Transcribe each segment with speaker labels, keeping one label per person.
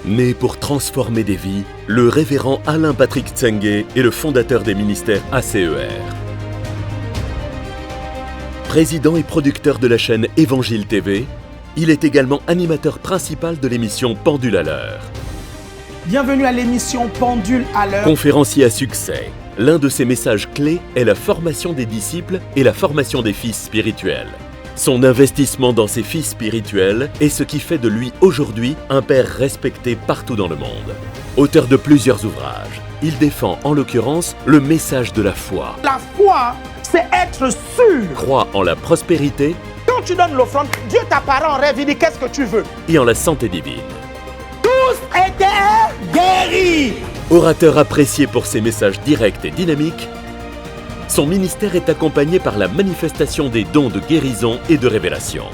Speaker 1: Né pour transformer des vies, le révérend Alain Patrick Tsenge est le fondateur des ministères ACER. Président et producteur de la chaîne Évangile TV, il est également animateur principal de l'émission Pendule à l'heure.
Speaker 2: Bienvenue à l'émission Pendule à l'heure.
Speaker 1: Conférencier à succès, l'un de ses messages clés est la formation des disciples et la formation des fils spirituels. Son investissement dans ses fils spirituels est ce qui fait de lui aujourd'hui un père respecté partout dans le monde. Auteur de plusieurs ouvrages, il défend en l'occurrence le message de la foi.
Speaker 2: La foi, c'est être sûr.
Speaker 1: Croit en la prospérité.
Speaker 2: Quand tu donnes l'offrande, Dieu t'apparaît en rêve, il dit qu'est-ce que tu veux?
Speaker 1: Et en la santé divine.
Speaker 2: Tous étaient guéris.
Speaker 1: Orateur apprécié pour ses messages directs et dynamiques, son ministère est accompagné par la manifestation des dons de guérison et de révélation.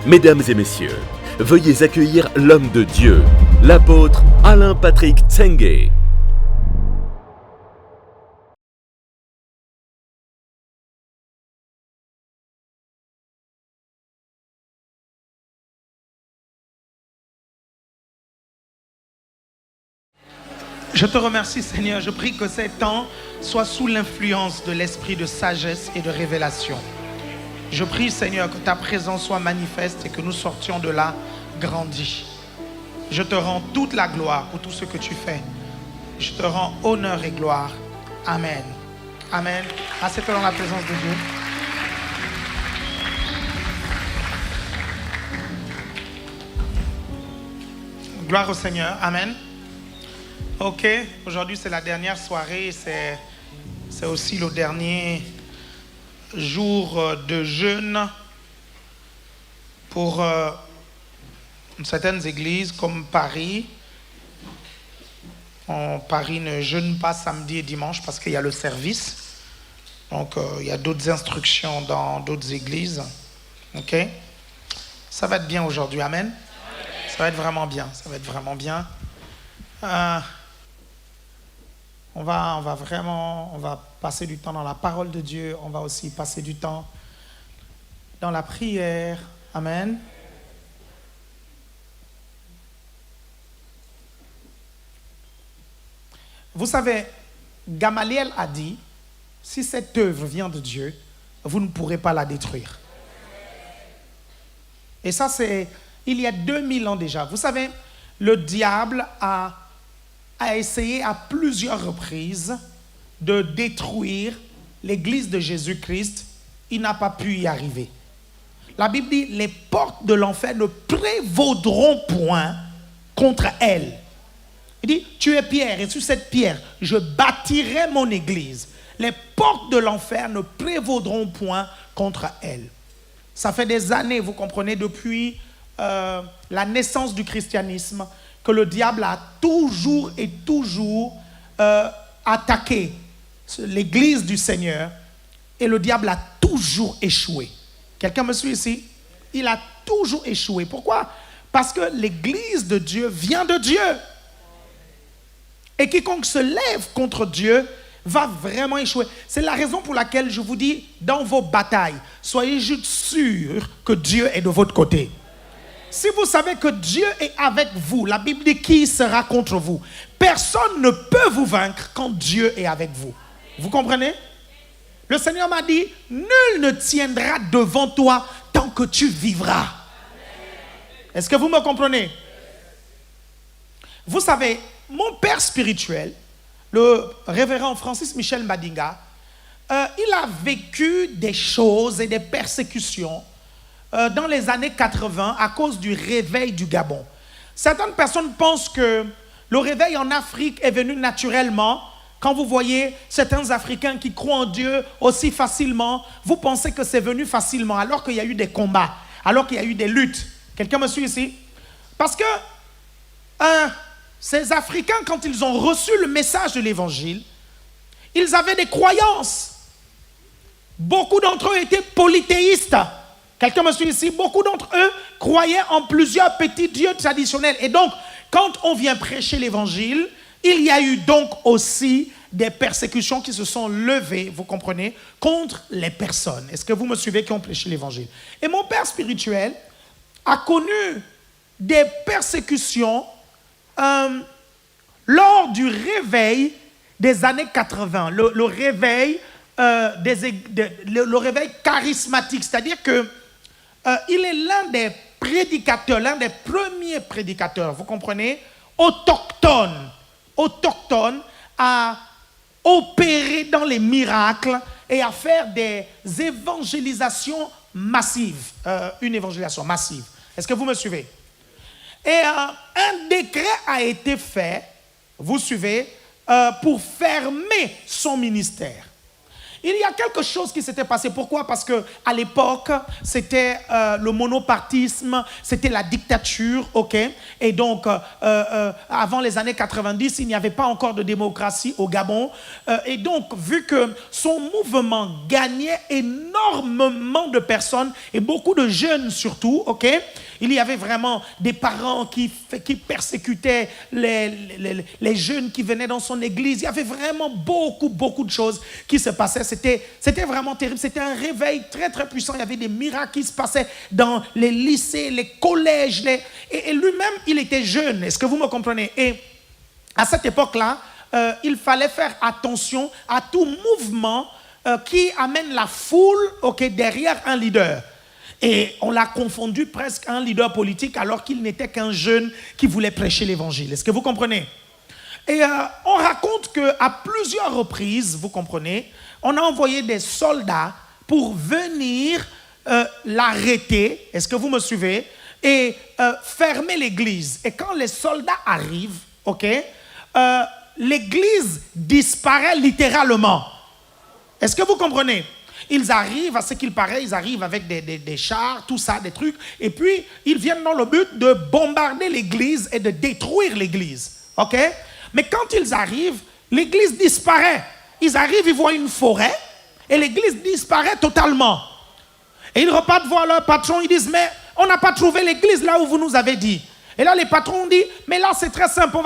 Speaker 1: Mesdames et messieurs, veuillez accueillir l'homme de Dieu, l'apôtre Alain Patrick Tsenge.
Speaker 2: Je te remercie Seigneur, je prie que ces temps soient sous l'influence de l'esprit de sagesse et de révélation. Je prie Seigneur que ta présence soit manifeste et que nous sortions de là grandis. Je te rends toute la gloire pour tout ce que tu fais. Je te rends honneur et gloire. Amen. Amen. Assieds-toi dans la présence de Dieu. Gloire au Seigneur. Amen. Ok, aujourd'hui c'est la dernière soirée, c'est aussi le dernier jour de jeûne pour certaines églises comme Paris. Paris ne jeûne pas samedi et dimanche parce qu'il y a le service. Donc il y a d'autres instructions dans d'autres églises. Ok, ça va être bien aujourd'hui, amen. Ça va être vraiment bien, ça va être vraiment bien. On va passer du temps dans la parole de Dieu. On va aussi passer du temps dans la prière. Amen. Vous savez, Gamaliel a dit, si cette œuvre vient de Dieu, vous ne pourrez pas la détruire. Et ça, c'est il y a 2000 ans déjà. Vous savez, le diable a essayé à plusieurs reprises de détruire l'église de Jésus-Christ. Il n'a pas pu y arriver. La Bible dit, les portes de l'enfer ne prévaudront point contre elle. Il dit, tu es pierre et sur cette pierre, je bâtirai mon église. Les portes de l'enfer ne prévaudront point contre elle. Ça fait des années, vous comprenez, depuis la naissance du christianisme, que le diable a toujours et toujours attaqué l'église du Seigneur et le diable a toujours échoué. Quelqu'un me suit ici? Il a toujours échoué. Pourquoi? Parce que l'église de Dieu vient de Dieu. Et quiconque se lève contre Dieu va vraiment échouer. C'est la raison pour laquelle je vous dis, dans vos batailles, soyez juste sûrs que Dieu est de votre côté. Si vous savez que Dieu est avec vous, la Bible dit qui sera contre vous. Personne ne peut vous vaincre quand Dieu est avec vous. Vous comprenez? Le Seigneur m'a dit, nul ne tiendra devant toi tant que tu vivras. Est-ce que vous me comprenez? Vous savez, mon père spirituel, le révérend Francis Michel Madinga, il a vécu des choses et des persécutions dans les années 80 à cause du réveil du Gabon. Certaines personnes pensent que le réveil en Afrique est venu naturellement. Quand vous voyez certains Africains qui croient en Dieu aussi facilement, vous pensez que c'est venu facilement alors qu'il y a eu des combats, alors qu'il y a eu des luttes. Quelqu'un me suit ici? Parce que ces Africains, quand ils ont reçu le message de l'évangile, ils avaient des croyances. Beaucoup d'entre eux étaient polythéistes. Quelqu'un me suit ici? Beaucoup d'entre eux croyaient en plusieurs petits dieux traditionnels. Et donc, quand on vient prêcher l'évangile, il y a eu donc aussi des persécutions qui se sont levées, vous comprenez, contre les personnes. Est-ce que vous me suivez qui ont prêché l'évangile? Et mon père spirituel a connu des persécutions lors du réveil des années 80, le réveil, le réveil charismatique, c'est-à-dire que il est l'un des prédicateurs, l'un des premiers prédicateurs, vous comprenez, autochtones à opérer dans les miracles et à faire des évangélisations massives, une évangélisation massive. Est-ce que vous me suivez? Et un décret a été fait, vous suivez, pour fermer son ministère. Il y a quelque chose qui s'était passé. Pourquoi? Parce qu'à l'époque, c'était le monopartisme, c'était la dictature, ok? Et donc, avant les années 90, il n'y avait pas encore de démocratie au Gabon. Et donc, vu que son mouvement gagnait énormément de personnes, et beaucoup de jeunes surtout, ok? Il y avait vraiment des parents qui persécutaient les jeunes qui venaient dans son église. Il y avait vraiment beaucoup de choses qui se passaient. C'était vraiment terrible. C'était un réveil très, très puissant. Il y avait des miracles qui se passaient dans les lycées, les collèges. Et lui-même, il était jeune. Est-ce que vous me comprenez? Et à cette époque-là, il fallait faire attention à tout mouvement qui amène la foule derrière un leader. Et on l'a confondu presque à un leader politique alors qu'il n'était qu'un jeune qui voulait prêcher l'évangile. Est-ce que vous comprenez? Et on raconte qu'à plusieurs reprises, vous comprenez, on a envoyé des soldats pour venir l'arrêter. Est-ce que vous me suivez? Et fermer l'église. Et quand les soldats arrivent, l'église disparaît littéralement. Est-ce que vous comprenez? Ils arrivent, à ce qu'il paraît, ils arrivent avec des chars, tout ça, des trucs. Et puis, ils viennent dans le but de bombarder l'église et de détruire l'église. OK? Mais quand ils arrivent, l'église disparaît. Ils arrivent, ils voient une forêt et l'église disparaît totalement. Et ils repartent voir leur patron, ils disent, mais on n'a pas trouvé l'église là où vous nous avez dit. Et là, les patrons ont dit, mais là, c'est très simple,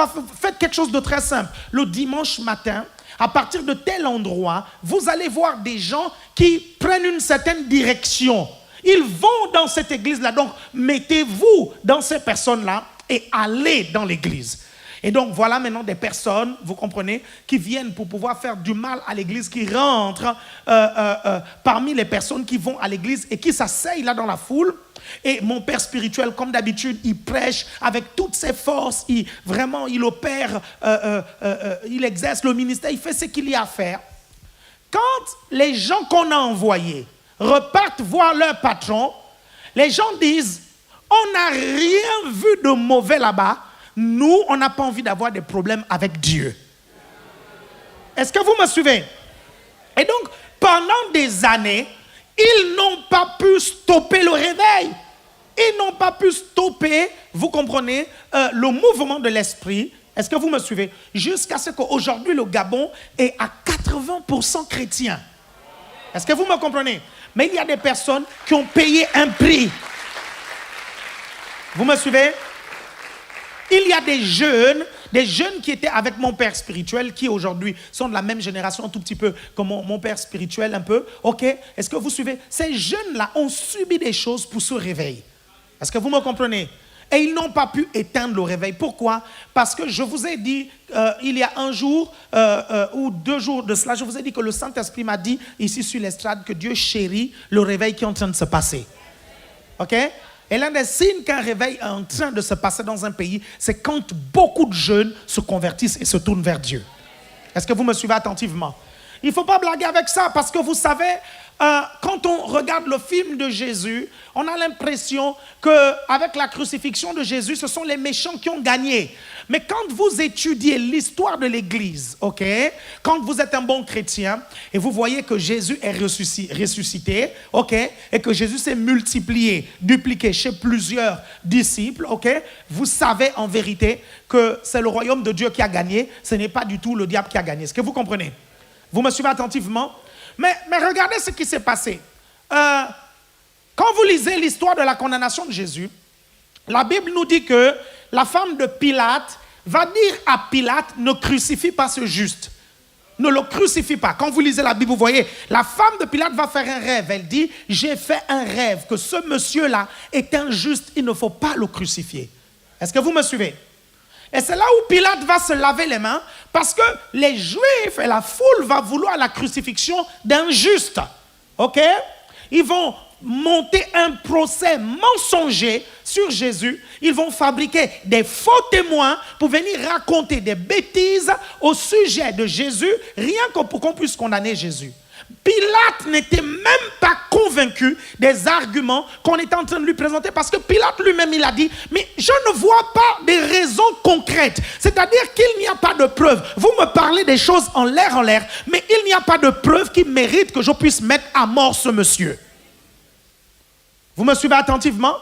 Speaker 2: faites quelque chose de très simple. Le dimanche matin, à partir de tel endroit, vous allez voir des gens qui prennent une certaine direction. Ils vont dans cette église-là. Donc, mettez-vous dans ces personnes-là et allez dans l'église. Et donc, voilà maintenant des personnes, vous comprenez, qui viennent pour pouvoir faire du mal à l'église, qui rentrent parmi les personnes qui vont à l'église et qui s'asseyent là dans la foule. Et mon père spirituel, comme d'habitude, il prêche avec toutes ses forces, il opère, il exerce le ministère, il fait ce qu'il y a à faire. Quand les gens qu'on a envoyés repartent voir leur patron, les gens disent, on n'a rien vu de mauvais là-bas, nous, on n'a pas envie d'avoir des problèmes avec Dieu. Est-ce que vous me suivez? Et donc, pendant des années, ils n'ont pas pu stopper le réveil. Ils n'ont pas pu stopper, vous comprenez, le mouvement de l'esprit. Est-ce que vous me suivez? Jusqu'à ce qu'aujourd'hui, le Gabon est à 80% chrétien. Est-ce que vous me comprenez? Mais il y a des personnes qui ont payé un prix. Vous me suivez? Il y a des jeunes qui étaient avec mon père spirituel, qui aujourd'hui sont de la même génération, un tout petit peu comme mon père spirituel, un peu. Ok? Est-ce que vous suivez? Ces jeunes-là ont subi des choses pour ce réveil. Est-ce que vous me comprenez? Et ils n'ont pas pu éteindre le réveil. Pourquoi? Parce que je vous ai dit, il y a un jour ou 2 jours de cela, je vous ai dit que le Saint-Esprit m'a dit, ici sur l'estrade, que Dieu chérit le réveil qui est en train de se passer. Ok? Et l'un des signes qu'un réveil est en train de se passer dans un pays, c'est quand beaucoup de jeunes se convertissent et se tournent vers Dieu. Est-ce que vous me suivez attentivement? Il ne faut pas blaguer avec ça parce que vous savez, quand on regarde le film de Jésus, on a l'impression qu'avec la crucifixion de Jésus, ce sont les méchants qui ont gagné. Mais quand vous étudiez l'histoire de l'Église, ok, quand vous êtes un bon chrétien et vous voyez que Jésus est ressuscité, ok, et que Jésus s'est multiplié, dupliqué chez plusieurs disciples, ok, vous savez en vérité que c'est le royaume de Dieu qui a gagné, ce n'est pas du tout le diable qui a gagné. Est-ce que vous comprenez? Vous me suivez attentivement? Mais regardez ce qui s'est passé. Quand vous lisez l'histoire de la condamnation de Jésus, la Bible nous dit que la femme de Pilate va dire à Pilate, ne crucifie pas ce juste. Ne le crucifie pas. Quand vous lisez la Bible, vous voyez, la femme de Pilate va faire un rêve. Elle dit, j'ai fait un rêve que ce monsieur-là est injuste, il ne faut pas le crucifier. Est-ce que vous me suivez? Et c'est là où Pilate va se laver les mains parce que les Juifs et la foule va vouloir la crucifixion d'un juste. Ok? Ils vont monter un procès mensonger sur Jésus. Ils vont fabriquer des faux témoins pour venir raconter des bêtises au sujet de Jésus, rien que pour qu'on puisse condamner Jésus. Pilate n'était même pas convaincu des arguments qu'on était en train de lui présenter parce que Pilate lui-même, il a dit, mais je ne vois pas des raisons concrètes. C'est-à-dire qu'il n'y a pas de preuves. Vous me parlez des choses en l'air, mais il n'y a pas de preuves qui méritent que je puisse mettre à mort ce monsieur. Vous me suivez attentivement?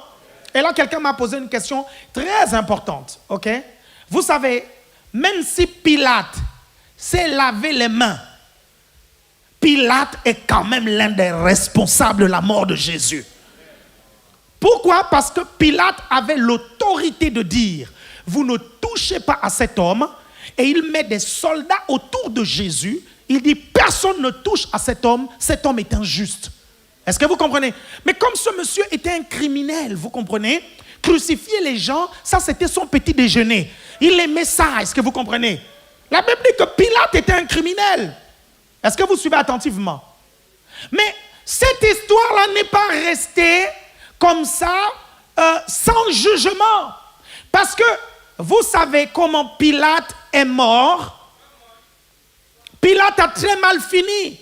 Speaker 2: Et là, quelqu'un m'a posé une question très importante. Ok? Vous savez, même si Pilate s'est lavé les mains, Pilate est quand même l'un des responsables de la mort de Jésus. Pourquoi? Parce que Pilate avait l'autorité de dire, vous ne touchez pas à cet homme, et il met des soldats autour de Jésus. Il dit, personne ne touche à cet homme est injuste. Est-ce que vous comprenez? Mais comme ce monsieur était un criminel, vous comprenez? Crucifier les gens, ça c'était son petit déjeuner. Il aimait ça, est-ce que vous comprenez? La Bible dit que Pilate était un criminel. Est-ce que vous suivez attentivement? Mais cette histoire-là n'est pas restée comme ça, sans jugement. Parce que vous savez comment Pilate est mort. Pilate a très mal fini.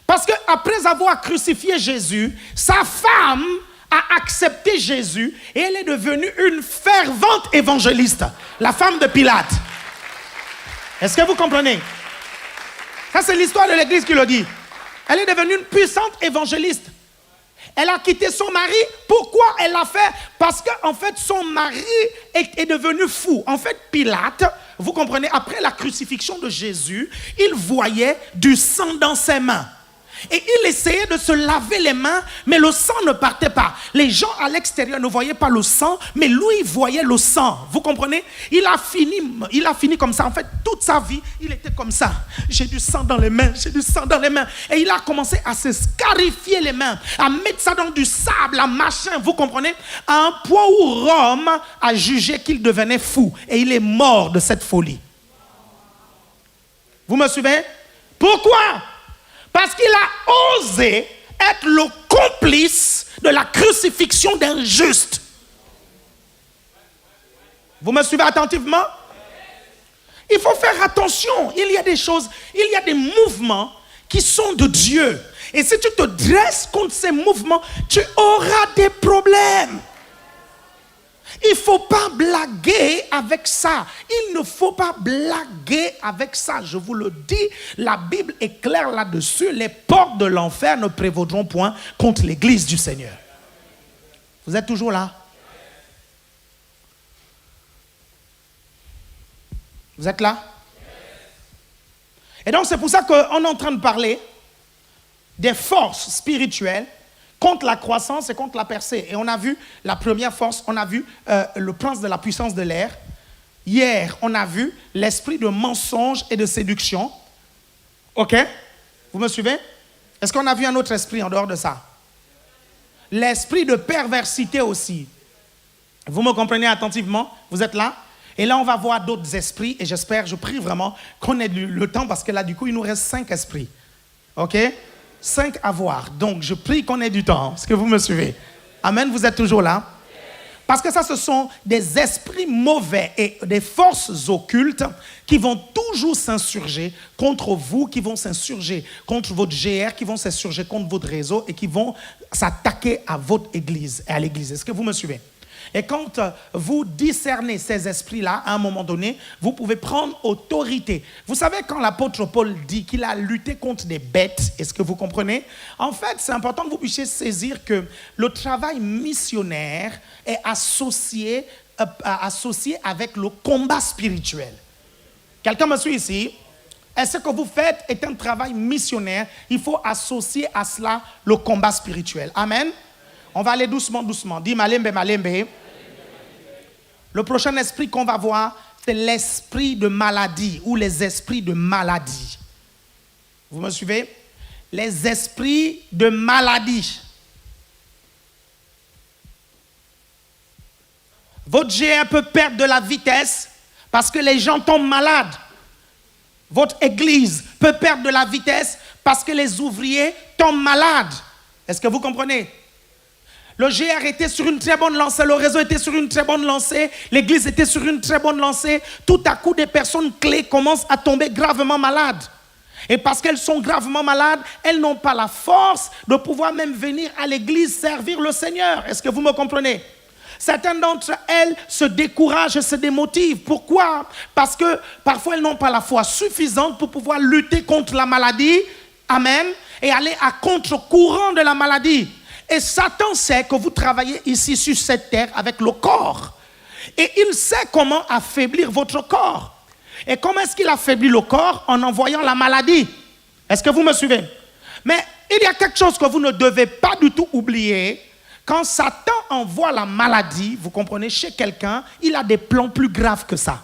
Speaker 2: Parce qu'après avoir crucifié Jésus, sa femme a accepté Jésus et elle est devenue une fervente évangéliste. La femme de Pilate. Est-ce que vous comprenez? Ça, c'est l'histoire de l'Église qui le dit. Elle est devenue une puissante évangéliste. Elle a quitté son mari. Pourquoi elle l'a fait? Parce qu'en fait, son mari est devenu fou. En fait, Pilate, vous comprenez, après la crucifixion de Jésus, il voyait du sang dans ses mains. Et il essayait de se laver les mains, mais le sang ne partait pas. Les gens à l'extérieur ne voyaient pas le sang, mais lui, il voyait le sang. Vous comprenez? Il a fini comme ça. En fait, toute sa vie, il était comme ça. J'ai du sang dans les mains, j'ai du sang dans les mains. Et il a commencé à se scarifier les mains, à mettre ça dans du sable, à machin, vous comprenez? À un point où Rome a jugé qu'il devenait fou. Et il est mort de cette folie. Vous me suivez? Pourquoi? Parce qu'il a osé être le complice de la crucifixion d'un juste. Vous me suivez attentivement? Il faut faire attention. Il y a des choses, il y a des mouvements qui sont de Dieu. Et si tu te dresses contre ces mouvements, tu auras des problèmes. Il ne faut pas blaguer avec ça. Il ne faut pas blaguer avec ça. Je vous le dis, la Bible est claire là-dessus. Les portes de l'enfer ne prévaudront point contre l'Église du Seigneur. Vous êtes toujours là? Vous êtes là? Et donc c'est pour ça qu'on est en train de parler des forces spirituelles contre la croissance et contre la percée. Et on a vu la première force, on a vu le prince de la puissance de l'air. Hier, on a vu l'esprit de mensonge et de séduction. Ok? Vous me suivez? Est-ce qu'on a vu un autre esprit en dehors de ça? L'esprit de perversité aussi. Vous me comprenez attentivement? Vous êtes là? Et là, on va voir d'autres esprits. Et j'espère, je prie vraiment qu'on ait le temps parce que là, du coup, il nous reste 5 esprits. Ok? 5 à voir. Donc, je prie qu'on ait du temps. Est-ce que vous me suivez? Amen, vous êtes toujours là? Parce que ça, ce sont des esprits mauvais et des forces occultes qui vont toujours s'insurger contre vous, qui vont s'insurger contre votre GR, qui vont s'insurger contre votre réseau et qui vont s'attaquer à votre église et à l'église. Est-ce que vous me suivez? Et quand vous discernez ces esprits-là, à un moment donné, vous pouvez prendre autorité. Vous savez, quand l'apôtre Paul dit qu'il a lutté contre des bêtes, est-ce que vous comprenez? En fait, c'est important que vous puissiez saisir que le travail missionnaire est associé avec le combat spirituel. Quelqu'un me suit ici? Et ce que vous faites est un travail missionnaire. Il faut associer à cela le combat spirituel. Amen. On va aller doucement, doucement. Dis malembe, malembe. Le prochain esprit qu'on va voir, c'est l'esprit de maladie ou les esprits de maladie. Vous me suivez? Les esprits de maladie. Votre GR peut perdre de la vitesse parce que les gens tombent malades. Votre église peut perdre de la vitesse parce que les ouvriers tombent malades. Est-ce que vous comprenez? Le GR était sur une très bonne lancée, le réseau était sur une très bonne lancée, l'église était sur une très bonne lancée. Tout à coup, des personnes clés commencent à tomber gravement malades. Et parce qu'elles sont gravement malades, elles n'ont pas la force de pouvoir même venir à l'église servir le Seigneur. Est-ce que vous me comprenez? Certaines d'entre elles se découragent et se démotivent. Pourquoi? Parce que parfois elles n'ont pas la foi suffisante pour pouvoir lutter contre la maladie. Amen. Et aller à contre-courant de la maladie. Et Satan sait que vous travaillez ici sur cette terre avec le corps. Et il sait comment affaiblir votre corps. Et comment est-ce qu'il affaiblit le corps? En envoyant la maladie. Est-ce que vous me suivez? Mais il y a quelque chose que vous ne devez pas du tout oublier. Quand Satan envoie la maladie, vous comprenez, chez quelqu'un, il a des plans plus graves que ça.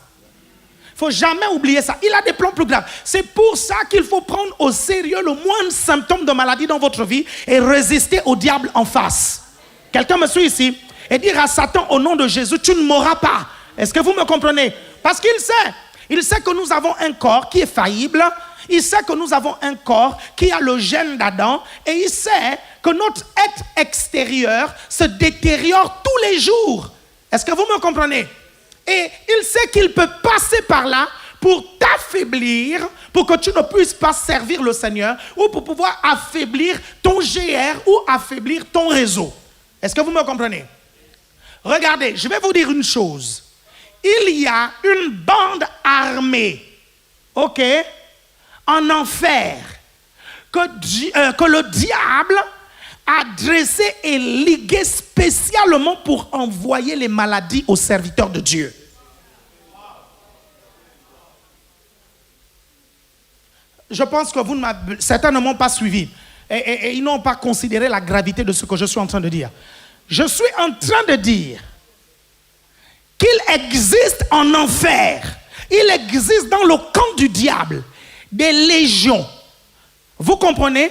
Speaker 2: Il ne faut jamais oublier ça. Il a des plans plus graves. C'est pour ça qu'il faut prendre au sérieux le moindre symptôme de maladie dans votre vie et résister au diable en face. Quelqu'un me suit ici? Et dire à Satan, au nom de Jésus, tu ne mourras pas. Est-ce que vous me comprenez? Parce qu'il sait. Il sait que nous avons un corps qui est faillible. Il sait que nous avons un corps qui a le gène d'Adam. Et il sait que notre être extérieur se détériore tous les jours. Est-ce que vous me comprenez? Et il sait qu'il peut passer par là pour t'affaiblir, pour que tu ne puisses pas servir le Seigneur, ou pour pouvoir affaiblir ton GR ou affaiblir ton réseau. Est-ce que vous me comprenez? Regardez, je vais vous dire une chose. Il y a une bande armée, ok, en enfer, que le diable a dressé et ligué spécialement pour envoyer les maladies aux serviteurs de Dieu. Je pense que vous certains ne m'ont pas suivi et ils n'ont pas considéré la gravité de ce que je suis en train de dire. Je suis en train de dire qu'il existe en enfer, il existe dans le camp du diable des légions. Vous comprenez?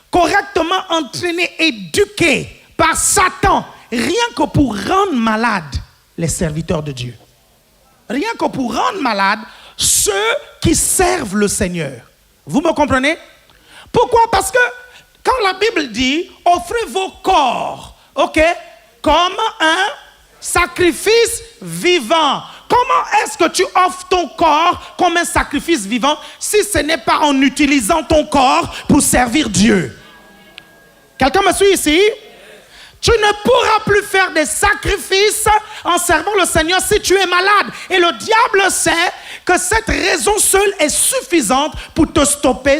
Speaker 2: Correctement entraînés, éduqués par Satan, rien que pour rendre malades les serviteurs de Dieu. Rien que pour rendre malades ceux qui servent le Seigneur. Vous me comprenez? Pourquoi? Parce que quand la Bible dit « offrez vos corps, ok, comme un sacrifice vivant ». Comment est-ce que tu offres ton corps comme un sacrifice vivant si ce n'est pas en utilisant ton corps pour servir Dieu? Quelqu'un me suit ici? Tu ne pourras plus faire des sacrifices en servant le Seigneur si tu es malade. Et le diable sait que cette raison seule est suffisante pour te stopper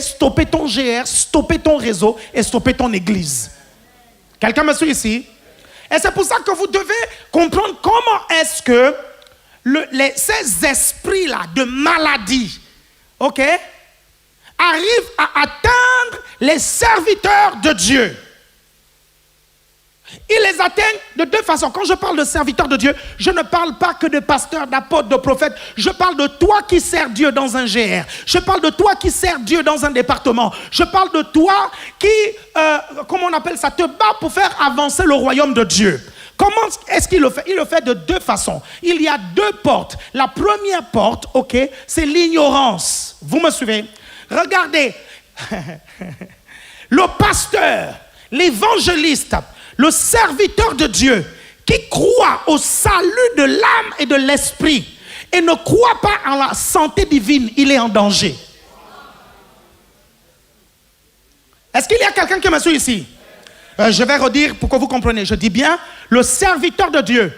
Speaker 2: ton GR, stopper ton réseau et stopper ton église. Quelqu'un me suit ici? Et c'est pour ça que vous devez comprendre comment est-ce que ces esprits-là de maladie, ok, arrivent à atteindre les serviteurs de Dieu. Ils les atteignent de deux façons. Quand je parle de serviteurs de Dieu, je ne parle pas que de pasteurs, d'apôtres, de prophètes. Je parle de toi qui sers Dieu dans un GR. Je parle de toi qui sers Dieu dans un département. Je parle de toi qui, comment on appelle ça, te bat pour faire avancer le royaume de Dieu. Comment est-ce qu'il le fait? Il le fait de deux façons. Il y a deux portes. La première porte, ok, c'est l'ignorance. Vous me suivez? Regardez, le pasteur, l'évangéliste, le serviteur de Dieu qui croit au salut de l'âme et de l'esprit et ne croit pas en la santé divine, il est en danger. Est-ce qu'il y a quelqu'un qui me suit ici? Je vais redire pour que vous compreniez. Je dis bien, le serviteur de Dieu,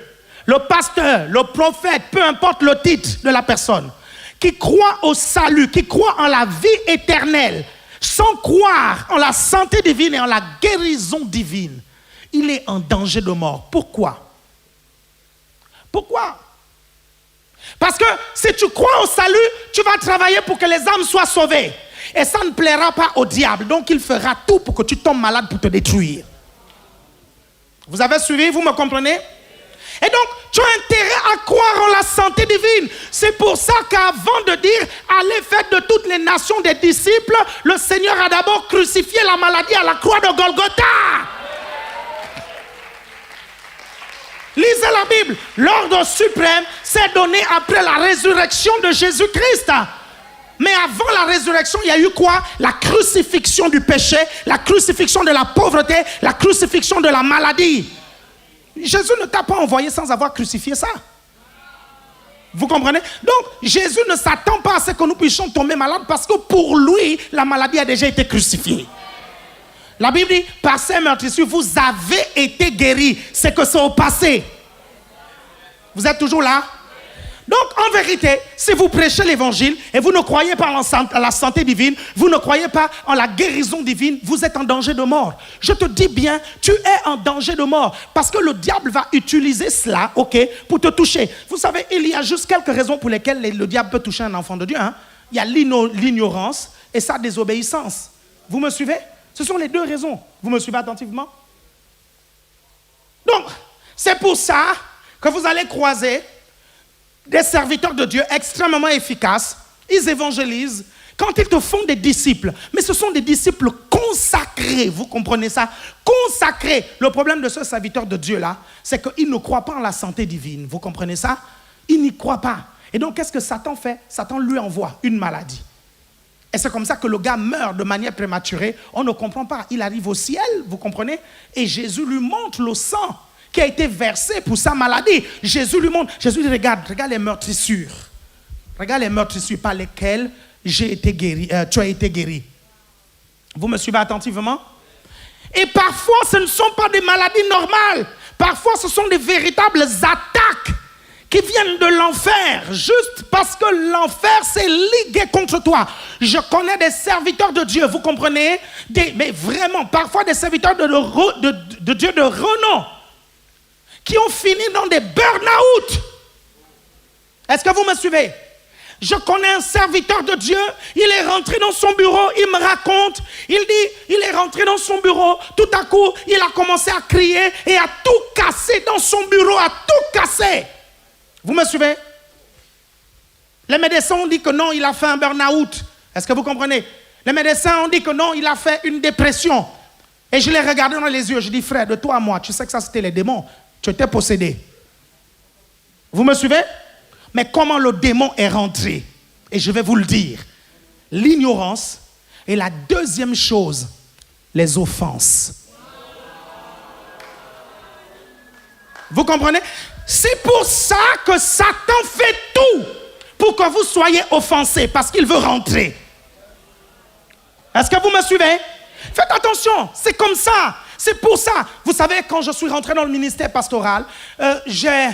Speaker 2: le pasteur, le prophète, peu importe le titre de la personne, qui croit au salut, qui croit en la vie éternelle, sans croire en la santé divine et en la guérison divine, il est en danger de mort. Pourquoi? Pourquoi? Parce que si tu crois au salut, tu vas travailler pour que les âmes soient sauvées. Et ça ne plaira pas au diable. Donc il fera tout pour que tu tombes malade pour te détruire. Vous avez suivi? Vous me comprenez? Et donc, tu as intérêt à croire en la santé divine. C'est pour ça qu'avant de dire « Allez, faites de toutes les nations des disciples », le Seigneur a d'abord crucifié la maladie à la croix de Golgotha. Lisez la la Bible, l'ordre suprême s'est donné après la résurrection de Jésus-Christ. Mais avant la résurrection, il y a eu quoi? La crucifixion du péché, la crucifixion de la pauvreté, la crucifixion de la maladie. Jésus ne t'a pas envoyé sans avoir crucifié ça. Vous comprenez? Donc, Jésus ne s'attend pas à ce que nous puissions tomber malades parce que pour lui, la maladie a déjà été crucifiée. La Bible dit, par ses meurtrissures, vous avez été guéris. C'est que c'est au passé. Vous êtes toujours là? Donc, en vérité, si vous prêchez l'évangile et vous ne croyez pas en la santé divine, vous ne croyez pas en la guérison divine, vous êtes en danger de mort. Je te dis bien, tu es en danger de mort parce que le diable va utiliser cela, ok, pour te toucher. Vous savez, il y a juste quelques raisons pour lesquelles le diable peut toucher un enfant de Dieu. Hein? Il y a l'ignorance et sa désobéissance. Vous me suivez? Ce sont les deux raisons. Vous me suivez attentivement? Donc, c'est pour ça que vous allez croiser des serviteurs de Dieu extrêmement efficaces. Ils évangélisent quand ils te font des disciples. Mais ce sont des disciples consacrés. Vous comprenez ça? Consacrés. Le problème de ce serviteur de Dieu-là, c'est qu'il ne croit pas en la santé divine. Vous comprenez ça? Il n'y croit pas. Et donc, qu'est-ce que Satan fait? Satan lui envoie une maladie. Et c'est comme ça que le gars meurt de manière prématurée. On ne comprend pas. Il arrive au ciel, vous comprenez? Et Jésus lui montre le sang qui a été versé pour sa maladie. Jésus lui montre. Jésus dit, regarde les meurtrissures. Regarde les meurtrissures par lesquelles j'ai été guéri, tu as été guéri. Vous me suivez attentivement? Et parfois, ce ne sont pas des maladies normales. Parfois, ce sont des véritables attaques qui viennent de l'enfer, juste parce que l'enfer s'est ligué contre toi. Je connais des serviteurs de Dieu, vous comprenez? Mais vraiment, parfois des serviteurs de Dieu de renom, qui ont fini dans des burn-out. Est-ce que vous me suivez? Je connais un serviteur de Dieu, il est rentré dans son bureau, il me raconte, il dit, il est rentré dans son bureau, tout à coup, il a commencé à crier et à tout casser dans son bureau, à tout casser. Vous me suivez? Les médecins ont dit que non, il a fait un burn-out. Est-ce que vous comprenez? Les médecins ont dit que non, il a fait une dépression. Et je l'ai regardé dans les yeux, je dis, frère, de toi à moi, tu sais que ça c'était les démons. Tu étais possédé. Vous me suivez? Mais comment le démon est rentré? Et je vais vous le dire. L'ignorance. Et la deuxième chose, les offenses. Vous comprenez? C'est pour ça que Satan fait tout pour que vous soyez offensés, parce qu'il veut rentrer. Est-ce que vous me suivez? Faites attention, c'est comme ça. C'est pour ça. Vous savez, quand je suis rentré dans le ministère pastoral, j'ai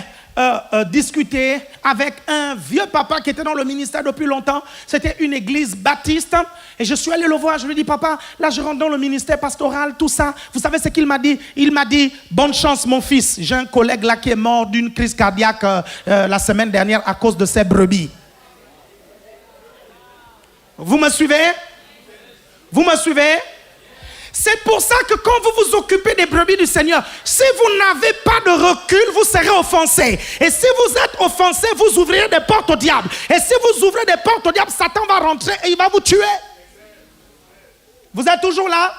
Speaker 2: discuté avec un vieux papa qui était dans le ministère depuis longtemps. C'était une église baptiste. Et je suis allé le voir. Je lui ai dit, papa, là je rentre dans le ministère pastoral, tout ça. Vous savez ce qu'il m'a dit? Il m'a dit, bonne chance mon fils. J'ai un collègue là qui est mort d'une crise cardiaque la semaine dernière à cause de ses brebis. Vous me suivez? Vous me suivez? C'est pour ça que quand vous vous occupez des brebis du Seigneur, si vous n'avez pas de recul, vous serez offensé. Et si vous êtes offensé, vous ouvrirez des portes au diable. Et si vous ouvrez des portes au diable, Satan va rentrer et il va vous tuer. Vous êtes toujours là?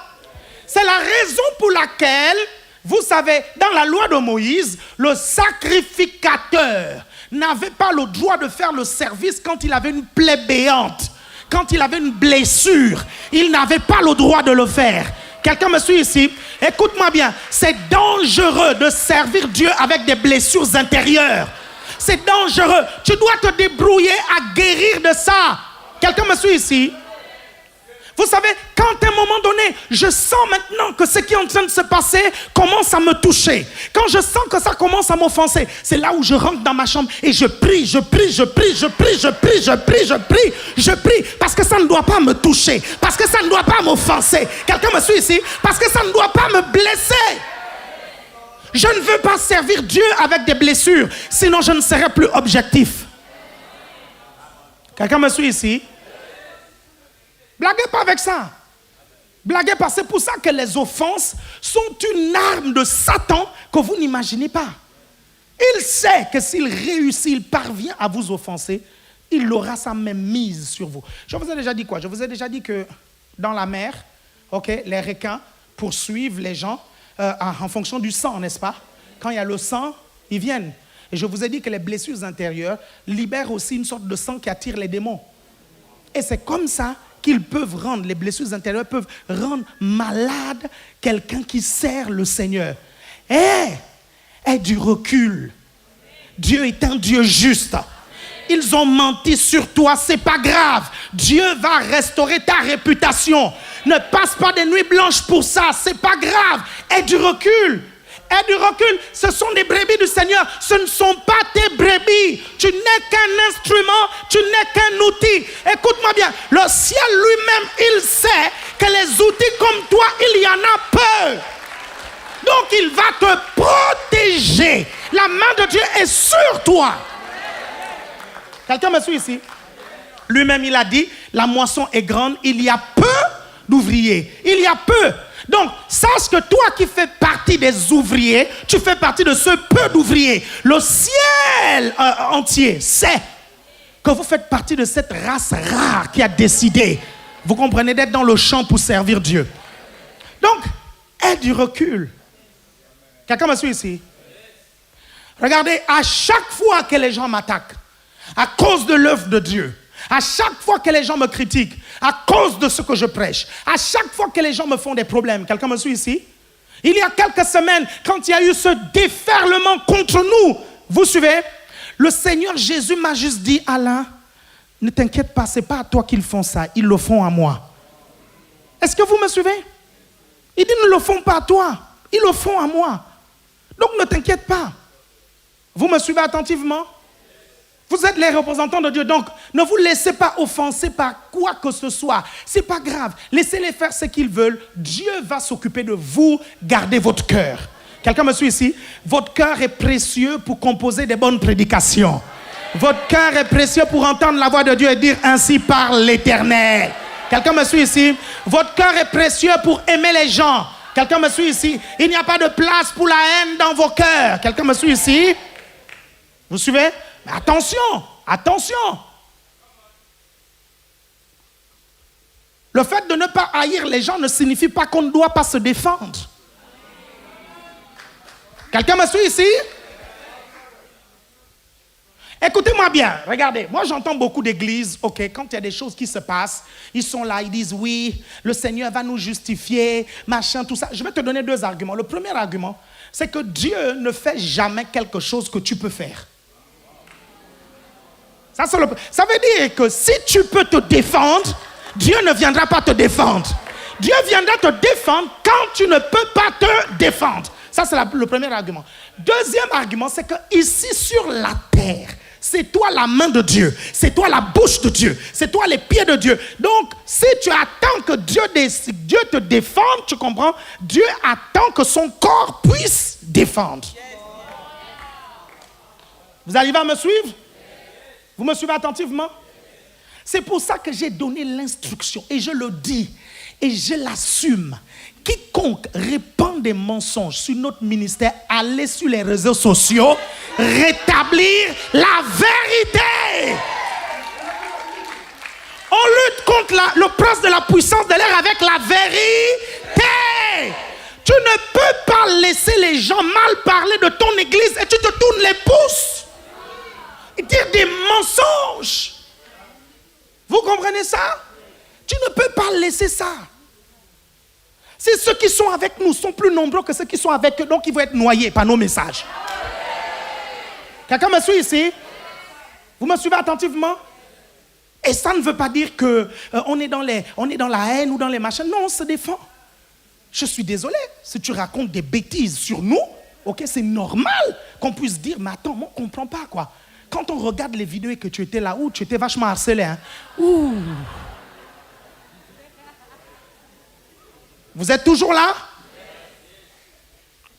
Speaker 2: C'est la raison pour laquelle, vous savez, dans la loi de Moïse, le sacrificateur n'avait pas le droit de faire le service quand il avait une plaie béante. Quand il avait une blessure, il n'avait pas le droit de le faire. Quelqu'un me suit ici? Écoute-moi bien. C'est dangereux de servir Dieu avec des blessures intérieures. C'est dangereux. Tu dois te débrouiller à guérir de ça. Quelqu'un me suit ici? Vous savez, quand à un moment donné, je sens maintenant que ce qui est en train de se passer commence à me toucher. Quand je sens que ça commence à m'offenser, c'est là où je rentre dans ma chambre et je prie, je prie, je prie, je prie, je prie, je prie, je prie, je prie, parce que ça ne doit pas me toucher, parce que ça ne doit pas m'offenser. Quelqu'un me suit ici? Parce que ça ne doit pas me blesser. Je ne veux pas servir Dieu avec des blessures, sinon je ne serai plus objectif. Quelqu'un me suit ici? Blaguez pas avec ça. Blaguez pas. C'est pour ça que les offenses sont une arme de Satan que vous n'imaginez pas. Il sait que s'il réussit, il parvient à vous offenser, il aura sa même mise sur vous. Je vous ai déjà dit quoi? Je vous ai déjà dit que dans la mer, les requins poursuivent les gens en fonction du sang, n'est-ce pas? Quand il y a le sang, ils viennent. Et je vous ai dit que les blessures intérieures libèrent aussi une sorte de sang qui attire les démons. Et c'est comme ça qu'ils peuvent rendre, les blessures intérieures peuvent rendre malade quelqu'un qui sert le Seigneur. Aie du recul. Dieu est un Dieu juste. Ils ont menti sur toi, c'est pas grave. Dieu va restaurer ta réputation. Ne passe pas des nuits blanches pour ça, c'est pas grave. Aie du recul. Aie du recul. Ce sont des brebis du Seigneur. Ce ne sont pas tes brebis. Tu n'es qu'un instrument, tu n'es qu'un outil. Écoute-moi bien. Le ciel lui-même, il sait que les outils comme toi, il y en a peu. Donc il va te protéger. La main de Dieu est sur toi. Quelqu'un me suit ici? Lui-même, il a dit, la moisson est grande, il y a peu d'ouvriers. Il y a peu. Donc, sache que toi qui fais partie des ouvriers, tu fais partie de ce peu d'ouvriers. Le ciel entier sait que vous faites partie de cette race rare qui a décidé, vous comprenez, d'être dans le champ pour servir Dieu. Donc, aie du recul. Quelqu'un me suit ici? Regardez, à chaque fois que les gens m'attaquent, à cause de l'œuvre de Dieu, à chaque fois que les gens me critiquent, à cause de ce que je prêche, à chaque fois que les gens me font des problèmes, quelqu'un me suit ici? Il y a quelques semaines, quand il y a eu ce déferlement contre nous, vous suivez? Le Seigneur Jésus m'a juste dit, Alain, ne t'inquiète pas, ce n'est pas à toi qu'ils font ça, ils le font à moi. Est-ce que vous me suivez? Il dit, ne le font pas à toi, ils le font à moi. Donc ne t'inquiète pas. Vous me suivez attentivement? Vous êtes les représentants de Dieu, donc ne vous laissez pas offenser par quoi que ce soit. Ce n'est pas grave. Laissez-les faire ce qu'ils veulent. Dieu va s'occuper de vous. Gardez votre cœur. Quelqu'un me suit ici? Votre cœur est précieux pour composer des bonnes prédications. Votre cœur est précieux pour entendre la voix de Dieu et dire ainsi parle l'Éternel. Quelqu'un me suit ici? Votre cœur est précieux pour aimer les gens. Quelqu'un me suit ici? Il n'y a pas de place pour la haine dans vos cœurs. Quelqu'un me suit ici? Vous suivez? Mais attention, attention. Le fait de ne pas haïr les gens ne signifie pas qu'on ne doit pas se défendre. Quelqu'un me suit ici? Écoutez-moi bien, regardez, moi j'entends beaucoup d'églises, ok, quand il y a des choses qui se passent, ils sont là, ils disent oui, le Seigneur va nous justifier, machin, tout ça. Je vais te donner deux arguments. Le premier argument, c'est que Dieu ne fait jamais quelque chose que tu peux faire. Ça veut dire que si tu peux te défendre, Dieu ne viendra pas te défendre. Dieu viendra te défendre quand tu ne peux pas te défendre. Ça, c'est le premier argument. Deuxième argument, c'est que ici sur la terre, c'est toi la main de Dieu, c'est toi la bouche de Dieu, c'est toi les pieds de Dieu. Donc, si tu attends que Dieu te défende, tu comprends? Dieu attend que son corps puisse défendre. Vous arrivez à me suivre? Vous me suivez attentivement? C'est pour ça que j'ai donné l'instruction, et je le dis, et je l'assume. Quiconque répand des mensonges sur notre ministère, allez sur les réseaux sociaux, rétablir la vérité. On lutte contre le prince de la puissance de l'air avec la vérité. Tu ne peux pas laisser les gens mal parler de ton église et tu te tournes les pouces et dire des mensonges. Vous comprenez ça? Tu ne peux pas laisser ça. Si ceux qui sont avec nous sont plus nombreux que ceux qui sont avec eux, donc ils vont être noyés par nos messages. Quelqu'un me suit ici? Vous me suivez attentivement? Et ça ne veut pas dire qu'on est dans la haine ou dans les machins. Non, on se défend. Je suis désolé, si tu racontes des bêtises sur nous, ok, c'est normal qu'on puisse dire, mais attends, moi, on ne comprend pas, quoi. Quand on regarde les vidéos et que tu étais là, tu étais vachement harcelé, hein. Ouh. Vous êtes toujours là?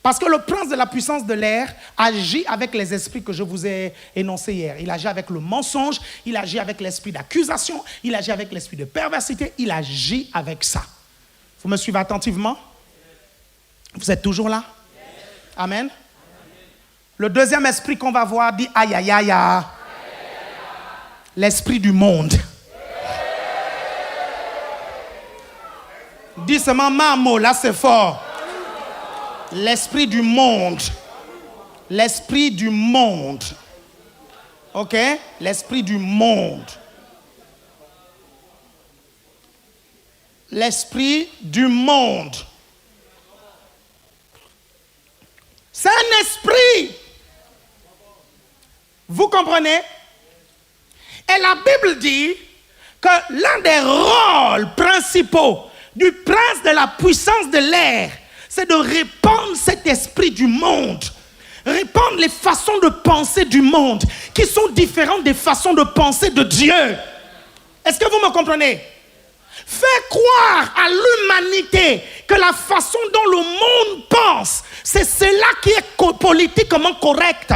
Speaker 2: Parce que le prince de la puissance de l'air agit avec les esprits que je vous ai énoncés hier. Il agit avec le mensonge, il agit avec l'esprit d'accusation, il agit avec l'esprit de perversité, il agit avec ça. Vous me suivez attentivement? Vous êtes toujours là? Amen. Le deuxième esprit qu'on va voir dit aïe aïe aïe aïe. L'esprit du monde. Dis seulement Mamo, là c'est fort. L'esprit du monde. L'esprit du monde. OK? L'esprit du monde. L'esprit du monde. C'est un esprit. Vous comprenez? Et la Bible dit que l'un des rôles principaux du prince de la puissance de l'air, c'est de répandre cet esprit du monde. Répandre les façons de penser du monde qui sont différentes des façons de penser de Dieu. Est-ce que vous me comprenez? Faire croire à l'humanité que la façon dont le monde pense, c'est cela qui est politiquement correct.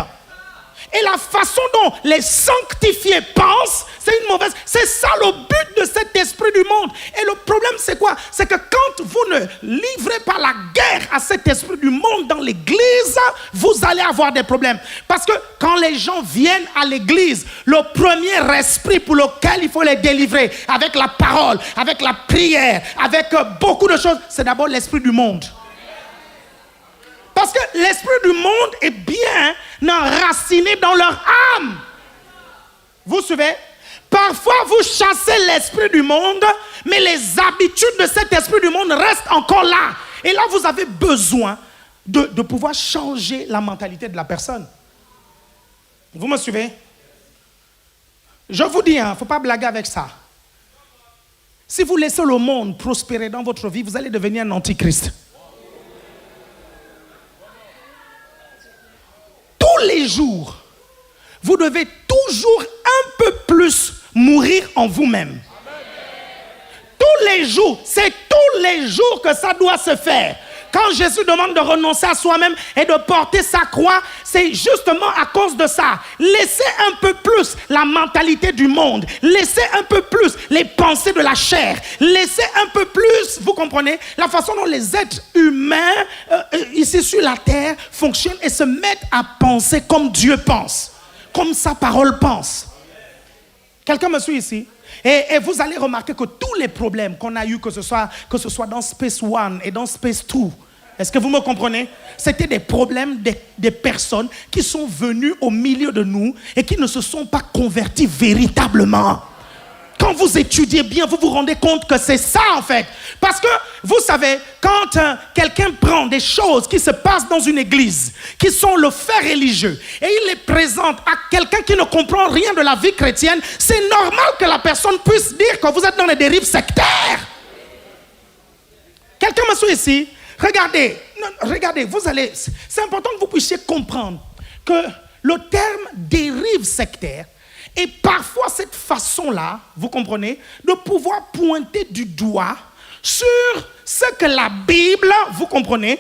Speaker 2: Et la façon dont les sanctifiés pensent, c'est une mauvaise. C'est ça le but de cet esprit du monde. Et le problème, c'est quoi? C'est que quand vous ne livrez pas la guerre à cet esprit du monde dans l'église, vous allez avoir des problèmes. Parce que quand les gens viennent à l'église, le premier esprit pour lequel il faut les délivrer, avec la parole, avec la prière, avec beaucoup de choses, c'est d'abord l'esprit du monde. Parce que l'esprit du monde est bien enraciné dans leur âme. Vous suivez? Parfois, vous chassez l'esprit du monde, mais les habitudes de cet esprit du monde restent encore là. Et là, vous avez besoin de pouvoir changer la mentalité de la personne. Vous me suivez? Je vous dis, il ne faut pas blaguer avec ça. Si vous laissez le monde prospérer dans votre vie, vous allez devenir un antichrist. Tous les jours, vous devez toujours un peu plus mourir en vous-même. Tous les jours, c'est tous les jours que ça doit se faire. Quand Jésus demande de renoncer à soi-même et de porter sa croix, c'est justement à cause de ça. Laissez un peu plus la mentalité du monde. Laissez un peu plus les pensées de la chair. Laissez un peu plus, vous comprenez, la façon dont les êtres humains ici sur la terre fonctionnent et se mettent à penser comme Dieu pense, comme sa parole pense. Quelqu'un me suit ici? Et vous allez remarquer que tous les problèmes qu'on a eus, que ce soit dans Space One et dans Space 2, est-ce que vous me comprenez? C'était des problèmes des personnes qui sont venues au milieu de nous et qui ne se sont pas converties véritablement. Quand vous étudiez bien, vous vous rendez compte que c'est ça en fait. Parce que, vous savez, quand quelqu'un prend des choses qui se passent dans une église, qui sont le fait religieux, et il les présente à quelqu'un qui ne comprend rien de la vie chrétienne, c'est normal que la personne puisse dire que vous êtes dans les dérives sectaires. Quelqu'un me suit ici? Regardez, vous allez... C'est important que vous puissiez comprendre que le terme dérive sectaire, et parfois cette façon-là, vous comprenez, de pouvoir pointer du doigt sur ce que la Bible, vous comprenez,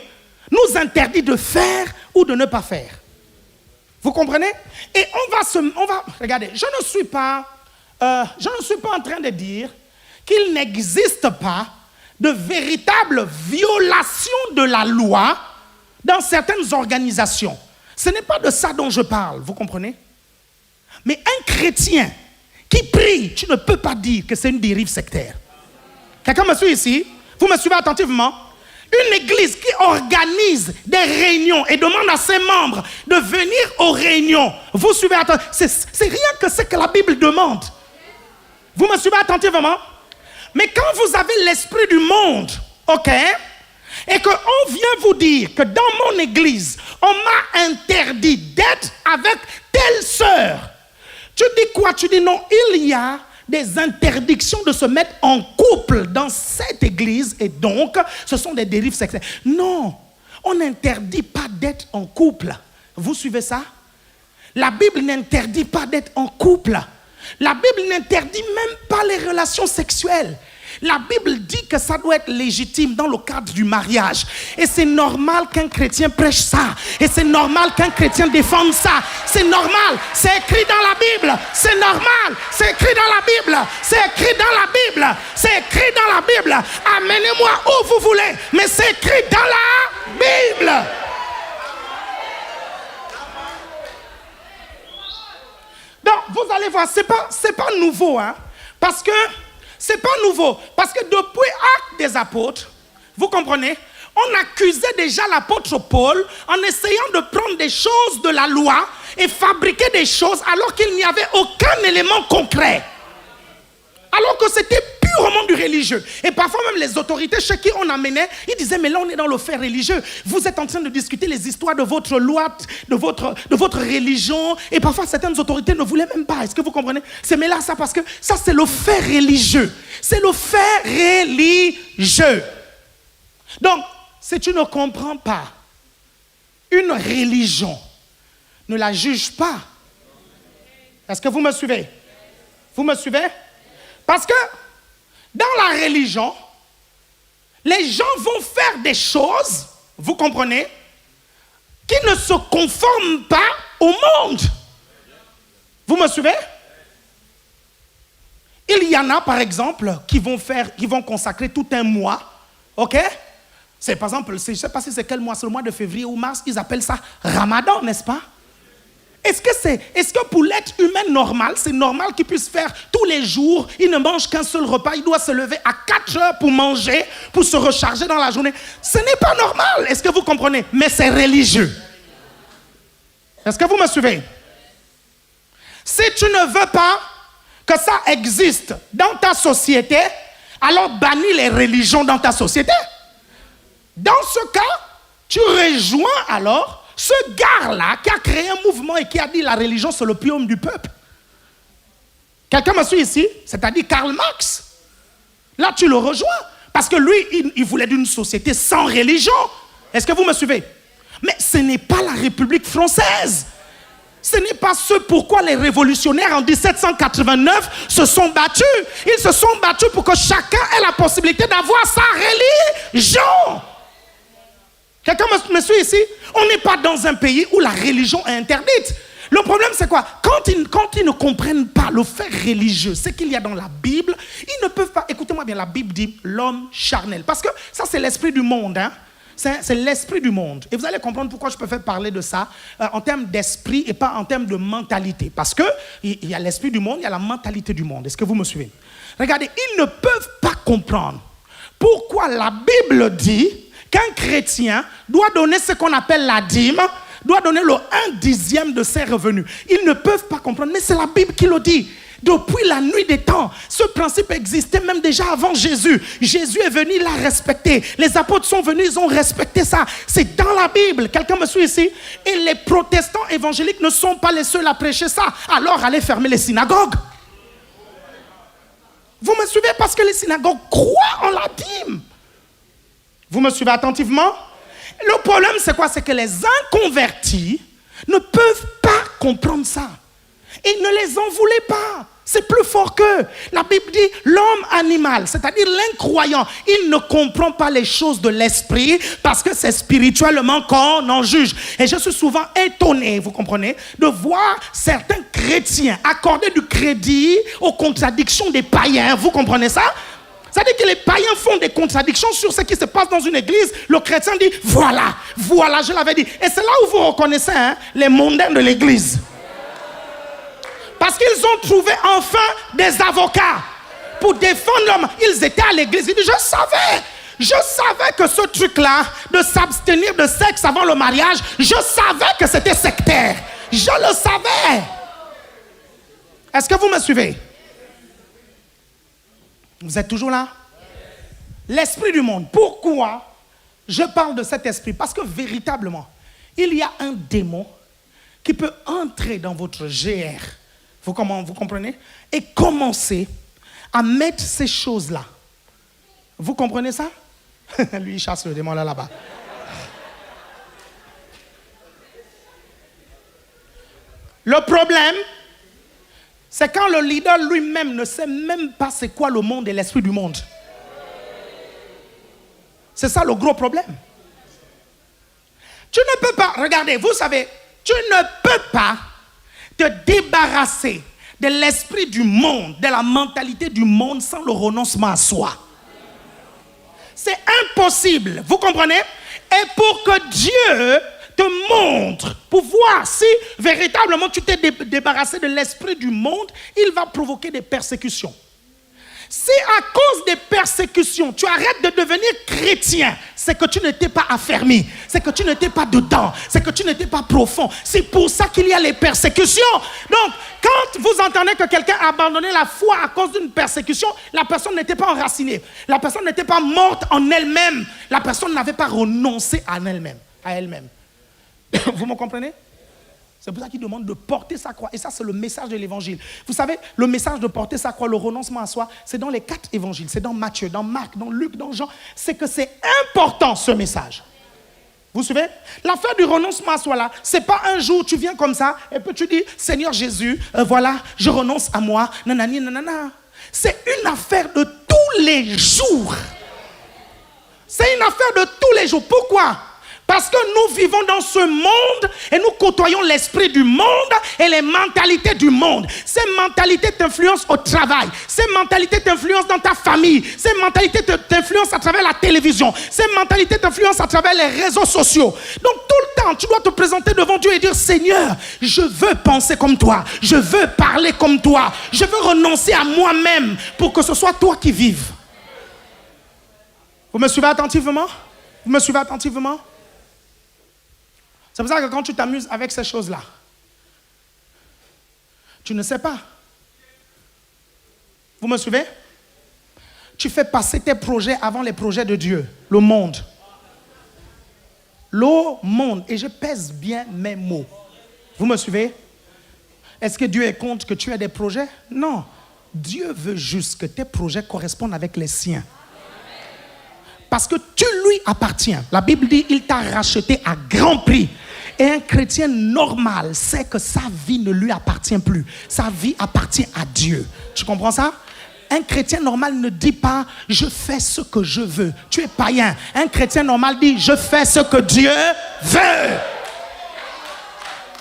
Speaker 2: nous interdit de faire ou de ne pas faire. Vous comprenez? Et regardez, je ne suis pas en train de dire qu'il n'existe pas de véritable violation de la loi dans certaines organisations. Ce n'est pas de ça dont je parle, vous comprenez? Mais un chrétien qui prie, tu ne peux pas dire que c'est une dérive sectaire. Quelqu'un me suit ici? Vous me suivez attentivement? Une église qui organise des réunions et demande à ses membres de venir aux réunions. Vous suivez attentivement? C'est rien que ce que la Bible demande. Vous me suivez attentivement? Mais quand vous avez l'esprit du monde, ok? Et qu'on vient vous dire que dans mon église, on m'a interdit d'être avec telle sœur. Tu dis quoi? Tu dis non, il y a des interdictions de se mettre en couple dans cette église et donc ce sont des dérives sectaires. Non, on n'interdit pas d'être en couple. Vous suivez ça? La Bible n'interdit pas d'être en couple. La Bible n'interdit même pas les relations sexuelles. La Bible dit que ça doit être légitime dans le cadre du mariage. Et c'est normal qu'un chrétien prêche ça. Et c'est normal qu'un chrétien défende ça. C'est normal. C'est écrit dans la Bible. C'est normal. C'est écrit dans la Bible. C'est écrit dans la Bible. C'est écrit dans la Bible. Amenez-moi où vous voulez. Mais c'est écrit dans la Bible. Donc, vous allez voir, c'est pas nouveau, hein. C'est pas nouveau. Parce que depuis Actes des Apôtres, vous comprenez, On accusait déjà l'apôtre Paul en essayant de prendre des choses de la loi et fabriquer des choses alors qu'il n'y avait aucun élément concret. Alors que c'était purement du religieux. Et parfois même les autorités chez qui on amenait, ils disaient, mais là on est dans le fait religieux. Vous êtes en train de discuter les histoires de votre loi, de votre religion. Et parfois certaines autorités ne voulaient même pas. Est-ce que vous comprenez? C'est mais là ça parce que ça c'est le fait religieux. C'est le fait religieux. Donc, si tu ne comprends pas une religion, ne la juge pas. Est-ce que vous me suivez? Vous me suivez? Parce que dans la religion, les gens vont faire des choses, vous comprenez, qui ne se conforment pas au monde. Vous me suivez? Il y en a, par exemple, qui vont consacrer tout un mois, ok? C'est par exemple, je ne sais pas si c'est quel mois, c'est le mois de février ou mars, ils appellent ça Ramadan, n'est-ce pas? Est-ce que pour l'être humain normal, c'est normal qu'il puisse faire tous les jours, il ne mange qu'un seul repas, il doit se lever à 4 heures pour manger, pour se recharger dans la journée? Ce n'est pas normal, est-ce que vous comprenez? Mais c'est religieux. Est-ce que vous me suivez? Si tu ne veux pas que ça existe dans ta société, alors bannis les religions dans ta société. Dans ce cas, tu rejoins alors ce gars-là qui a créé un mouvement et qui a dit la religion c'est l'opium du peuple. Quelqu'un me suit ici? C'est-à-dire Karl Marx. Là, tu le rejoins. Parce que lui, il voulait d'une société sans religion. Est-ce que vous me suivez? Mais ce n'est pas la République française. Ce n'est pas ce pourquoi les révolutionnaires en 1789 se sont battus. Ils se sont battus pour que chacun ait la possibilité d'avoir sa religion. Quelqu'un me suit ici? On n'est pas dans un pays où la religion est interdite. Le problème, c'est quoi? Quand ils ne comprennent pas le fait religieux, ce qu'il y a dans la Bible, ils ne peuvent pas... Écoutez-moi bien, la Bible dit l'homme charnel. Parce que ça, c'est l'esprit du monde. Hein? C'est l'esprit du monde. Et vous allez comprendre pourquoi je peux faire parler de ça en termes d'esprit et pas en termes de mentalité. Parce qu'il y a l'esprit du monde, il y a la mentalité du monde. Est-ce que vous me suivez? Regardez, ils ne peuvent pas comprendre pourquoi la Bible dit qu'un chrétien doit donner ce qu'on appelle la dîme, doit donner le 1/10 de ses revenus. Ils ne peuvent pas comprendre, mais c'est la Bible qui le dit. Depuis la nuit des temps, ce principe existait même déjà avant Jésus. Jésus est venu, il l'a respecté. Les apôtres sont venus, ils ont respecté ça. C'est dans la Bible. Quelqu'un me suit ici? Et les protestants évangéliques ne sont pas les seuls à prêcher ça. Alors allez fermer les synagogues. Vous me suivez? Parce que les synagogues croient en la dîme. Vous me suivez attentivement? Le problème, c'est quoi? C'est que les inconvertis ne peuvent pas comprendre ça. Et ne les en voulez pas. C'est plus fort qu'eux. La Bible dit l'homme animal, c'est-à-dire l'incroyant, il ne comprend pas les choses de l'esprit parce que c'est spirituellement qu'on en juge. Et je suis souvent étonné, vous comprenez, de voir certains chrétiens accorder du crédit aux contradictions des païens. Vous comprenez ça? C'est-à-dire que les païens font des contradictions sur ce qui se passe dans une église. Le chrétien dit, voilà, je l'avais dit. Et c'est là où vous reconnaissez les mondains de l'église. Parce qu'ils ont trouvé enfin des avocats pour défendre l'homme. Ils étaient à l'église. Ils disent, je savais que ce truc-là, de s'abstenir de sexe avant le mariage, je savais que c'était sectaire. Je le savais. Est-ce que vous me suivez? Vous êtes toujours là? L'esprit du monde. Pourquoi je parle de cet esprit? Parce que véritablement, il y a un démon qui peut entrer dans votre GR. Vous comprenez? Et commencer à mettre ces choses-là. Vous comprenez ça? Lui, il chasse le démon là-bas. Le problème, c'est quand le leader lui-même ne sait même pas c'est quoi le monde et l'esprit du monde. C'est ça le gros problème. Tu ne peux pas, regardez, vous savez, tu ne peux pas te débarrasser de l'esprit du monde, de la mentalité du monde sans le renoncement à soi. C'est impossible, vous comprenez? Et pour que Dieu te montre, pour voir si véritablement tu t'es débarrassé de l'esprit du monde, il va provoquer des persécutions. Si à cause des persécutions, tu arrêtes de devenir chrétien, c'est que tu n'étais pas affermi, c'est que tu n'étais pas dedans, c'est que tu n'étais pas profond. C'est pour ça qu'il y a les persécutions. Donc, quand vous entendez que quelqu'un a abandonné la foi à cause d'une persécution, la personne n'était pas enracinée, la personne n'était pas morte en elle-même, la personne n'avait pas renoncé à elle-même. Vous me comprenez? C'est pour ça qu'il demande de porter sa croix. Et ça, c'est le message de l'évangile. Vous savez, le message de porter sa croix, le renoncement à soi, c'est dans les 4 évangiles. C'est dans Matthieu, dans Marc, dans Luc, dans Jean. C'est que c'est important, ce message. Vous suivez? L'affaire du renoncement à soi, là, c'est pas un jour, tu viens comme ça, et puis tu dis, Seigneur Jésus, voilà, je renonce à moi, nanani, nanana. C'est une affaire de tous les jours. C'est une affaire de tous les jours. Pourquoi? Parce que nous vivons dans ce monde et nous côtoyons l'esprit du monde et les mentalités du monde. Ces mentalités t'influencent au travail. Ces mentalités t'influencent dans ta famille. Ces mentalités t'influencent à travers la télévision. Ces mentalités t'influencent à travers les réseaux sociaux. Donc tout le temps, tu dois te présenter devant Dieu et dire, Seigneur, je veux penser comme toi. Je veux parler comme toi. Je veux renoncer à moi-même pour que ce soit toi qui vives. Vous me suivez attentivement? Vous me suivez attentivement? C'est pour ça que quand tu t'amuses avec ces choses-là, tu ne sais pas. Vous me suivez? Tu fais passer tes projets avant les projets de Dieu, le monde. Le monde, et je pèse bien mes mots. Vous me suivez? Est-ce que Dieu est contre que tu aies des projets? Non. Dieu veut juste que tes projets correspondent avec les siens. Parce que tu lui appartiens. La Bible dit, il t'a racheté à grand prix. Et un chrétien normal sait que sa vie ne lui appartient plus. Sa vie appartient à Dieu. Tu comprends ça? Un chrétien normal ne dit pas « je fais ce que je veux ». Tu es païen. Un chrétien normal dit « je fais ce que Dieu veut ».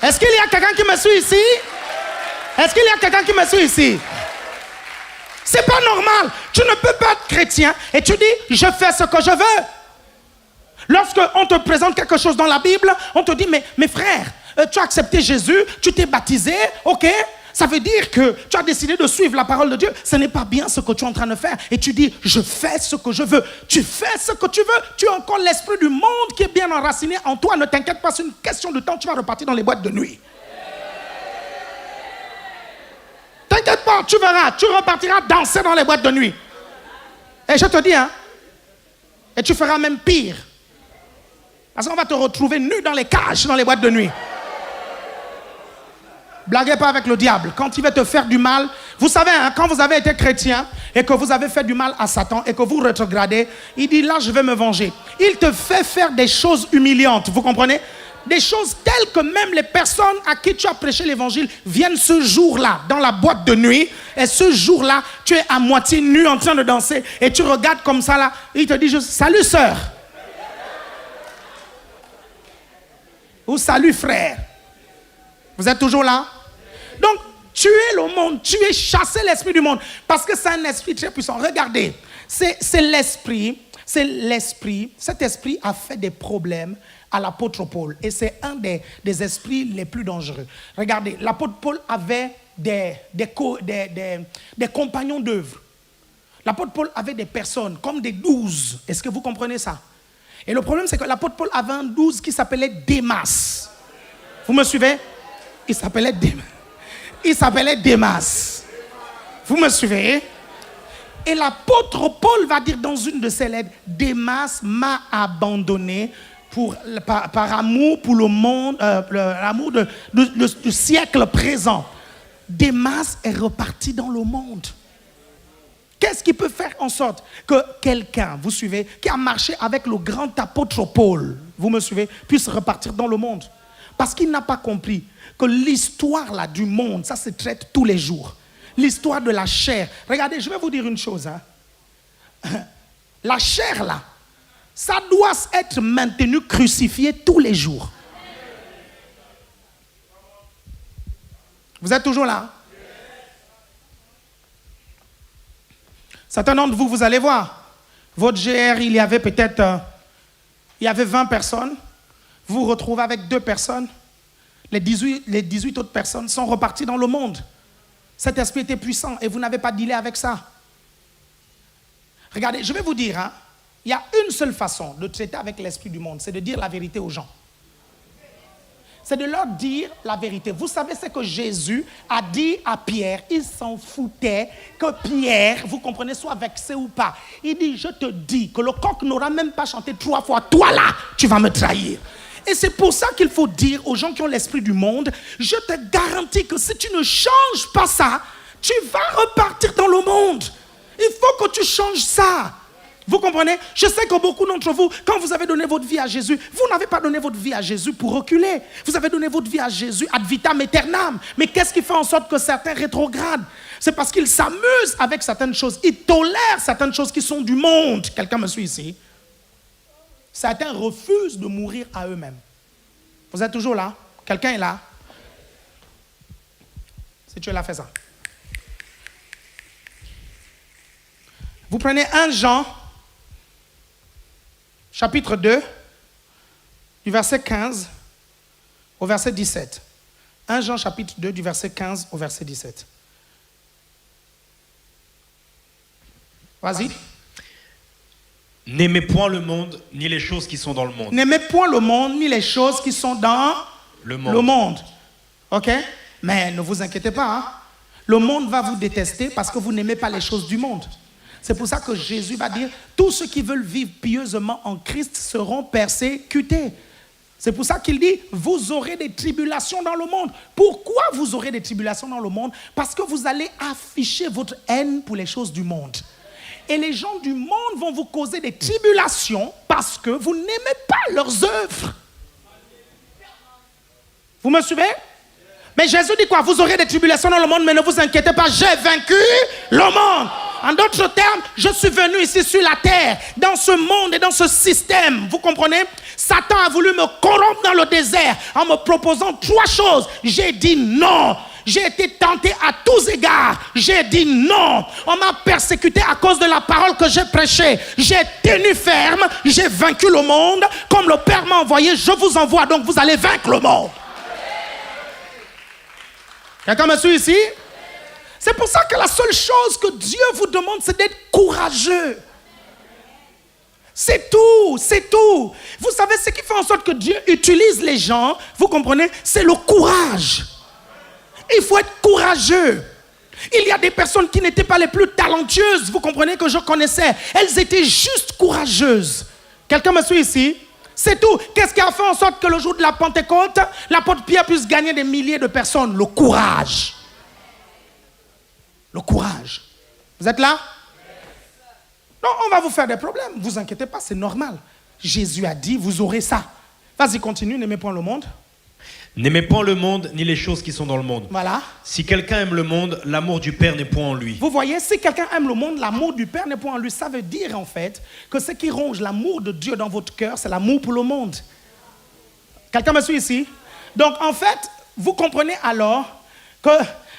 Speaker 2: Est-ce qu'il y a quelqu'un qui me suit ici? Est-ce qu'il y a quelqu'un qui me suit ici? C'est pas normal. Tu ne peux pas être chrétien et tu dis « je fais ce que je veux ». Lorsqu'on te présente quelque chose dans la Bible, on te dit, mais frère, tu as accepté Jésus, tu t'es baptisé, ok? Ça veut dire que tu as décidé de suivre la parole de Dieu. Ce n'est pas bien ce que tu es en train de faire. Et tu dis, je fais ce que je veux. Tu fais ce que tu veux. Tu as encore l'esprit du monde qui est bien enraciné en toi. Ne t'inquiète pas, c'est une question de temps. Tu vas repartir dans les boîtes de nuit. T'inquiète pas, tu verras. Tu repartiras danser dans les boîtes de nuit. Et je te dis, hein, et tu feras même pire. Parce qu'on va te retrouver nu dans les cages, dans les boîtes de nuit. Blaguez pas avec le diable. Quand il va te faire du mal, vous savez, hein, quand vous avez été chrétien et que vous avez fait du mal à Satan et que vous rétrogradez, il dit là, je vais me venger. Il te fait faire des choses humiliantes, vous comprenez? Des choses telles que même les personnes à qui tu as prêché l'évangile viennent ce jour-là dans la boîte de nuit. Et ce jour-là, tu es à moitié nu en train de danser et tu regardes comme ça là. Il te dit, salut sœur. Ou salut frère. Vous êtes toujours là? Donc, tuer le monde, tuer, chasser l'esprit du monde. Parce que c'est un esprit très puissant. Regardez, c'est l'esprit. Cet esprit a fait des problèmes à l'apôtre Paul. Et c'est un des esprits les plus dangereux. Regardez, l'apôtre Paul avait des compagnons d'œuvre. L'apôtre Paul avait des personnes comme des 12. Est-ce que vous comprenez ça? Et le problème, c'est que l'apôtre Paul avait un 12 qui s'appelait Démas. Vous me suivez? Il s'appelait Démas. Vous me suivez? Et l'apôtre Paul va dire dans une de ses lettres, Démas m'a abandonné par amour pour le monde, l'amour du siècle présent. Démas est reparti dans le monde. Qu'est-ce qui peut faire en sorte que quelqu'un, vous suivez, qui a marché avec le grand apôtre Paul, vous me suivez, puisse repartir dans le monde? Parce qu'il n'a pas compris que l'histoire là du monde, ça se traite tous les jours. L'histoire de la chair. Regardez, je vais vous dire une chose. Hein. La chair là, ça doit être maintenu crucifié tous les jours. Vous êtes toujours là? Certains d'entre vous, vous allez voir, votre GR, il y avait peut-être, 20 personnes, vous vous retrouvez avec 2 personnes, les 18 autres personnes sont reparties dans le monde. Cet esprit était puissant et vous n'avez pas dealé avec ça. Regardez, je vais vous dire, hein, il y a une seule façon de traiter avec l'esprit du monde, c'est de dire la vérité aux gens. C'est de leur dire la vérité. Vous savez ce que Jésus a dit à Pierre? Il s'en foutait que Pierre, vous comprenez, soit vexé ou pas. Il dit, je te dis que le coq n'aura même pas chanté 3 fois. Toi là, tu vas me trahir. Et c'est pour ça qu'il faut dire aux gens qui ont l'esprit du monde, je te garantis que si tu ne changes pas ça, tu vas repartir dans le monde. Il faut que tu changes ça. Vous comprenez? Je sais que beaucoup d'entre vous, quand vous avez donné votre vie à Jésus, vous n'avez pas donné votre vie à Jésus pour reculer. Vous avez donné votre vie à Jésus ad vitam aeternam. Mais qu'est-ce qui fait en sorte que certains rétrogradent? C'est parce qu'ils s'amusent avec certaines choses. Ils tolèrent certaines choses qui sont du monde. Quelqu'un me suit ici? Certains refusent de mourir à eux-mêmes. Vous êtes toujours là? Quelqu'un est là? Si tu es là, fais ça. Vous prenez 1 Jean, chapitre 2, du verset 15 au verset 17. 1 Jean, chapitre 2, du verset 15 au verset 17. Vas-y.
Speaker 3: N'aimez point le monde, ni les choses qui sont dans le monde.
Speaker 2: N'aimez point le monde, ni les choses qui sont dans le monde. OK? Mais ne vous inquiétez pas. Hein? Le monde va vous détester parce que vous n'aimez pas les choses du monde. C'est pour ça que Jésus va dire, tous ceux qui veulent vivre pieusement en Christ seront persécutés. C'est pour ça qu'il dit, vous aurez des tribulations dans le monde. Pourquoi vous aurez des tribulations dans le monde? Parce que vous allez afficher votre haine pour les choses du monde. Et les gens du monde vont vous causer des tribulations parce que vous n'aimez pas leurs œuvres. Vous me suivez? Mais Jésus dit quoi? Vous aurez des tribulations dans le monde, mais ne vous inquiétez pas, j'ai vaincu le monde. En d'autres termes, je suis venu ici sur la terre, dans ce monde et dans ce système. Vous comprenez? Satan a voulu me corrompre dans le désert en me proposant 3 choses. J'ai dit non. J'ai été tenté à tous égards. J'ai dit non. On m'a persécuté à cause de la parole que j'ai prêchée. J'ai tenu ferme. J'ai vaincu le monde. Comme le Père m'a envoyé, je vous envoie. Donc vous allez vaincre le monde. Quelqu'un me suit ici? C'est pour ça que la seule chose que Dieu vous demande, c'est d'être courageux. C'est tout, c'est tout. Vous savez ce qui fait en sorte que Dieu utilise les gens, vous comprenez? C'est le courage. Il faut être courageux. Il y a des personnes qui n'étaient pas les plus talentueuses, vous comprenez, que je connaissais. Elles étaient juste courageuses. Quelqu'un me suit ici? C'est tout. Qu'est-ce qui a fait en sorte que le jour de la Pentecôte, l'apôtre Pierre puisse gagner des milliers de personnes? Le courage. Le courage. Vous êtes là? Non, on va vous faire des problèmes. Ne vous inquiétez pas, c'est normal. Jésus a dit, vous aurez ça. Vas-y, continue, n'aimez point le monde.
Speaker 3: N'aimez point le monde, ni les choses qui sont dans le monde.
Speaker 2: Voilà.
Speaker 3: Si quelqu'un aime le monde, l'amour du Père n'est point en lui.
Speaker 2: Vous voyez, si quelqu'un aime le monde, l'amour du Père n'est point en lui. Ça veut dire en fait que ce qui ronge l'amour de Dieu dans votre cœur, c'est l'amour pour le monde. Quelqu'un me suit ici? Donc en fait, vous comprenez alors que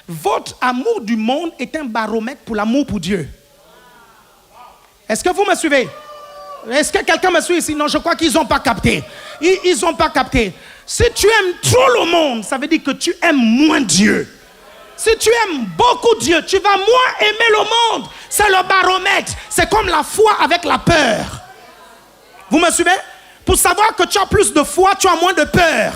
Speaker 2: votre amour du monde est un baromètre pour l'amour pour Dieu. Est-ce que vous me suivez? Est-ce que quelqu'un me suit ici? Non, je crois qu'ils n'ont pas capté. Ils n'ont pas capté. Si tu aimes trop le monde, ça veut dire que tu aimes moins Dieu. Si tu aimes beaucoup Dieu, tu vas moins aimer le monde. C'est le baromètre. C'est comme la foi avec la peur. Vous me suivez? Pour savoir que tu as plus de foi, tu as moins de peur.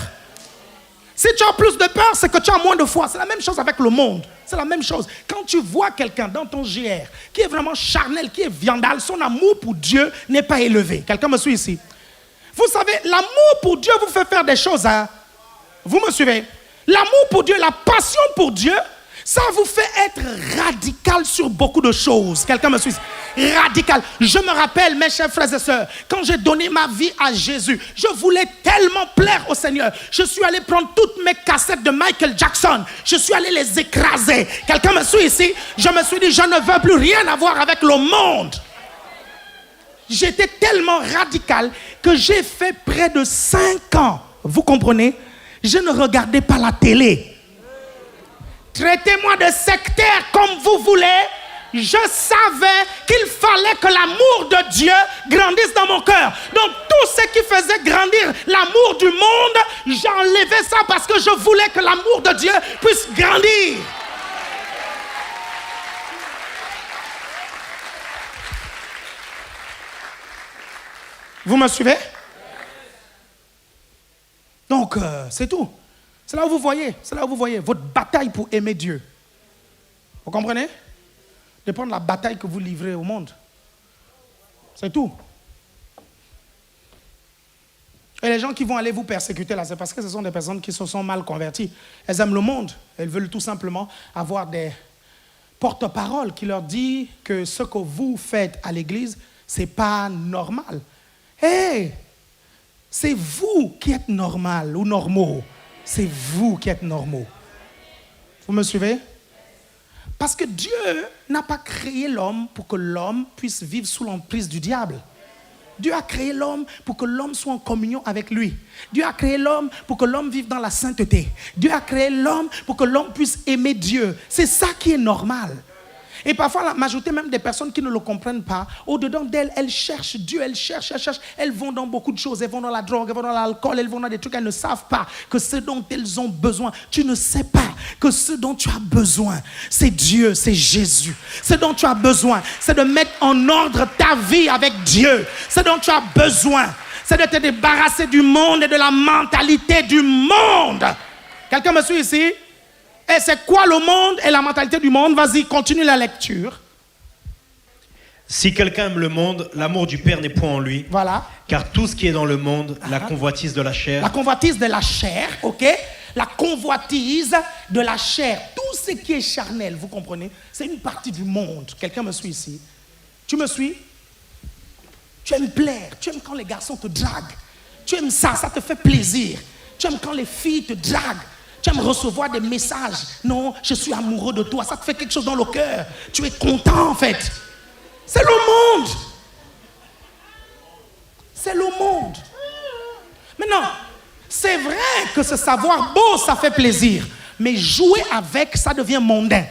Speaker 2: Si tu as plus de peur, c'est que tu as moins de foi. C'est la même chose avec le monde. C'est la même chose. Quand tu vois quelqu'un dans ton GR qui est vraiment charnel, qui est viandal, son amour pour Dieu n'est pas élevé. Quelqu'un me suit ici? Vous savez, l'amour pour Dieu vous fait faire des choses. Hein? Vous me suivez? L'amour pour Dieu, la passion pour Dieu, ça vous fait être radical sur beaucoup de choses. Quelqu'un me suit? Radical. Je me rappelle, mes chers frères et sœurs, quand j'ai donné ma vie à Jésus, je voulais tellement plaire au Seigneur. Je suis allé prendre toutes mes cassettes de Michael Jackson. Je suis allé les écraser. Quelqu'un me suit ici? Je me suis dit, je ne veux plus rien avoir avec le monde. J'étais tellement radical que j'ai fait près de 5 ans. Vous comprenez? Je ne regardais pas la télé. Traitez-moi de sectaire comme vous voulez. Je savais qu'il fallait que l'amour de Dieu grandisse dans mon cœur. Donc tout ce qui faisait grandir l'amour du monde, j'enlevais ça parce que je voulais que l'amour de Dieu puisse grandir. Vous me suivez? Donc, c'est tout. C'est là où vous voyez, votre bataille pour aimer Dieu. Vous comprenez? Dépend de la bataille que vous livrez au monde. C'est tout. Et les gens qui vont aller vous persécuter là, c'est parce que ce sont des personnes qui se sont mal converties. Elles aiment le monde. Elles veulent tout simplement avoir des porte-parole qui leur dit que ce que vous faites à l'église, c'est pas normal. Hey, c'est vous qui êtes normal ou normaux. C'est vous qui êtes normaux. Vous me suivez? Parce que Dieu n'a pas créé l'homme pour que l'homme puisse vivre sous l'emprise du diable. Dieu a créé l'homme pour que l'homme soit en communion avec lui. Dieu a créé l'homme pour que l'homme vive dans la sainteté. Dieu a créé l'homme pour que l'homme puisse aimer Dieu. C'est ça qui est normal. Et parfois, la majorité même des personnes qui ne le comprennent pas, au-dedans d'elles, elles cherchent Dieu, elles cherchent. Elles vont dans beaucoup de choses, elles vont dans la drogue, elles vont dans l'alcool, elles vont dans des trucs, elles ne savent pas que ce dont elles ont besoin. Tu ne sais pas que ce dont tu as besoin, c'est Dieu, c'est Jésus. Ce dont tu as besoin, c'est de mettre en ordre ta vie avec Dieu. Ce dont tu as besoin, c'est de te débarrasser du monde et de la mentalité du monde. Quelqu'un me suit ici? Et c'est quoi le monde et la mentalité du monde? Vas-y, continue la lecture.
Speaker 3: Si quelqu'un aime le monde, l'amour du Père n'est point en lui.
Speaker 2: Voilà.
Speaker 3: Car tout ce qui est dans le monde, la convoitise de la chair.
Speaker 2: La convoitise de la chair, ok? La convoitise de la chair. Tout ce qui est charnel, vous comprenez? C'est une partie du monde. Quelqu'un me suit ici? Tu me suis? Tu aimes plaire. Tu aimes quand les garçons te draguent. Tu aimes ça, ça te fait plaisir. Tu aimes quand les filles te draguent. Tu aimes recevoir des messages. Non, je suis amoureux de toi. Ça te fait quelque chose dans le cœur. Tu es content en fait. C'est le monde. C'est le monde. Maintenant, c'est vrai que ce savoir beau, ça fait plaisir. Mais jouer avec, ça devient mondain.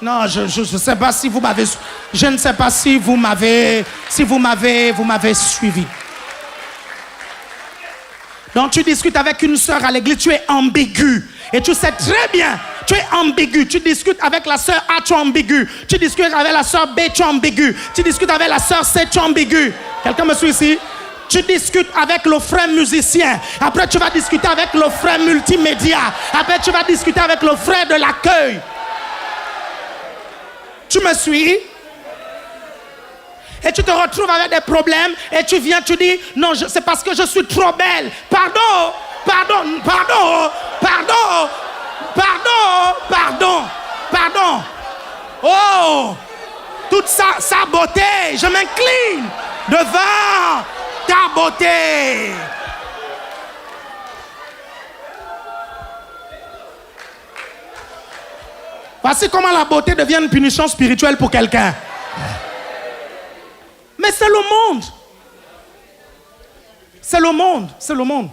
Speaker 2: Non, je ne sais pas si vous m'avez... Je ne sais pas si vous m'avez suivi. Donc tu discutes avec une sœur à l'église, tu es ambigu. Et tu sais très bien, tu es ambigu. Tu discutes avec la sœur A, tu es ambigu. Tu discutes avec la sœur B, tu es ambigu. Tu discutes avec la sœur C, tu es ambigu. Quelqu'un me suit ici? Tu discutes avec le frère musicien. Après, tu vas discuter avec le frère multimédia. Après, tu vas discuter avec le frère de l'accueil. Tu me suis? Et tu te retrouves avec des problèmes et tu viens, tu dis, non, c'est parce que je suis trop belle. Pardon. Oh, toute sa beauté, je m'incline devant ta beauté. Voici comment la beauté devient une punition spirituelle pour quelqu'un. Mais c'est le monde. C'est le monde.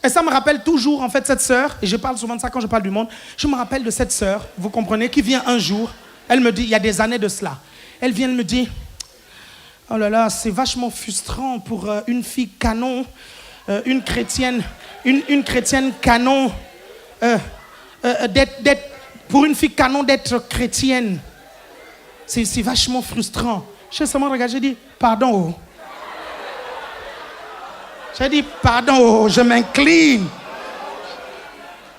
Speaker 2: Et ça me rappelle toujours, en fait, cette sœur, et je parle souvent de ça quand je parle du monde, je me rappelle de cette sœur, vous comprenez, qui vient un jour, elle me dit, il y a des années de cela, elle vient me dire, oh là là, c'est vachement frustrant pour une fille canon, une chrétienne canon, pour une fille canon d'être chrétienne. C'est vachement frustrant. J'ai seulement regardé, j'ai dit, pardon. J'ai dit, pardon, je m'incline.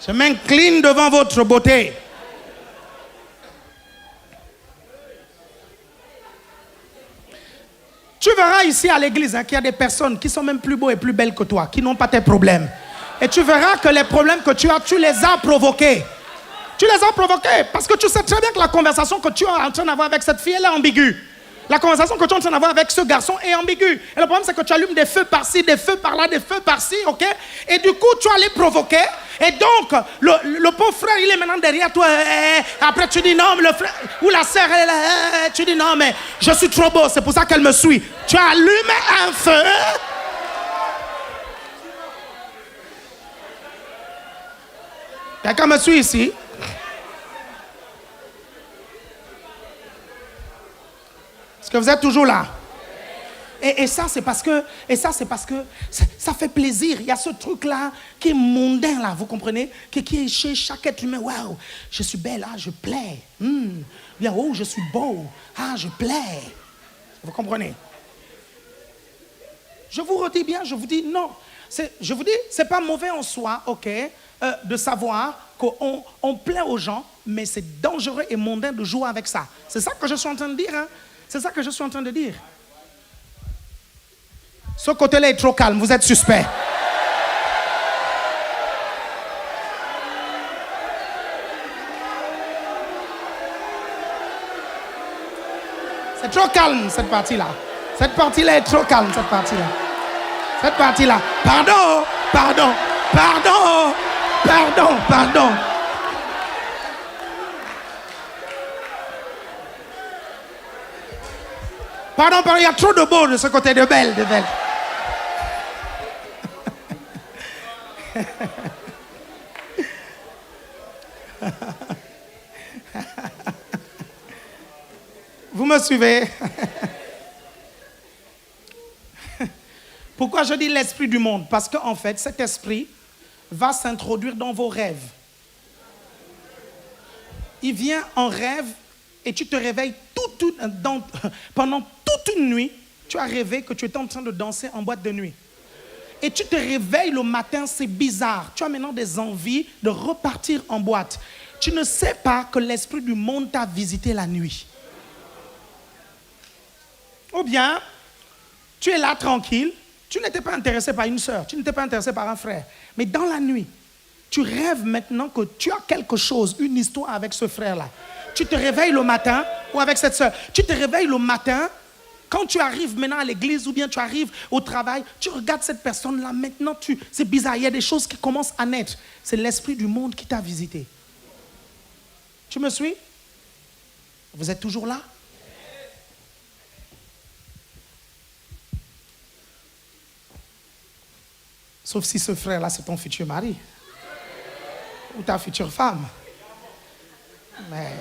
Speaker 2: Je m'incline devant votre beauté. Tu verras ici à l'église qu'il y a des personnes qui sont même plus beaux et plus belles que toi, qui n'ont pas tes problèmes. Et tu verras que les problèmes que tu as, tu les as provoqués. Tu les as provoqués parce que tu sais très bien que la conversation que tu es en train d'avoir avec cette fille, elle est ambiguë. La conversation que tu es en train d'avoir avec ce garçon est ambiguë. Et le problème, c'est que tu allumes des feux par-ci, des feux par-là, des feux par-ci, ok? Et du coup, tu as les provoquer. Et donc, le pauvre frère, il est maintenant derrière toi. Après, tu dis non, mais le frère, ou la sœur, elle est là. Tu dis non, mais je suis trop beau, c'est pour ça qu'elle me suit. Tu as allumé un feu. Quelqu'un me suit ici? Est-ce que vous êtes toujours là? Et ça, c'est parce que ça fait plaisir. Il y a ce truc-là qui est mondain, là, vous comprenez? Qui est chez chaque être humain. Waouh, je suis belle, je plais. Bien, oh, je suis beau, je plais. Vous comprenez? Je vous redis bien, je vous dis non. Je vous dis, c'est pas mauvais en soi, ok, de savoir qu'on plaît aux gens, mais c'est dangereux et mondain de jouer avec ça. C'est ça que je suis en train de dire. Hein? C'est ça que je suis en train de dire. Ce côté-là est trop calme, vous êtes suspect. C'est trop calme, cette partie-là. Cette partie-là est trop calme, cette partie-là. Cette partie-là. Pardon, pardon, pardon, pardon, pardon. Pardon, pardon, il y a trop de beau de ce côté de belle, de belle. Vous me suivez? Pourquoi je dis l'esprit du monde? Parce qu'en fait, cet esprit va s'introduire dans vos rêves. Il vient en rêve et tu te réveilles pendant toute une nuit. Tu as rêvé que tu étais en train de danser en boîte de nuit. Et tu te réveilles le matin, c'est bizarre. Tu as maintenant des envies de repartir en boîte. Tu ne sais pas que l'esprit du monde t'a visité la nuit. Ou bien, tu es là tranquille, tu n'étais pas intéressé par une sœur, tu n'étais pas intéressé par un frère. Mais dans la nuit, tu rêves maintenant que tu as quelque chose, une histoire avec ce frère-là. Tu te réveilles le matin, ou avec cette sœur, tu te réveilles le matin, quand tu arrives maintenant à l'église, ou bien tu arrives au travail, tu regardes cette personne-là, maintenant c'est bizarre, il y a des choses qui commencent à naître. C'est l'esprit du monde qui t'a visité. Tu me suis? Vous êtes toujours là? Sauf si ce frère-là, c'est ton futur mari. Ou ta future femme. Mais...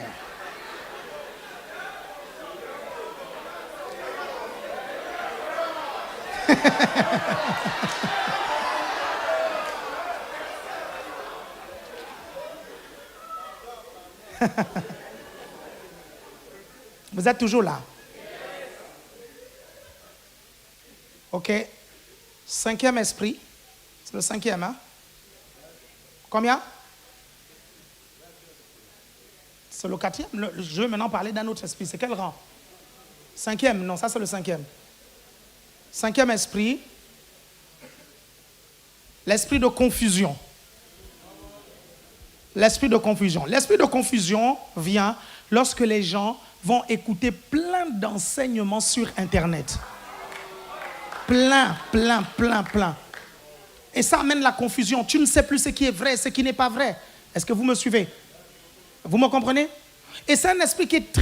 Speaker 2: Vous êtes toujours là? Ok. 5e esprit. C'est le 5e, hein? Combien? C'est le 4e. Je vais maintenant parler d'un autre esprit. C'est quel rang? 5e, non, ça c'est le 5e. 5e esprit. L'esprit de confusion. L'esprit de confusion. L'esprit de confusion vient lorsque les gens vont écouter plein d'enseignements sur Internet. Plein. Et ça amène la confusion. Tu ne sais plus ce qui est vrai, ce qui n'est pas vrai. Est-ce que vous me suivez? Vous me comprenez? Et c'est un esprit qui est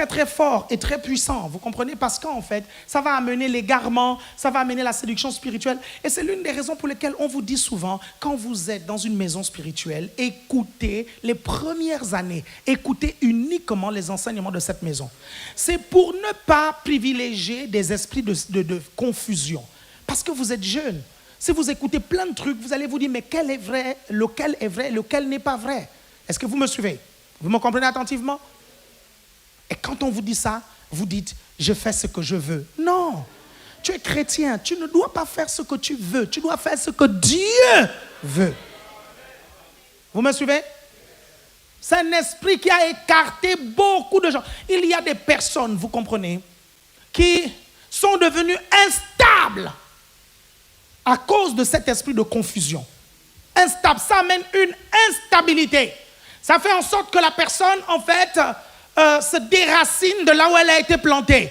Speaker 2: très fort et très puissant. Vous comprenez? Parce qu'en fait, ça va amener l'égarement, ça va amener la séduction spirituelle. Et c'est l'une des raisons pour lesquelles on vous dit souvent, quand vous êtes dans une maison spirituelle, écoutez les premières années, écoutez uniquement les enseignements de cette maison. C'est pour ne pas privilégier des esprits de confusion. Parce que vous êtes jeune. Si vous écoutez plein de trucs, vous allez vous dire, mais quel est vrai, lequel n'est pas vrai? Est-ce que vous me suivez? Vous me comprenez attentivement? Et quand on vous dit ça, vous dites, je fais ce que je veux. Non, tu es chrétien, tu ne dois pas faire ce que tu veux, tu dois faire ce que Dieu veut. Vous me suivez? C'est un esprit qui a écarté beaucoup de gens. Il y a des personnes, vous comprenez, qui sont devenues instables à cause de cet esprit de confusion. Instable, ça amène une instabilité. Ça fait en sorte que la personne, en fait, se déracine de là où elle a été plantée.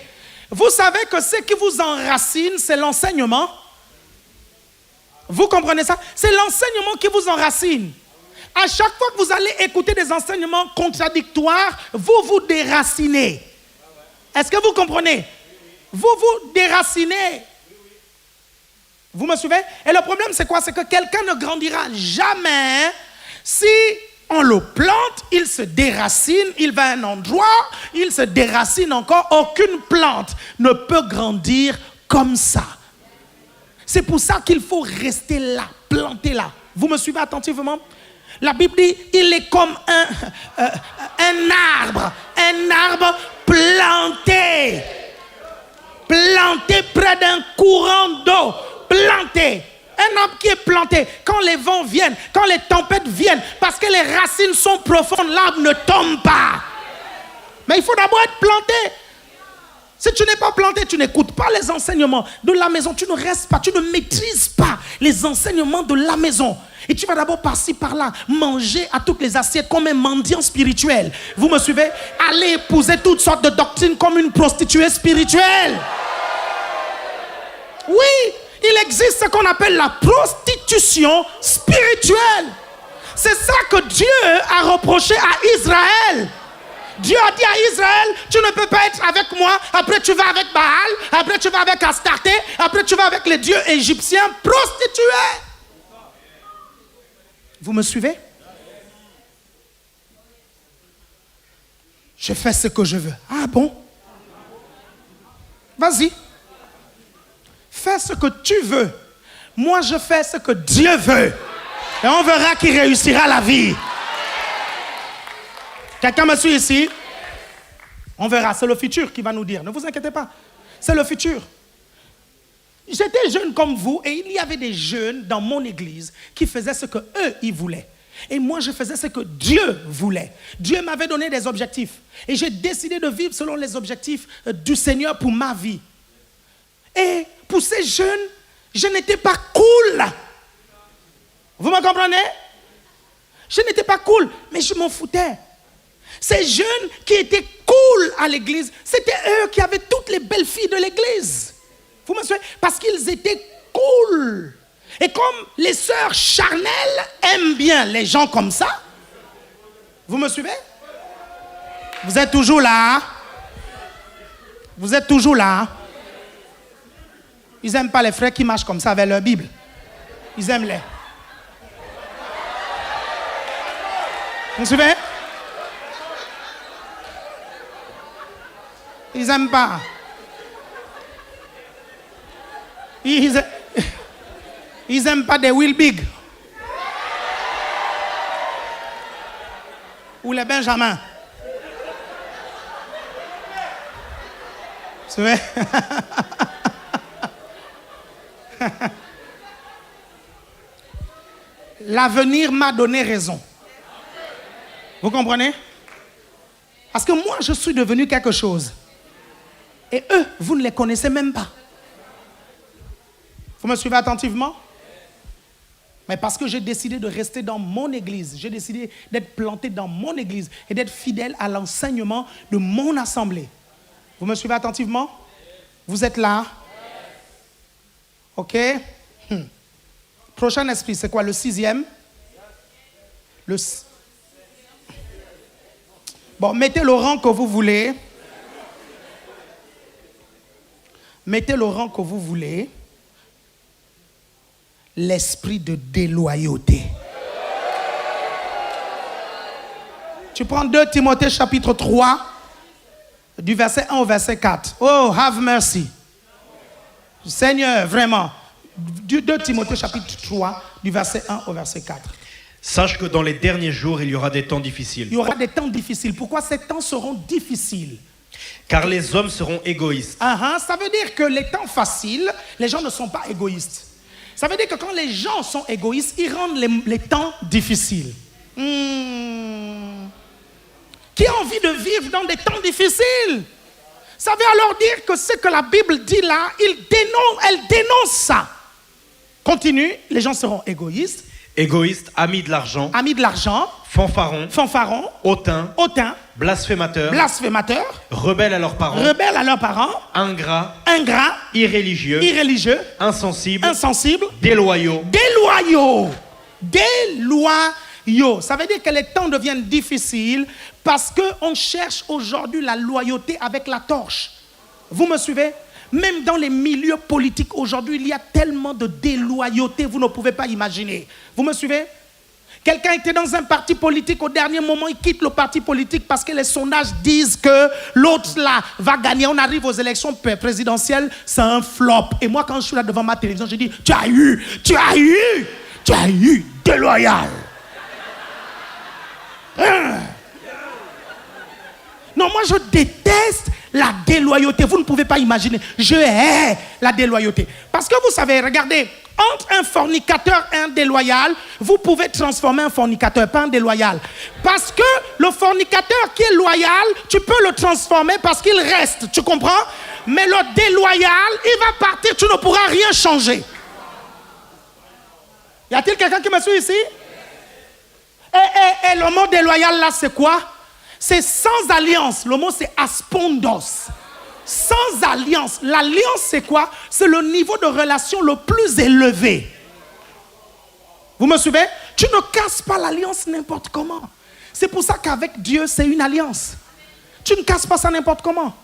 Speaker 2: Vous savez que ce qui vous enracine, c'est l'enseignement. Vous comprenez ça? C'est l'enseignement qui vous enracine. À chaque fois que vous allez écouter des enseignements contradictoires, vous vous déracinez. Est-ce que vous comprenez? Vous vous déracinez. Vous me suivez? Et le problème, c'est quoi? C'est que quelqu'un ne grandira jamais si on le plante, il se déracine, il va à un endroit, il se déracine encore. Aucune plante ne peut grandir comme ça. C'est pour ça qu'il faut rester là, planté là. Vous me suivez attentivement? La Bible dit, il est comme un arbre planté près d'un courant d'eau. planté. Un arbre qui est planté, quand les vents viennent, quand les tempêtes viennent, parce que les racines sont profondes, l'arbre ne tombe pas. Mais il faut d'abord être planté. Si tu n'es pas planté, tu n'écoutes pas les enseignements de la maison, tu ne restes pas, tu ne maîtrises pas les enseignements de la maison. Et tu vas d'abord par-ci, par-là, manger à toutes les assiettes comme un mendiant spirituel. Vous me suivez? Aller épouser toutes sortes de doctrines comme une prostituée spirituelle. Oui, il existe ce qu'on appelle la prostitution spirituelle. C'est ça que Dieu a reproché à Israël. Dieu a dit à Israël, tu ne peux pas être avec moi, après tu vas avec Baal, après tu vas avec Astarté, après tu vas avec les dieux égyptiens prostitués. Vous me suivez? Je fais ce que je veux. Ah bon? Vas-y. Fais ce que tu veux. Moi, je fais ce que Dieu veut. Et on verra qui réussira la vie. Quelqu'un me suit ici? On verra, c'est le futur qui va nous dire. Ne vous inquiétez pas, c'est le futur. J'étais jeune comme vous et il y avait des jeunes dans mon église qui faisaient ce que eux ils voulaient. Et moi, je faisais ce que Dieu voulait. Dieu m'avait donné des objectifs. Et j'ai décidé de vivre selon les objectifs du Seigneur pour ma vie. Et pour ces jeunes, je n'étais pas cool. Vous me comprenez? Je n'étais pas cool, mais je m'en foutais. Ces jeunes qui étaient cool à l'église, c'était eux qui avaient toutes les belles filles de l'église. Vous me suivez? Parce qu'ils étaient cool. Et comme les sœurs charnelles aiment bien les gens comme ça, vous me suivez? Vous êtes toujours là? Vous êtes toujours là? Ils n'aiment pas les frères qui marchent comme ça avec leur Bible. Ils aiment les. Vous me suivez? Ils n'aiment pas. Ils n'aiment pas des Will Big. Ou les Benjamin. C'est vrai? L'avenir m'a donné raison. Vous comprenez? Parce que moi, je suis devenu quelque chose. Et eux, vous ne les connaissez même pas. Vous me suivez attentivement? Mais parce que j'ai décidé de rester dans mon église, j'ai décidé d'être planté dans mon église et d'être fidèle à l'enseignement de mon assemblée. Vous me suivez attentivement? Vous êtes là? OK? Prochain esprit, c'est quoi? Le 6e? Bon, mettez le rang que vous voulez. Mettez le rang que vous voulez. L'esprit de déloyauté. Tu prends 2 Timothée chapitre 3, du verset 1 au verset 4. Oh, have mercy. Seigneur, vraiment. 2 Timothée chapitre 3, du verset 1 au verset 4.
Speaker 3: Sache que dans les derniers jours, il y aura des temps difficiles.
Speaker 2: Il y aura des temps difficiles. Pourquoi ces temps seront difficiles?
Speaker 3: Car les hommes seront égoïstes.
Speaker 2: Ça veut dire que les temps faciles, les gens ne sont pas égoïstes. Ça veut dire que quand les gens sont égoïstes, ils rendent les temps difficiles. Qui a envie de vivre dans des temps difficiles? Ça veut alors dire que ce que la Bible dit là, elle dénonce ça. Continue, les gens seront égoïstes.
Speaker 3: Égoïstes, amis de l'argent.
Speaker 2: Amis de l'argent.
Speaker 3: Fanfarons. Hautains. Blasphémateurs. Rebelles à leurs parents. Ingrats. Irréligieux. Insensibles. Déloyaux.
Speaker 2: Ça veut dire que les temps deviennent difficiles parce qu'on cherche aujourd'hui la loyauté avec la torche. Vous me suivez? Même dans les milieux politiques aujourd'hui, il y a tellement de déloyauté, vous ne pouvez pas imaginer. Vous me suivez? Quelqu'un était dans un parti politique, au dernier moment, il quitte le parti politique parce que les sondages disent que l'autre là va gagner. On arrive aux élections présidentielles, c'est un flop. Et moi, quand je suis là devant ma télévision, je dis, tu as eu déloyal. Non, moi je déteste La déloyauté, vous ne pouvez pas imaginer. Je hais la déloyauté. Parce que vous savez, regardez, entre un fornicateur et un déloyal, vous pouvez transformer un fornicateur, pas un déloyal. Parce que le fornicateur qui est loyal, tu peux le transformer parce qu'il reste, tu comprends? Mais le déloyal, il va partir, tu ne pourras rien changer. Y a-t-il quelqu'un qui me suit ici? Et le mot déloyal là, c'est quoi? C'est sans alliance. Le mot c'est aspondos. Sans alliance. L'alliance c'est quoi? C'est le niveau de relation le plus élevé. Vous me suivez? Tu ne casses pas l'alliance n'importe comment. C'est pour ça qu'avec Dieu c'est une alliance. Tu ne casses pas ça n'importe comment.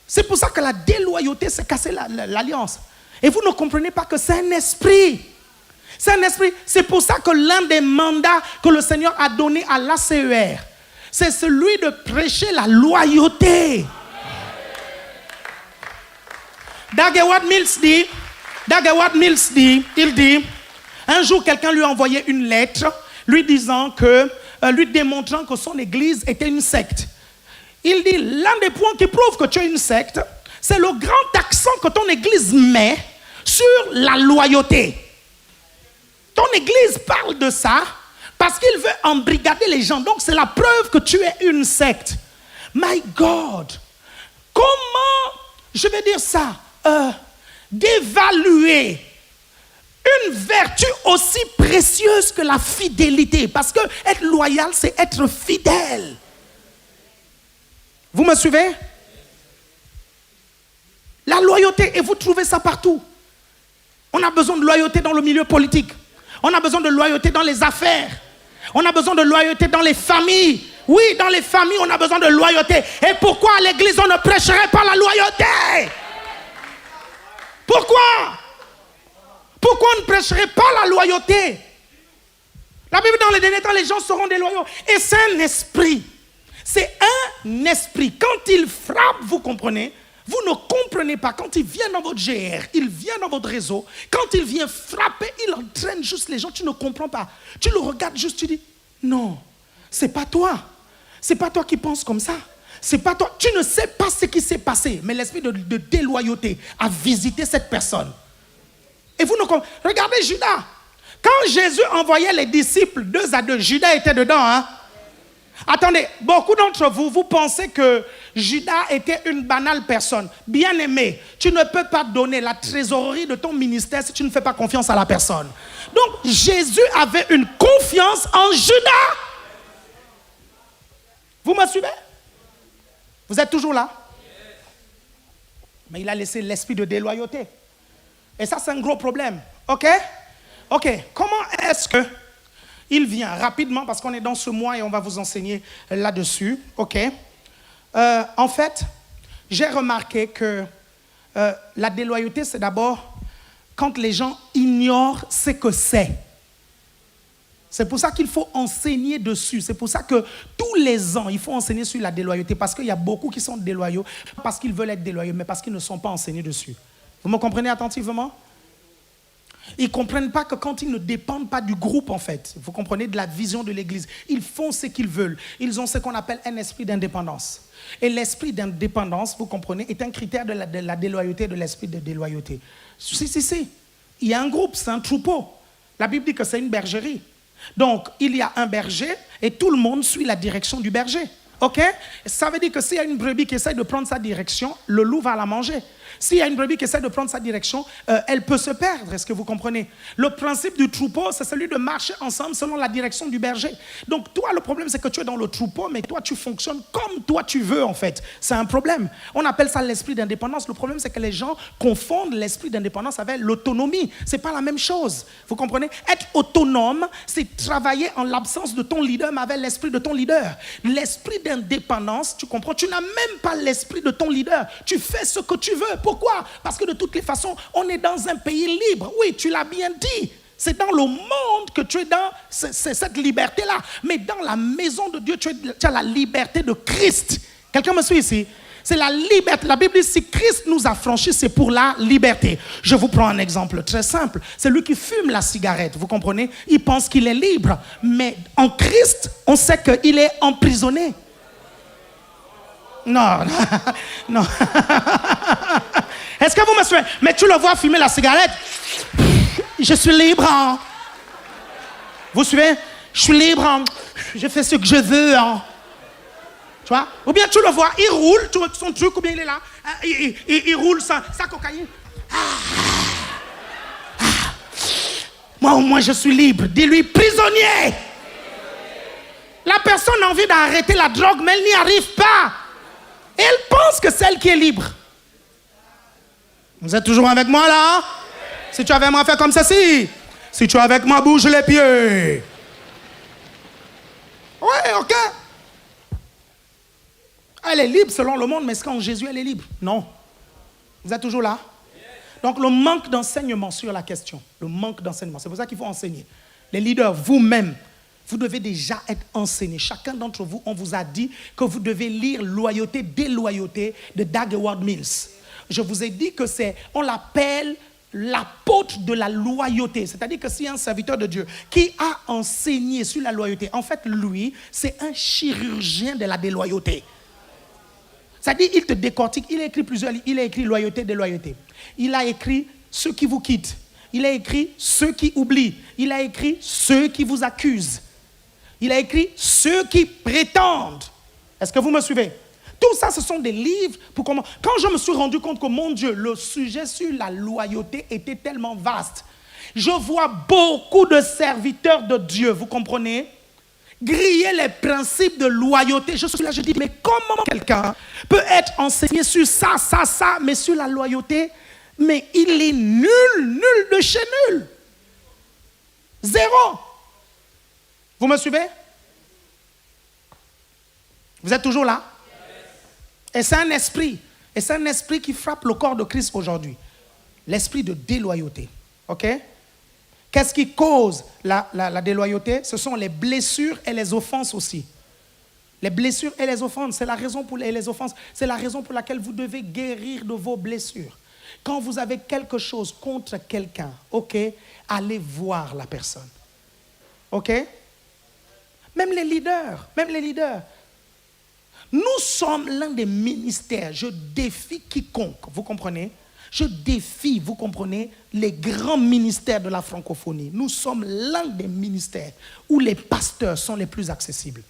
Speaker 2: C'est pour ça que la déloyauté c'est casser l'alliance. Et vous ne comprenez pas que c'est un esprit. C'est un esprit. C'est pour ça que l'un des mandats que le Seigneur a donné à l'ACER, c'est celui de prêcher la loyauté. Dag Heward Mills dit, il dit, un jour quelqu'un lui a envoyé une lettre lui démontrant que son église était une secte. Il dit, l'un des points qui prouve que tu es une secte, c'est le grand accent que ton église met sur la loyauté. Ton église parle de ça parce qu'il veut embrigader les gens. Donc c'est la preuve que tu es une secte. My God, comment, je vais dire ça, d'évaluer une vertu aussi précieuse que la fidélité. Parce que être loyal, c'est être fidèle. Vous me suivez? La loyauté, et vous trouvez ça partout. On a besoin de loyauté dans le milieu politique. On a besoin de loyauté dans les affaires. On a besoin de loyauté dans les familles. Oui, dans les familles, on a besoin de loyauté. Et pourquoi à l'église, on ne prêcherait pas la loyauté? Pourquoi? Pourquoi on ne prêcherait pas la loyauté? La Bible, dans les derniers temps, les gens seront déloyaux. Et c'est un esprit. C'est un esprit. Quand il frappe, vous comprenez? Vous ne comprenez pas. Quand il vient dans votre GR, il vient dans votre réseau. Quand il vient frapper, il entraîne juste les gens. Tu ne comprends pas. Tu le regardes juste, tu dis, non, c'est pas toi. C'est pas toi qui penses comme ça. C'est pas toi. Tu ne sais pas ce qui s'est passé. Mais l'esprit de déloyauté a visité cette personne. Et vous ne comprenez. Regardez Judas. Quand Jésus envoyait les disciples 2 à 2, Judas était dedans, hein? Attendez, beaucoup d'entre vous, vous pensez que Judas était une banale personne. Bien-aimé, tu ne peux pas donner la trésorerie de ton ministère si tu ne fais pas confiance à la personne. Donc, Jésus avait une confiance en Judas. Vous me suivez? Vous êtes toujours là? Mais il a laissé l'esprit de déloyauté. Et ça, c'est un gros problème. OK? OK. Comment est-ce que il vient rapidement, parce qu'on est dans ce mois et on va vous enseigner là-dessus. OK? En fait, j'ai remarqué que la déloyauté, c'est d'abord quand les gens ignorent ce que c'est. C'est pour ça qu'il faut enseigner dessus. C'est pour ça que tous les ans, il faut enseigner sur la déloyauté. Parce qu'il y a beaucoup qui sont déloyaux, parce qu'ils veulent être déloyaux, mais parce qu'ils ne sont pas enseignés dessus. Vous me comprenez attentivement? Ils ne comprennent pas que quand ils ne dépendent pas du groupe, en fait, vous comprenez, de la vision de l'Église, ils font ce qu'ils veulent. Ils ont ce qu'on appelle un esprit d'indépendance. Et l'esprit d'indépendance, vous comprenez, est un critère de la déloyauté, de l'esprit de déloyauté. Si. Il y a un groupe, c'est un troupeau. La Bible dit que c'est une bergerie. Donc, il y a un berger et tout le monde suit la direction du berger. OK? Ça veut dire que s'il y a une brebis qui essaie de prendre sa direction, le loup va la manger. S'il y a une brebis qui essaie de prendre sa direction, elle peut se perdre. Est-ce que vous comprenez? Le principe du troupeau, c'est celui de marcher ensemble selon la direction du berger. Donc toi, le problème, c'est que tu es dans le troupeau, mais toi, tu fonctionnes comme toi tu veux, en fait. C'est un problème. On appelle ça l'esprit d'indépendance. Le problème, c'est que les gens confondent l'esprit d'indépendance avec l'autonomie. C'est pas la même chose. Vous comprenez? Être autonome, c'est travailler en l'absence de ton leader, mais avec l'esprit de ton leader. L'esprit d'indépendance, tu comprends? Tu n'as même pas l'esprit de ton leader. Tu fais ce que tu veux. Pourquoi? Parce que de toutes les façons, on est dans un pays libre. Oui, tu l'as bien dit. C'est dans le monde que tu es dans cette liberté-là. Mais dans la maison de Dieu, tu as la liberté de Christ. Quelqu'un me suit ici? C'est la liberté. La Bible dit, si Christ nous a franchis, c'est pour la liberté. Je vous prends un exemple très simple. C'est lui qui fume la cigarette, vous comprenez? Il pense qu'il est libre. Mais en Christ, on sait qu'il est emprisonné. Non, non. Est-ce que vous me suivez? Mais tu le vois fumer la cigarette. Je suis libre. Hein. Vous suivez? Je suis libre. Hein. Je fais ce que je veux. Hein. Tu vois? Ou bien tu le vois, il roule, tu vois son truc, ou bien il est là. Il roule sa cocaïne. Moi au moins je suis libre. Dis-lui prisonnier. La personne a envie d'arrêter la drogue, mais elle n'y arrive pas. Et elle pense que c'est elle qui est libre. Vous êtes toujours avec moi là? Si tu es avec moi, fais comme ceci. Si tu es avec moi, bouge les pieds. Ouais, ok. Elle est libre selon le monde, mais est-ce qu'en Jésus, elle est libre? Non. Vous êtes toujours là? Donc, le manque d'enseignement sur la question. Le manque d'enseignement. C'est pour ça qu'il faut enseigner. Les leaders, vous-même, vous devez déjà être enseignés. Chacun d'entre vous, on vous a dit que vous devez lire Loyauté, déloyauté de Doug Howard Mills. Je vous ai dit que on l'appelle l'apôtre de la loyauté. C'est-à-dire que si un serviteur de Dieu qui a enseigné sur la loyauté, en fait, lui, c'est un chirurgien de la déloyauté. C'est-à-dire, il te décortique. Il a écrit plusieurs livres. Il a écrit Loyauté, déloyauté. Il a écrit Ceux qui vous quittent. Il a écrit Ceux qui oublient. Il a écrit Ceux qui vous accusent. Il a écrit Ceux qui prétendent. Est-ce que vous me suivez? Tout ça, ce sont des livres pour comment. Quand je me suis rendu compte que, mon Dieu, le sujet sur la loyauté était tellement vaste, je vois beaucoup de serviteurs de Dieu, vous comprenez, griller les principes de loyauté. Je suis là, je dis, mais comment quelqu'un peut être enseigné sur ça, mais sur la loyauté, mais il est nul de chez nul. Zéro. Vous me suivez? Vous êtes toujours là? Et c'est un esprit. Et c'est un esprit qui frappe le corps de Christ aujourd'hui. L'esprit de déloyauté. OK? Qu'est-ce qui cause la déloyauté? Ce sont les blessures et les offenses aussi. Les blessures et les offenses, c'est la raison pour les offenses, c'est la raison pour laquelle vous devez guérir de vos blessures. Quand vous avez quelque chose contre quelqu'un, OK, allez voir la personne. OK? Même les leaders. Nous sommes l'un des ministères. Je défie quiconque, vous comprenez? Je défie, vous comprenez, les grands ministères de la francophonie. Nous sommes l'un des ministères où les pasteurs sont les plus accessibles.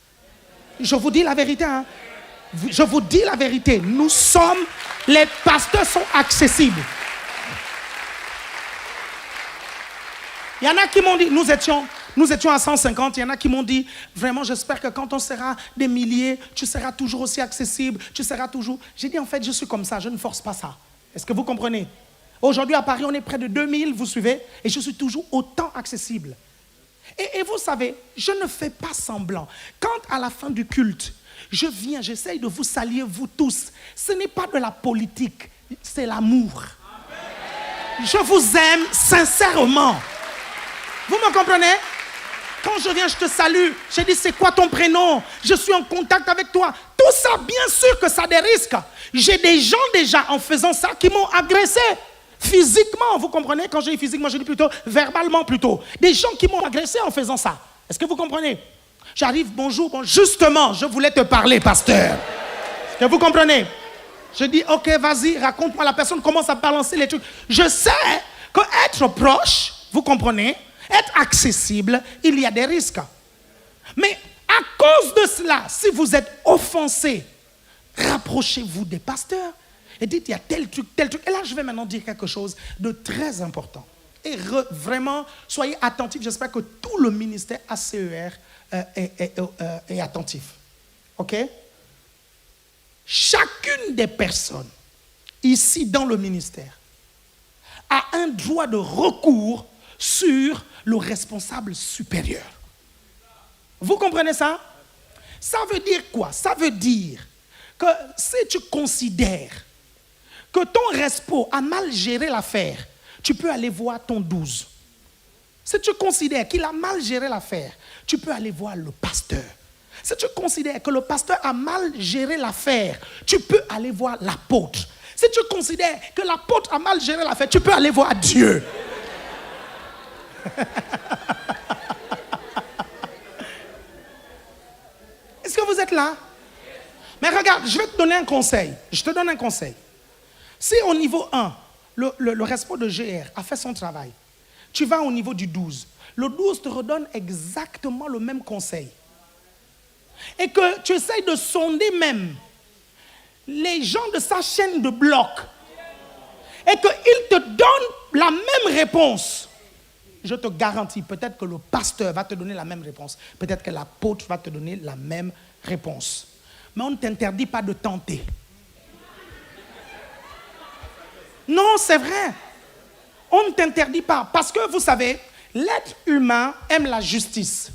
Speaker 2: Je vous dis la vérité, hein? Je vous dis la vérité. Les pasteurs sont accessibles. Il y en a qui m'ont dit, nous étions à 150, il y en a qui m'ont dit, vraiment, j'espère que quand on sera des milliers, tu seras toujours aussi accessible, tu seras toujours... J'ai dit, en fait, je suis comme ça, je ne force pas ça. Est-ce que vous comprenez? Aujourd'hui, à Paris, on est près de 2000, vous suivez, et je suis toujours autant accessible. Et vous savez, je ne fais pas semblant. Quand à la fin du culte, je viens, j'essaye de vous saluer, vous tous, ce n'est pas de la politique, c'est l'amour. Je vous aime sincèrement. Vous me comprenez? Quand je viens, je te salue. Je dis, c'est quoi ton prénom? Je suis en contact avec toi. Tout ça, bien sûr que ça a des risques. J'ai des gens déjà, en faisant ça, qui m'ont agressé. Physiquement, vous comprenez? Quand je dis physiquement, je dis plutôt verbalement plutôt. Des gens qui m'ont agressé en faisant ça. Est-ce que vous comprenez? J'arrive, bonjour, bon, justement, je voulais te parler, pasteur. Est-ce que vous comprenez? Je dis, ok, vas-y, raconte-moi. La personne commence à balancer les trucs. Je sais qu'être proche, vous comprenez, être accessible, il y a des risques. Mais à cause de cela, si vous êtes offensé, rapprochez-vous des pasteurs et dites, il y a tel truc. Et là, je vais maintenant dire quelque chose de très important. Et vraiment, soyez attentifs. J'espère que tout le ministère ACER est attentif. OK? Chacune des personnes ici dans le ministère a un droit de recours sur le responsable supérieur. Vous comprenez ça? Ça veut dire quoi? Ça veut dire que si tu considères que ton respo a mal géré l'affaire, tu peux aller voir ton 12. Si tu considères qu'il a mal géré l'affaire, tu peux aller voir le pasteur. Si tu considères que le pasteur a mal géré l'affaire, tu peux aller voir l'apôtre. Si tu considères que l'apôtre a mal géré l'affaire, tu peux aller voir Dieu. Est-ce que vous êtes là? Mais regarde, je vais te donner un conseil. Je te donne un conseil. Si au niveau 1, le responsable de GR a fait son travail, tu vas au niveau du 12. Le 12 te redonne exactement le même conseil. Et que tu essayes de sonder même les gens de sa chaîne de bloc. Et qu'ils te donnent la même réponse. Je te garantis, peut-être que le pasteur va te donner la même réponse. Peut-être que l'apôtre va te donner la même réponse. Mais on ne t'interdit pas de tenter. Non, c'est vrai. On ne t'interdit pas. Parce que vous savez, l'être humain aime la justice.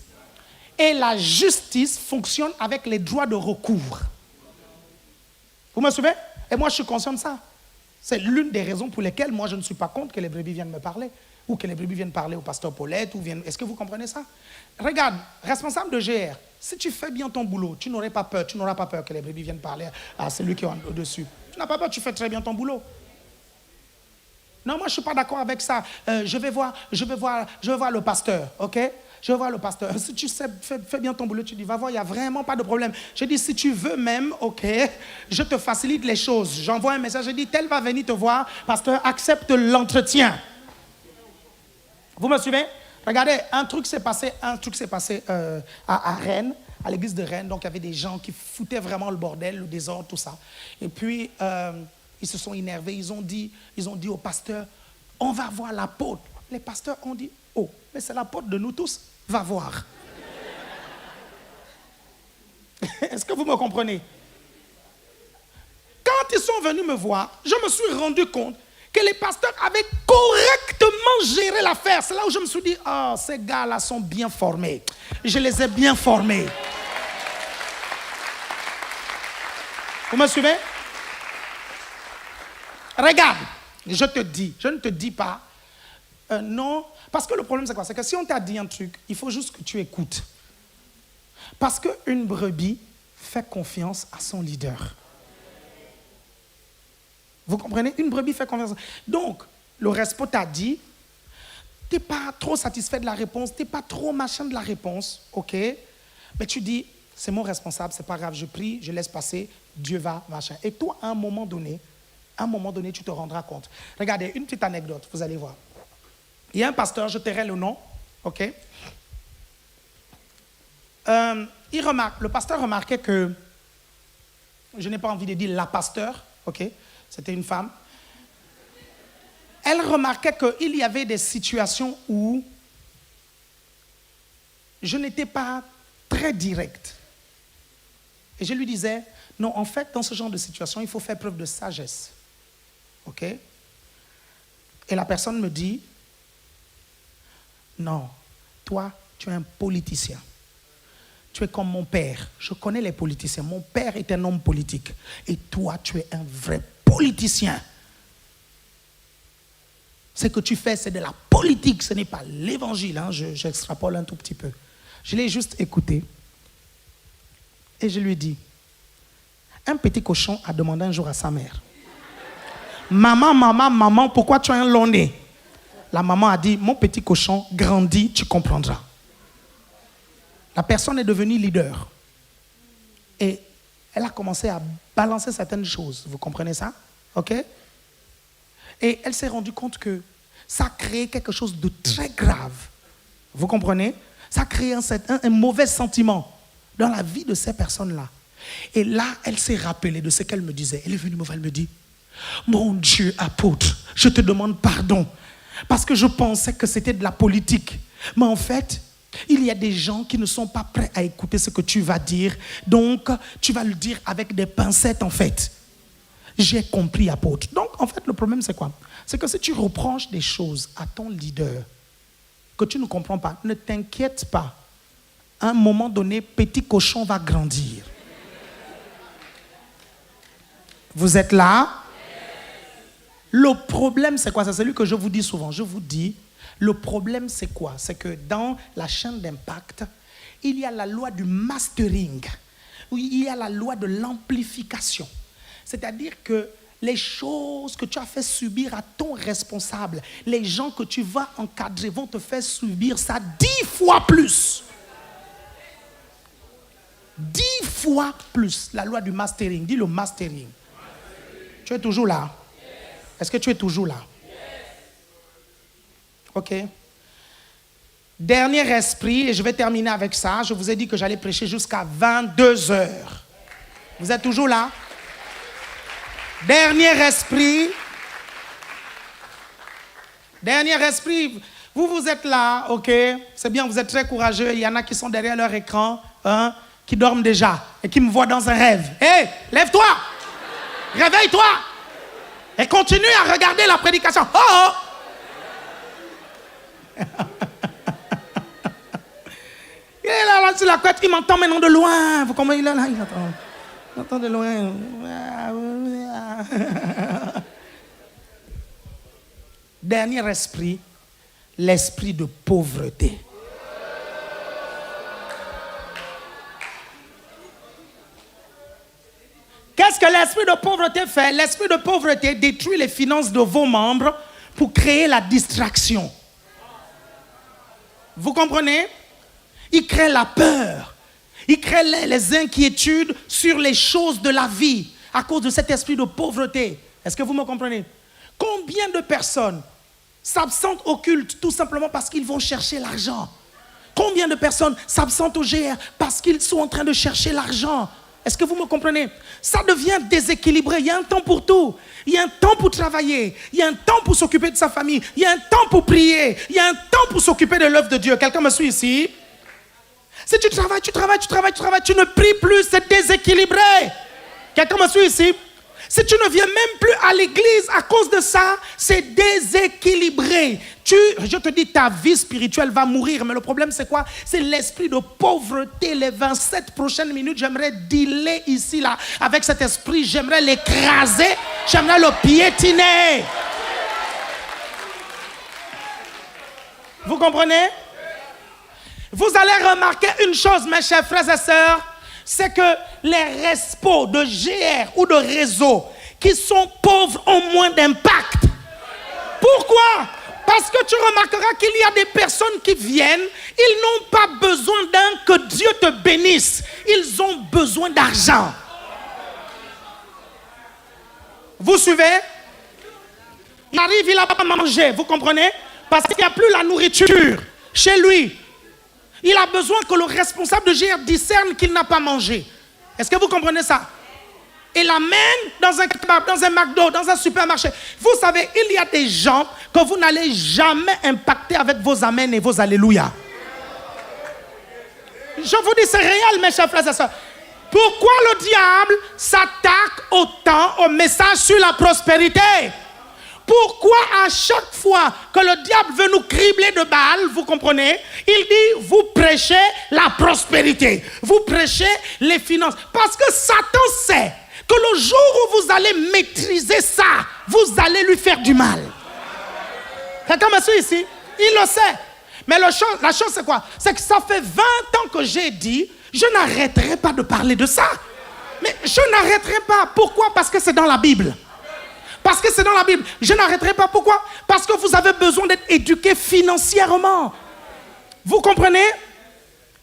Speaker 2: Et la justice fonctionne avec les droits de recours. Vous me suivez? Et moi, je suis conscient de ça. C'est l'une des raisons pour lesquelles moi, je ne suis pas contre que les brebis viennent me parler. Ou que les brebis viennent parler au pasteur Paulette. Est-ce que vous comprenez ça? Regarde, responsable de GR, si tu fais bien ton boulot, tu n'auras pas peur. Tu n'auras pas peur que les brebis viennent parler à celui qui est au-dessus. Tu n'as pas peur, tu fais très bien ton boulot. Non, moi, je ne suis pas d'accord avec ça. Je vais voir le pasteur, ok? Je vais voir le pasteur. Si tu sais, fais bien ton boulot, tu dis, va voir, il n'y a vraiment pas de problème. Je dis, si tu veux même, ok, je te facilite les choses. J'envoie un message, je dis, tel va venir te voir, pasteur, accepte l'entretien. Vous me suivez? Regardez, un truc s'est passé à Rennes, à l'église de Rennes. Donc, il y avait des gens qui foutaient vraiment le bordel, le désordre, tout ça. Et puis, ils se sont énervés. Ils ont dit au pasteur, on va voir l'apôtre. Les pasteurs ont dit, oh, mais c'est l'apôtre de nous tous, va voir. Est-ce que vous me comprenez? Quand ils sont venus me voir, je me suis rendu compte que les pasteurs avaient correctement géré l'affaire. C'est là où je me suis dit, oh, ces gars-là sont bien formés. Je les ai bien formés. Vous me suivez? Regarde, je ne te dis pas, non, parce que le problème c'est quoi? C'est que si on t'a dit un truc, il faut juste que tu écoutes. Parce qu'une brebis fait confiance à son leader. Vous comprenez? Une brebis fait confiance. Donc, le responsable t'a dit, tu n'es pas trop satisfait de la réponse, tu n'es pas trop machin de la réponse, ok? Mais tu dis, c'est mon responsable, c'est pas grave, je prie, je laisse passer, Dieu va, machin. Et toi, à un moment donné, tu te rendras compte. Regardez, une petite anecdote, vous allez voir. Il y a un pasteur, je tairai le nom, ok? Le pasteur remarquait que, je n'ai pas envie de dire la pasteur, ok? C'était une femme. Elle remarquait qu'il y avait des situations où je n'étais pas très direct. Et je lui disais, non, en fait, dans ce genre de situation, il faut faire preuve de sagesse. OK? Et la personne me dit, non, toi, tu es un politicien. Tu es comme mon père. Je connais les politiciens. Mon père est un homme politique. Et toi, tu es un vrai politicien. Ce que tu fais, c'est de la politique. Ce n'est pas l'évangile. Hein. J'extrapole un tout petit peu. Je l'ai juste écouté. Et je lui ai dit, un petit cochon a demandé un jour à sa mère, maman, pourquoi tu as un long nez? La maman a dit, mon petit cochon, grandis, tu comprendras. La personne est devenue leader. Et elle a commencé à balancer certaines choses. Vous comprenez ça? OK? Et elle s'est rendue compte que ça a créé quelque chose de très grave. Vous comprenez? Ça a créé un mauvais sentiment dans la vie de ces personnes-là. Et là, elle s'est rappelée de ce qu'elle me disait. Elle est venue me voir, elle me dit, mon Dieu, apôtre, je te demande pardon. Parce que je pensais que c'était de la politique. Mais en fait, il y a des gens qui ne sont pas prêts à écouter ce que tu vas dire. Donc, tu vas le dire avec des pincettes, en fait. J'ai compris, apôtre. Donc, en fait, le problème, c'est quoi? C'est que si tu reproches des choses à ton leader que tu ne comprends pas, ne t'inquiète pas. À un moment donné, petit cochon va grandir. Vous êtes là? Le problème, c'est quoi? C'est celui que je vous dis souvent. Je vous dis, le problème, c'est quoi? C'est que dans la chaîne d'impact, il y a la loi du mastering. Il y a la loi de l'amplification. C'est-à-dire que les choses que tu as fait subir à ton responsable, les gens que tu vas encadrer vont te faire subir ça 10 fois plus. 10 fois plus. La loi du mastering. Dis le mastering. Tu es toujours là? Est-ce que tu es toujours là? Ok. Dernier esprit, et je vais terminer avec ça. Je vous ai dit que j'allais prêcher jusqu'à 22 heures. Vous êtes toujours là? Dernier esprit. Dernier esprit. Vous êtes là, ok? C'est bien, vous êtes très courageux. Il y en a qui sont derrière leur écran, hein, qui dorment déjà et qui me voient dans un rêve. Hé, lève-toi! Réveille-toi! Et continue à regarder la prédication. Oh, oh! Il est là sur la côte, il m'entend maintenant de loin. Vous comprenez? Il est là, il entend. Il entend de loin. Dernier esprit, l'esprit de pauvreté. Qu'est-ce que l'esprit de pauvreté fait? L'esprit de pauvreté détruit les finances de vos membres pour créer la distraction. Vous comprenez? Il crée la peur. Il crée les inquiétudes sur les choses de la vie à cause de cet esprit de pauvreté. Est-ce que vous me comprenez? Combien de personnes s'absentent au culte tout simplement parce qu'ils vont chercher l'argent? Combien de personnes s'absentent au GR parce qu'ils sont en train de chercher l'argent? Est-ce que vous me comprenez? Ça devient déséquilibré. Il y a un temps pour tout. Il y a un temps pour travailler. Il y a un temps pour s'occuper de sa famille. Il y a un temps pour prier. Il y a un temps pour s'occuper de l'œuvre de Dieu. Quelqu'un me suit ici? Si tu travailles, tu ne pries plus, c'est déséquilibré. Quelqu'un me suit ici? Si tu ne viens même plus à l'église à cause de ça, c'est déséquilibré. Je te dis, ta vie spirituelle va mourir. Mais le problème, c'est quoi? C'est l'esprit de pauvreté. Les 27 prochaines minutes, j'aimerais dealer ici, là, avec cet esprit. J'aimerais l'écraser. J'aimerais le piétiner. Vous comprenez? Vous allez remarquer une chose, mes chers frères et sœurs. C'est que les respos de GR ou de réseau qui sont pauvres ont moins d'impact. Pourquoi? Parce que tu remarqueras qu'il y a des personnes qui viennent, ils n'ont pas besoin que Dieu te bénisse. Ils ont besoin d'argent. Vous suivez? Il arrive, il n'a pas mangé, vous comprenez? Parce qu'il n'y a plus la nourriture chez lui. Il a besoin que le responsable de GR discerne qu'il n'a pas mangé. Est-ce que vous comprenez ça? Et l'amène dans un kebab, dans un McDo, dans un supermarché. Vous savez, il y a des gens que vous n'allez jamais impacter avec vos amens et vos alléluia. Je vous dis, c'est réel, mes chers frères et sœurs. Pourquoi le diable s'attaque autant au message sur la prospérité? Pourquoi à chaque fois que le diable veut nous cribler de balles, vous comprenez, il dit, vous prêchez la prospérité, vous prêchez les finances. Parce que Satan sait que le jour où vous allez maîtriser ça, vous allez lui faire du mal. Quelqu'un me suit ici? Il le sait. Mais la chose c'est quoi? C'est que ça fait 20 ans que j'ai dit, je n'arrêterai pas de parler de ça. Mais je n'arrêterai pas. Pourquoi? Parce que c'est dans la Bible. Parce que c'est dans la Bible. Je n'arrêterai pas. Pourquoi? Parce que vous avez besoin d'être éduqué financièrement. Vous comprenez?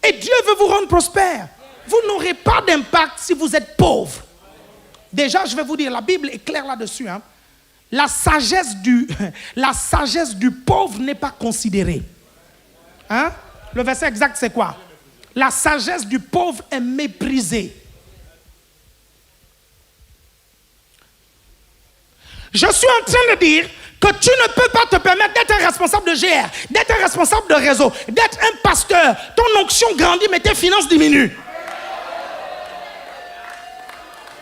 Speaker 2: Et Dieu veut vous rendre prospère. Vous n'aurez pas d'impact si vous êtes pauvre. Déjà, je vais vous dire, la Bible est claire là-dessus. Hein? La sagesse du pauvre n'est pas considérée. Hein? Le verset exact, c'est quoi? La sagesse du pauvre est méprisée. Je suis en train de dire que tu ne peux pas te permettre d'être un responsable de GR, d'être un responsable de réseau, d'être un pasteur. Ton onction grandit, mais tes finances diminuent.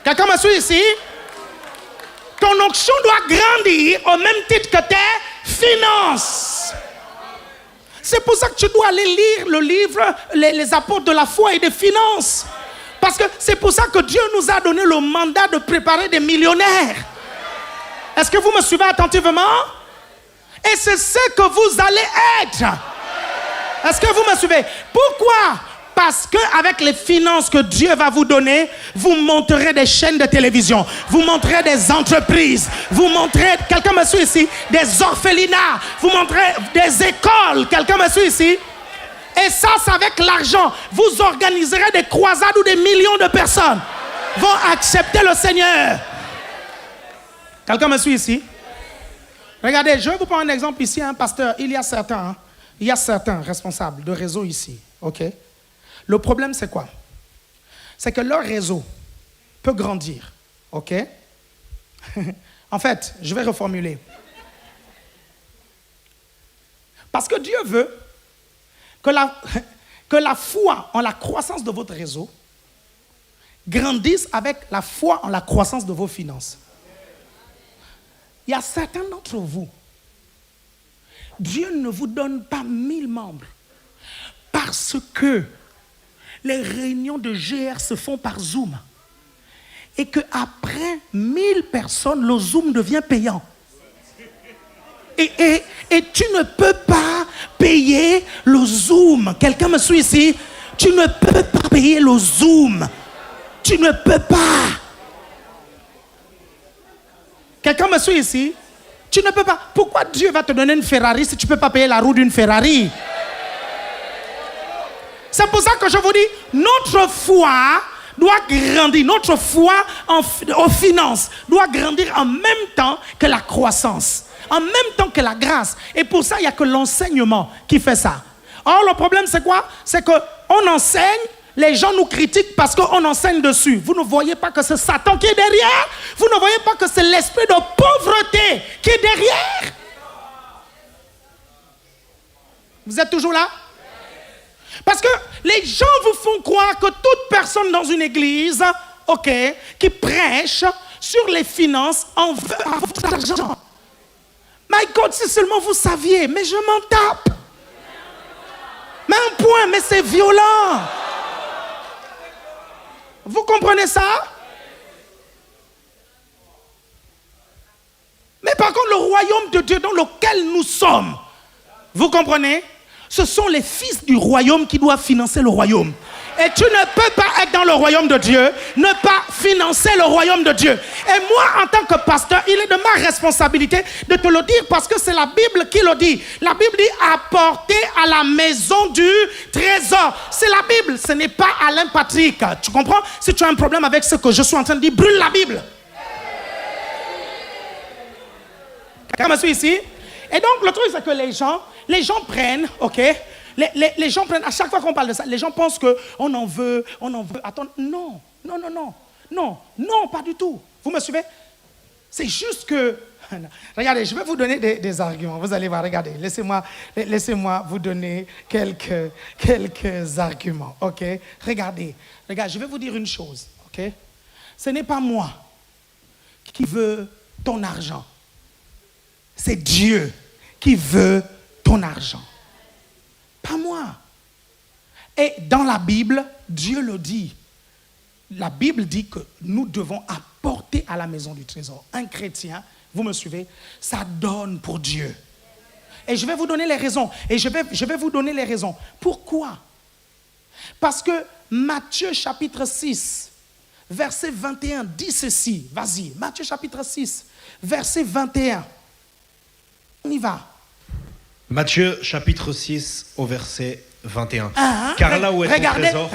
Speaker 2: Quelqu'un me suit ici? Ton onction doit grandir au même titre que tes finances. C'est pour ça que tu dois aller lire le livre Les apôtres de la foi et des finances. Parce que c'est pour ça que Dieu nous a donné le mandat de préparer des millionnaires. Est-ce que vous me suivez attentivement? Et c'est ce que vous allez être. Est-ce que vous me suivez? Pourquoi? Parce qu'avec les finances que Dieu va vous donner, vous monterez des chaînes de télévision, vous monterez des entreprises, vous monterez, quelqu'un me suit ici, des orphelinats, vous monterez des écoles, quelqu'un me suit ici. Et ça, c'est avec l'argent. Vous organiserez des croisades où des millions de personnes vont accepter le Seigneur. Quelqu'un me suit ici? Regardez, je vais vous prendre un exemple ici, pasteur. Il y a certains responsables de réseau ici. OK? Le problème, c'est quoi? C'est que leur réseau peut grandir. OK? En fait, je vais reformuler. Parce que Dieu veut que la foi en la croissance de votre réseau grandisse avec la foi en la croissance de vos finances. Il y a certains d'entre vous, Dieu ne vous donne pas 1000 membres parce que les réunions de GR se font par Zoom et qu'après 1000 personnes, le Zoom devient payant. Et tu ne peux pas payer le Zoom. Quelqu'un me suit ici? Tu ne peux pas payer le Zoom. Tu ne peux pas. Quelqu'un me suit ici? Tu ne peux pas. Pourquoi Dieu va te donner une Ferrari si tu ne peux pas payer la roue d'une Ferrari? C'est pour ça que je vous dis, notre foi doit grandir. Notre foi aux finances doit grandir en même temps que la croissance. En même temps que la grâce. Et pour ça, il n'y a que l'enseignement qui fait ça. Or, le problème, c'est quoi? C'est qu'on enseigne, les gens nous critiquent parce qu'on enseigne dessus. Vous ne voyez pas que c'est Satan qui est derrière? Vous ne voyez pas que c'est l'esprit de pauvreté qui est derrière? Vous êtes toujours là? Parce que les gens vous font croire que toute personne dans une église, OK, qui prêche sur les finances en veut avoir votre argent. My God, si seulement vous saviez, mais je m'en tape. Mais un point, mais c'est violent. Vous comprenez ça? Mais par contre, le royaume de Dieu dans lequel nous sommes, vous comprenez? Ce sont les fils du royaume qui doivent financer le royaume. Et tu ne peux pas être dans le royaume de Dieu, ne pas financer le royaume de Dieu. Et moi, en tant que pasteur, il est de ma responsabilité de te le dire parce que c'est la Bible qui le dit. La Bible dit apporter à la maison du trésor. C'est la Bible, ce n'est pas Alain Patrick. Tu comprends? Si tu as un problème avec ce que je suis en train de dire, brûle la Bible. Quelqu'un me suit ici? Et donc, le truc, c'est que les gens prennent, OK? Les gens prennent, à chaque fois qu'on parle de ça, les gens pensent qu'on en veut. Attends, non, pas du tout. Vous me suivez? C'est juste que, regardez, je vais vous donner des arguments. Vous allez voir, regardez, laissez-moi vous donner quelques arguments, ok? Regardez, je vais vous dire une chose, ok? Ce n'est pas moi qui veux ton argent. C'est Dieu qui veut ton argent. Pas moi. Et dans la Bible, Dieu le dit. La Bible dit que nous devons apporter à la maison du trésor. Un chrétien, vous me suivez, ça donne pour Dieu. Et je vais vous donner les raisons. Et je vais vous donner les raisons. Pourquoi? Parce que Matthieu chapitre 6, verset 21 dit ceci. Vas-y, Matthieu chapitre 6, verset 21. On y va.
Speaker 3: Matthieu chapitre 6 au verset 21. Car là où est ton trésor...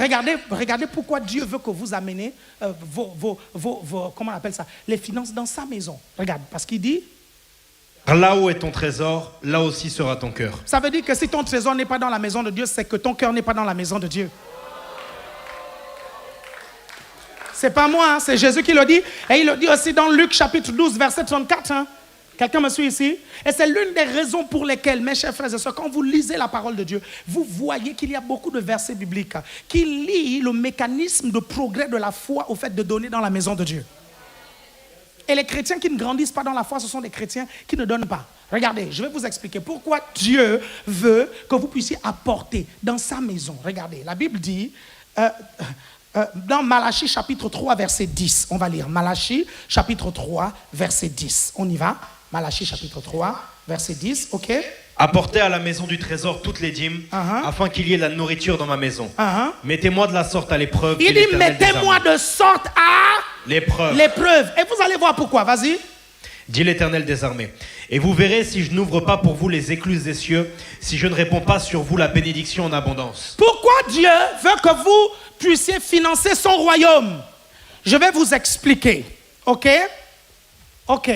Speaker 2: Regardez pourquoi Dieu veut que vous amenez comment on appelle ça, les finances dans sa maison. Regarde, parce qu'il dit...
Speaker 3: Car là où est ton trésor, là aussi sera ton cœur.
Speaker 2: Ça veut dire que si ton trésor n'est pas dans la maison de Dieu, c'est que ton cœur n'est pas dans la maison de Dieu. C'est pas moi, c'est Jésus qui le dit. Et il le dit aussi dans Luc chapitre 12, verset 34. Quelqu'un me suit ici? Et c'est l'une des raisons pour lesquelles, mes chers frères et sœurs, quand vous lisez la parole de Dieu, vous voyez qu'il y a beaucoup de versets bibliques qui lient le mécanisme de progrès de la foi au fait de donner dans la maison de Dieu. Et les chrétiens qui ne grandissent pas dans la foi, ce sont des chrétiens qui ne donnent pas. Regardez, je vais vous expliquer pourquoi Dieu veut que vous puissiez apporter dans sa maison. Regardez, la Bible dit... dans Malachie chapitre 3 verset 10, on va lire Malachie chapitre 3 verset 10, on y va. Malachie chapitre 3 verset 10, ok.
Speaker 3: Apportez à la maison du trésor toutes les dîmes, afin qu'il y ait de la nourriture dans ma maison. Mettez-moi de la sorte à l'épreuve.
Speaker 2: Il dit mettez-moi de sorte à
Speaker 3: l'épreuve.
Speaker 2: Et vous allez voir pourquoi, vas-y.
Speaker 3: Dit l'Éternel des armées. Et vous verrez si je n'ouvre pas pour vous les écluses des cieux, si je ne réponds pas sur vous la bénédiction en abondance.
Speaker 2: Pourquoi Dieu veut que vous puissiez financer son royaume? Je vais vous expliquer. OK? OK.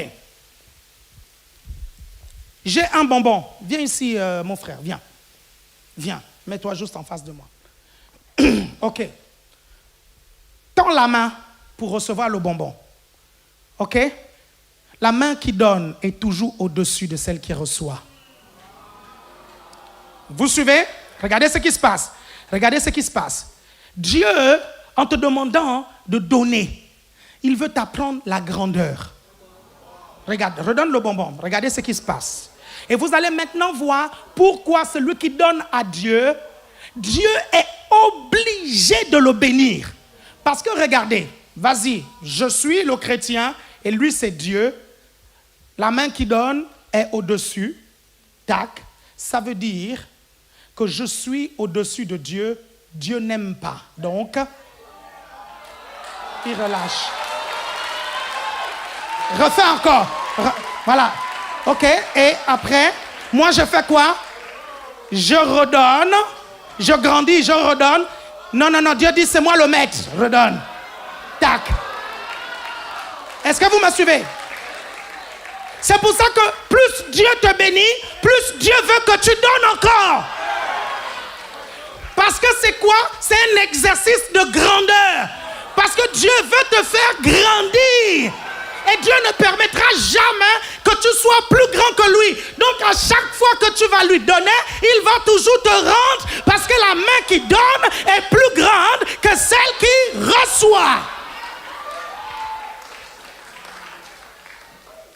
Speaker 2: J'ai un bonbon. Viens ici, mon frère, viens. Viens, mets-toi juste en face de moi. OK. Tends la main pour recevoir le bonbon. OK? La main qui donne est toujours au-dessus de celle qui reçoit. Vous suivez? Regardez ce qui se passe. Regardez ce qui se passe. Dieu, en te demandant de donner, il veut t'apprendre la grandeur. Regarde, redonne le bonbon. Regardez ce qui se passe. Et vous allez maintenant voir pourquoi celui qui donne à Dieu, Dieu est obligé de le bénir. Parce que regardez, vas-y, je suis le chrétien et lui c'est Dieu. La main qui donne est au-dessus. Tac. Ça veut dire que je suis au-dessus de Dieu. Dieu n'aime pas. Donc, il relâche. Refais encore. Voilà. OK. Et après, moi je fais quoi? Je redonne. Je grandis, je redonne. Non, non, non. Dieu dit c'est moi le maître. Redonne. Tac. Est-ce que vous me suivez? C'est pour ça que plus Dieu te bénit, plus Dieu veut que tu donnes encore. Parce que c'est quoi? C'est un exercice de grandeur. Parce que Dieu veut te faire grandir. Et Dieu ne permettra jamais que tu sois plus grand que lui. Donc à chaque fois que tu vas lui donner, il va toujours te rendre parce que la main qui donne est plus grande que celle qui reçoit.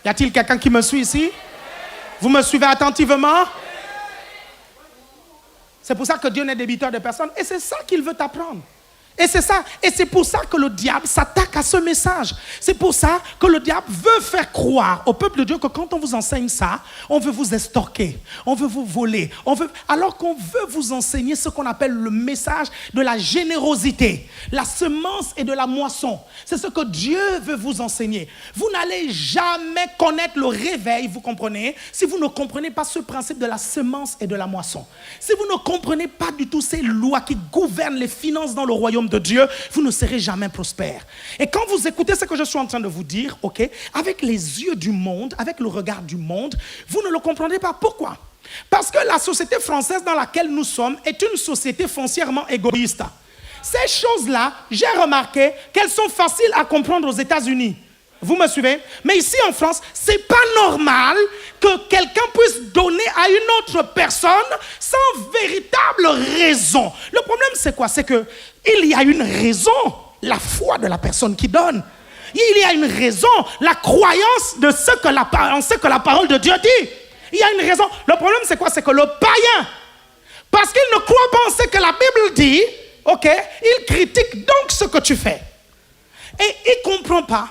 Speaker 2: Y a-t-il quelqu'un qui me suit ici? Vous me suivez attentivement? C'est pour ça que Dieu n'est débiteur de personne. Et c'est ça qu'il veut t'apprendre. Et c'est ça. Et c'est pour ça que le diable s'attaque à ce message. C'est pour ça que le diable veut faire croire au peuple de Dieu que quand on vous enseigne ça, on veut vous estorquer, on veut vous voler, alors qu'on veut vous enseigner ce qu'on appelle le message de la générosité, la semence et de la moisson. C'est ce que Dieu veut vous enseigner. Vous n'allez jamais connaître le réveil, vous comprenez, si vous ne comprenez pas ce principe de la semence et de la moisson. Si vous ne comprenez pas du tout ces lois qui gouvernent les finances dans le royaume de Dieu, vous ne serez jamais prospère. Et quand vous écoutez ce que je suis en train de vous dire, ok, avec les yeux du monde, avec le regard du monde, vous ne le comprendrez pas. Pourquoi? Parce que la société française dans laquelle nous sommes est une société foncièrement égoïste. Ces choses-là, j'ai remarqué qu'elles sont faciles à comprendre aux États-Unis. Vous me suivez? Mais ici en France, c'est pas normal que quelqu'un puisse donner à une autre personne sans véritable raison. Le problème, c'est quoi? C'est que il y a une raison, la foi de la personne qui donne. Il y a une raison, la croyance de ce que la parole de Dieu dit. Il y a une raison. Le problème, c'est quoi? C'est que le païen, parce qu'il ne croit pas en ce que la Bible dit, ok, il critique donc ce que tu fais. Et il ne comprend pas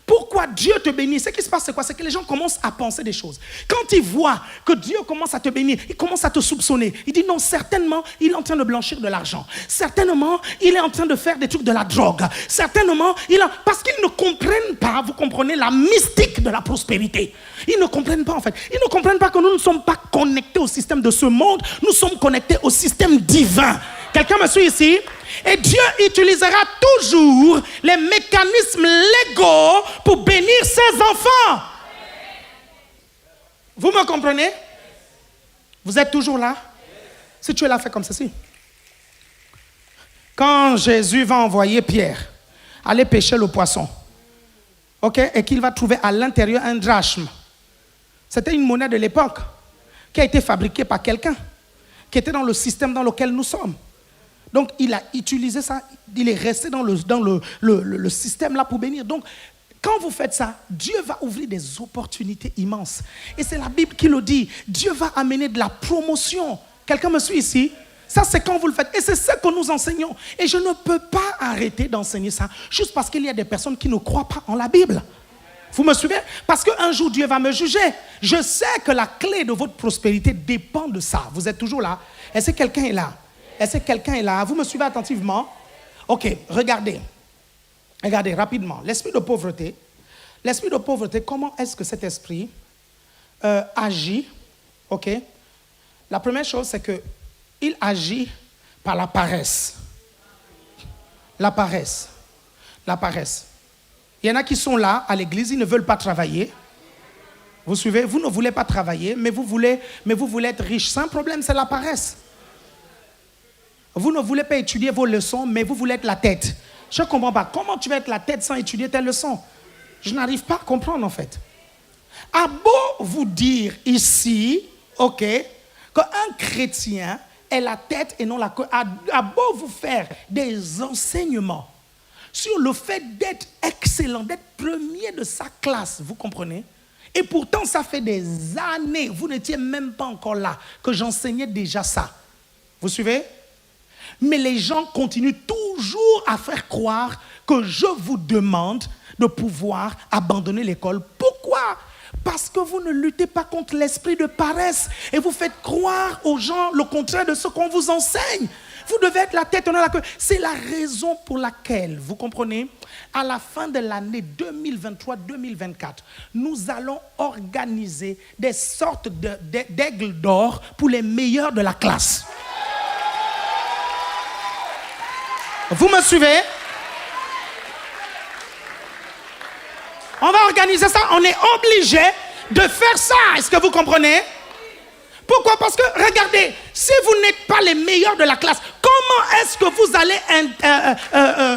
Speaker 2: pourquoi Dieu te bénit. Ce qui se passe, c'est quoi? C'est que les gens commencent à penser des choses. Quand ils voient que Dieu commence à te bénir, ils commencent à te soupçonner. Ils disent non, certainement, il est en train de blanchir de l'argent. Certainement, il est en train de faire des trucs de la drogue. Certainement, parce qu'ils ne comprennent pas, vous comprenez, la mystique de la prospérité. Ils ne comprennent pas, en fait. Ils ne comprennent pas que nous ne sommes pas connectés au système de ce monde. Nous sommes connectés au système divin. Quelqu'un me suit ici? Et Dieu utilisera toujours les mécanismes légaux pour bénir ses enfants. Vous me comprenez? Vous êtes toujours là? Si tu es là, fais comme ceci. Quand Jésus va envoyer Pierre aller pêcher le poisson, ok, et qu'il va trouver à l'intérieur un drachme, c'était une monnaie de l'époque qui a été fabriquée par quelqu'un qui était dans le système dans lequel nous sommes. Donc, il a utilisé ça, il est resté dans le système là pour bénir. Donc, quand vous faites ça, Dieu va ouvrir des opportunités immenses. Et c'est la Bible qui le dit. Dieu va amener de la promotion. Quelqu'un me suit ici? Ça, c'est quand vous le faites. Et c'est ça que nous enseignons. Et je ne peux pas arrêter d'enseigner ça juste parce qu'il y a des personnes qui ne croient pas en la Bible. Vous me suivez? Parce qu'un jour, Dieu va me juger. Je sais que la clé de votre prospérité dépend de ça. Vous êtes toujours là? Est-ce que quelqu'un est là? Est-ce que quelqu'un est là? Vous me suivez attentivement? Ok, regardez. Regardez rapidement. L'esprit de pauvreté, comment est-ce que cet esprit agit, ok? La première chose, c'est qu'il agit par la paresse. La paresse. La paresse. Il y en a qui sont là, à l'église, ils ne veulent pas travailler. Vous suivez? Vous ne voulez pas travailler, mais vous voulez être riche. C'est un problème, c'est la paresse. Vous ne voulez pas étudier vos leçons, mais vous voulez être la tête. Je ne comprends pas. Comment tu vas être la tête sans étudier tes leçons? Je n'arrive pas à comprendre, en fait. A beau vous dire ici, ok, qu'un chrétien est la tête et non la queue. A beau vous faire des enseignements sur le fait d'être excellent, d'être premier de sa classe, vous comprenez? Et pourtant, ça fait des années, vous n'étiez même pas encore là, que j'enseignais déjà ça. Vous suivez? Mais les gens continuent toujours à faire croire que je vous demande de pouvoir abandonner l'école. Pourquoi? Parce que vous ne luttez pas contre l'esprit de paresse et vous faites croire aux gens le contraire de ce qu'on vous enseigne. Vous devez être la tête, non la queue. C'est la raison pour laquelle, vous comprenez, à la fin de l'année 2023-2024, nous allons organiser des sortes d'aigles d'or pour les meilleurs de la classe. Vous me suivez? On va organiser ça. On est obligé de faire ça. Est-ce que vous comprenez? Pourquoi? Parce que, regardez, si vous n'êtes pas les meilleurs de la classe, comment est-ce que vous allez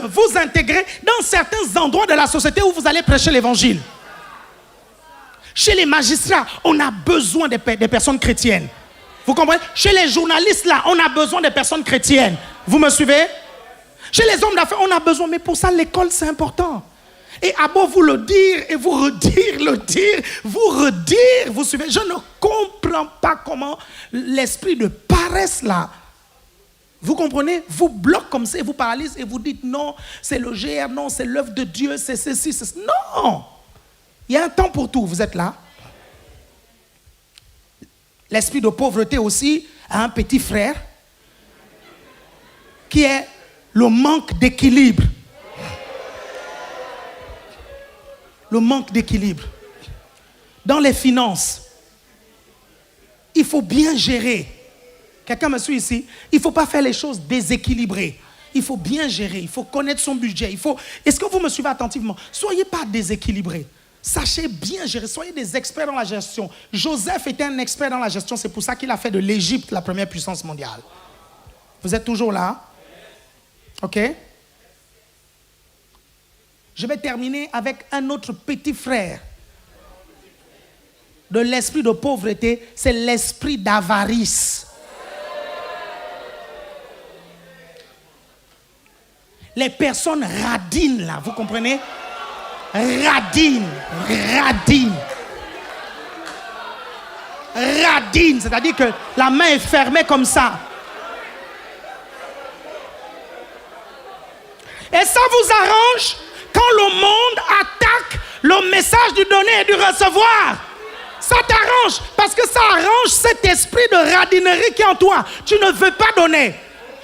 Speaker 2: vous intégrer dans certains endroits de la société où vous allez prêcher l'évangile? Chez les magistrats, on a besoin des personnes chrétiennes. Vous comprenez? Chez les journalistes, là, on a besoin des personnes chrétiennes. Vous me suivez? Chez les hommes d'affaires, on a besoin. Mais pour ça, l'école, c'est important. Et à beau vous le dire, et vous redire, vous suivez. Je ne comprends pas comment l'esprit de paresse là, vous comprenez, vous bloque comme ça, et vous paralyse, et vous dites non, c'est le GR, non, c'est l'œuvre de Dieu, c'est ceci, c'est... Non! Il y a un temps pour tout, vous êtes là. L'esprit de pauvreté aussi a un petit frère qui est le manque d'équilibre. Le manque d'équilibre. Dans les finances, il faut bien gérer. Quelqu'un me suit ici? Il ne faut pas faire les choses déséquilibrées. Il faut bien gérer, il faut connaître son budget. Est-ce que vous me suivez attentivement? Soyez pas déséquilibrés. Sachez bien gérer, soyez des experts dans la gestion. Joseph était un expert dans la gestion, c'est pour ça qu'il a fait de l'Égypte la première puissance mondiale. Vous êtes toujours là? Ok? Je vais terminer avec un autre petit frère de l'esprit de pauvreté, c'est l'esprit d'avarice. Les personnes radines là, vous comprenez? Radines, c'est-à-dire que la main est fermée comme ça. Et ça vous arrange quand le monde attaque le message du donner et du recevoir. Ça t'arrange parce que ça arrange cet esprit de radinerie qui est en toi. Tu ne veux pas donner.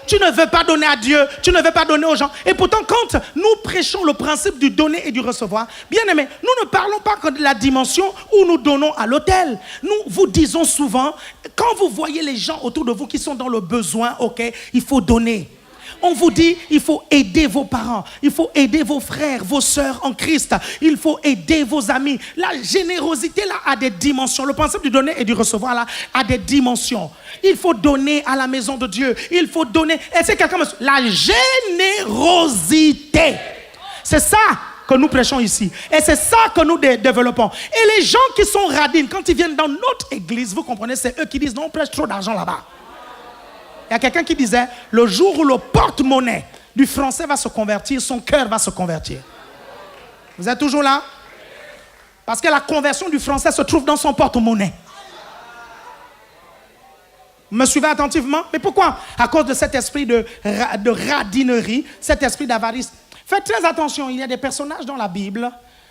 Speaker 2: Tu ne veux pas donner à Dieu, tu ne veux pas donner aux gens. Et pourtant, quand nous prêchons le principe du donner et du recevoir, bien aimé, nous ne parlons pas que de la dimension où nous donnons à l'autel. Nous vous disons souvent, quand vous voyez les gens autour de vous qui sont dans le besoin, ok, il faut donner. On vous dit, il faut aider vos parents, il faut aider vos frères, vos sœurs en Christ, il faut aider vos amis. La générosité là a des dimensions. Le principe du donner et du recevoir là a des dimensions. Il faut donner à la maison de Dieu. Il faut donner. Et c'est quelqu'un, la générosité. C'est ça que nous prêchons ici. Et c'est ça que nous développons. Et les gens qui sont radines, quand ils viennent dans notre église, vous comprenez, c'est eux qui disent non, on prêche trop d'argent là-bas. Il y a quelqu'un qui disait, le jour où le porte-monnaie du français va se convertir, son cœur va se convertir. Vous êtes toujours là? Parce que la conversion du français se trouve dans son porte-monnaie. Me suivez attentivement? Mais pourquoi? À cause de cet esprit de radinerie, cet esprit d'avarice. Faites très attention, il y a des personnages dans la Bible.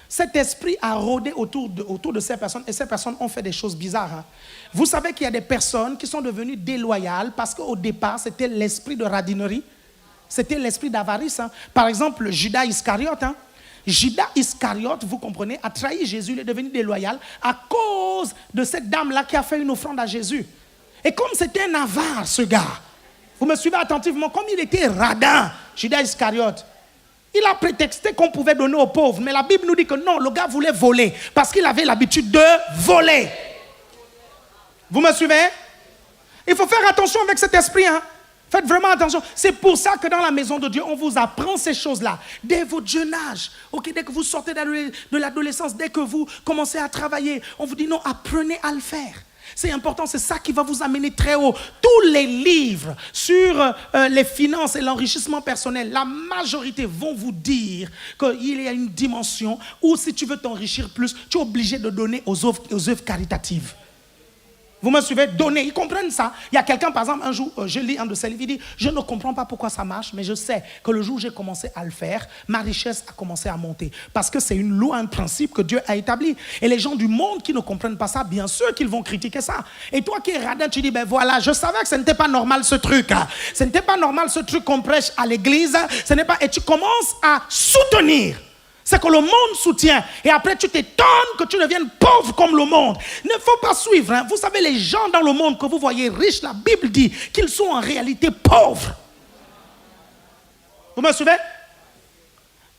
Speaker 2: Cet esprit a rôdé autour de ces personnes et ces personnes ont fait des choses bizarres. Hein. Vous savez qu'il y a des personnes qui sont devenues déloyales parce qu'au départ, c'était l'esprit de radinerie, c'était l'esprit d'avarice. Hein. Par exemple, Judas Iscariote. Hein. Judas Iscariote, vous comprenez, a trahi Jésus, il est devenu déloyal à cause de cette dame-là qui a fait une offrande à Jésus. Et comme c'était un avare, ce gars, vous me suivez attentivement, comme il était radin, Judas Iscariote, il a prétexté qu'on pouvait donner aux pauvres. Mais la Bible nous dit que non, le gars voulait voler. Parce qu'il avait l'habitude de voler. Vous me suivez? Il faut faire attention avec cet esprit. Hein? Faites vraiment attention. C'est pour ça que dans la maison de Dieu, on vous apprend ces choses-là. Dès votre jeune âge. Okay, dès que vous sortez de l'adolescence, dès que vous commencez à travailler, on vous dit non, apprenez à le faire. C'est important, c'est ça qui va vous amener très haut. Tous les livres sur les finances et l'enrichissement personnel, la majorité vont vous dire qu'il y a une dimension où si tu veux t'enrichir plus, tu es obligé de donner aux œuvres caritatives. Vous me suivez? Donner, ils comprennent ça. Il y a quelqu'un, par exemple, un jour, je lis un de ses livres, il dit, je ne comprends pas pourquoi ça marche, mais je sais que le jour où j'ai commencé à le faire, ma richesse a commencé à monter. Parce que c'est une loi, un principe que Dieu a établi. Et les gens du monde qui ne comprennent pas ça, bien sûr qu'ils vont critiquer ça. Et toi qui es radin, tu dis, ben voilà, je savais que ce n'était pas normal ce truc. Hein. Ce n'était pas normal ce truc qu'on prêche à l'église. Ce n'est pas... Et tu commences à soutenir. C'est que le monde soutient. Et après, tu t'étonnes que tu deviennes pauvre comme le monde. Il ne faut pas suivre. Hein. Vous savez, les gens dans le monde que vous voyez riches, la Bible dit qu'ils sont en réalité pauvres. Vous me suivez?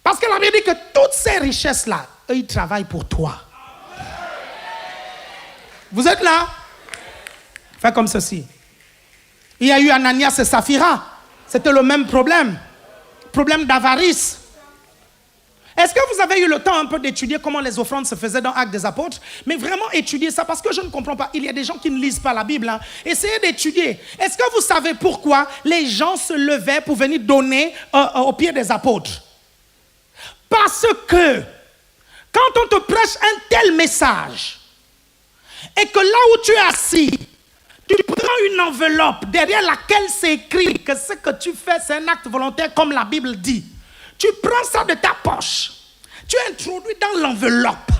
Speaker 2: Parce que la Bible dit que toutes ces richesses-là, eux, ils travaillent pour toi. Vous êtes là? Faites comme ceci. Il y a eu Ananias et Saphira. C'était le même problème. Problème d'avarice. Est-ce que vous avez eu le temps un peu d'étudier comment les offrandes se faisaient dans Actes des Apôtres? Mais vraiment étudier ça, parce que je ne comprends pas. Il y a des gens qui ne lisent pas la Bible. Hein. Essayez d'étudier. Est-ce que vous savez pourquoi les gens se levaient pour venir donner au pied des apôtres? Parce que quand on te prêche un tel message, et que là où tu es assis, tu prends une enveloppe derrière laquelle c'est écrit que ce que tu fais, c'est un acte volontaire comme la Bible dit. Tu prends ça de ta poche, tu introduis dans l'enveloppe,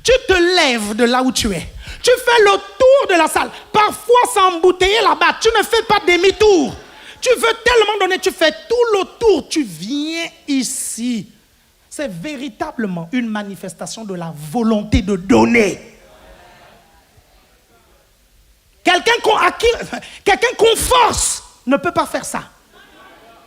Speaker 2: tu te lèves de là où tu es, tu fais le tour de la salle, parfois sans embouteiller là-bas, tu ne fais pas demi-tour, tu veux tellement donner, tu fais tout le tour, tu viens ici. C'est véritablement une manifestation de la volonté de donner. Quelqu'un qu'on force ne peut pas faire ça.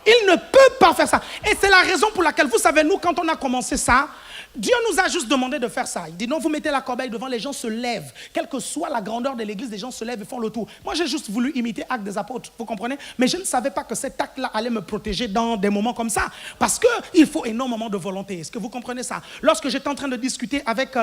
Speaker 2: Il ne peut pas faire ça. Et c'est la raison pour laquelle, vous savez, nous, quand on a commencé ça, Dieu nous a juste demandé de faire ça. Il dit non, vous mettez la corbeille devant, les gens se lèvent. Quelle que soit la grandeur de l'église, les gens se lèvent et font le tour. Moi, j'ai juste voulu imiter Actes des Apôtres, vous comprenez? Mais je ne savais pas que cet acte-là allait me protéger dans des moments comme ça. Parce qu'il faut énormément de volonté. Est-ce que vous comprenez ça? Lorsque j'étais en train de discuter avec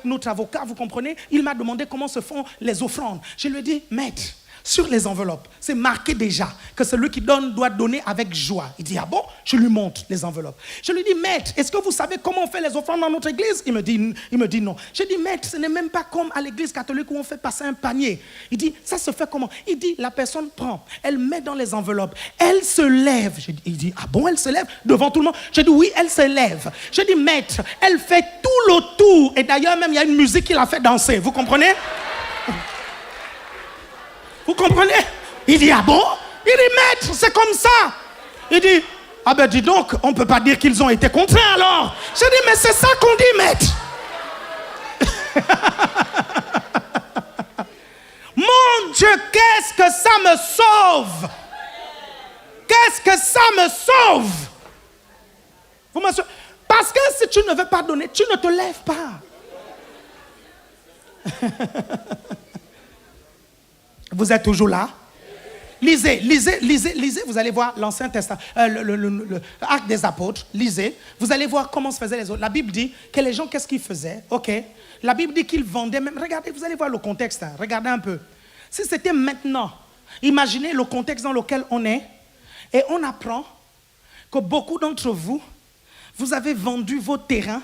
Speaker 2: notre avocat, vous comprenez? Il m'a demandé comment se font les offrandes. Je lui ai dit, maître, sur les enveloppes, c'est marqué déjà que celui qui donne doit donner avec joie. Il dit, ah bon? Je lui montre les enveloppes. Je lui dis, maître, est-ce que vous savez comment on fait les offrandes dans notre église? Il me dit non. Je dis, maître, ce n'est même pas comme à l'église catholique où on fait passer un panier. Il dit, ça se fait comment? Il dit, la personne prend, elle met dans les enveloppes, elle se lève. Il dit, ah bon, elle se lève devant tout le monde? Je dis, oui, elle se lève. Je dis, maître, elle fait tout le tour. Et d'ailleurs, même, il y a une musique qui la fait danser. Vous comprenez? Vous comprenez? Il dit, ah bon? Il dit, maître, c'est comme ça. Il dit, ah ben dis donc, on ne peut pas dire qu'ils ont été contraints alors. Je dis, mais c'est ça qu'on dit, maître. Mon Dieu, qu'est-ce que ça me sauve? Qu'est-ce que ça me sauve? Vous me sauvez? Parce que si tu ne veux pas donner, tu ne te lèves pas. Vous êtes toujours là? Lisez, vous allez voir l'Ancien Testament, le Acte des Apôtres, lisez, vous allez voir comment se faisaient les autres. La Bible dit que les gens, qu'est-ce qu'ils faisaient? Ok. La Bible dit qu'ils vendaient même, regardez, vous allez voir le contexte, hein, regardez un peu. Si c'était maintenant, imaginez le contexte dans lequel on est, et on apprend que beaucoup d'entre vous, vous avez vendu vos terrains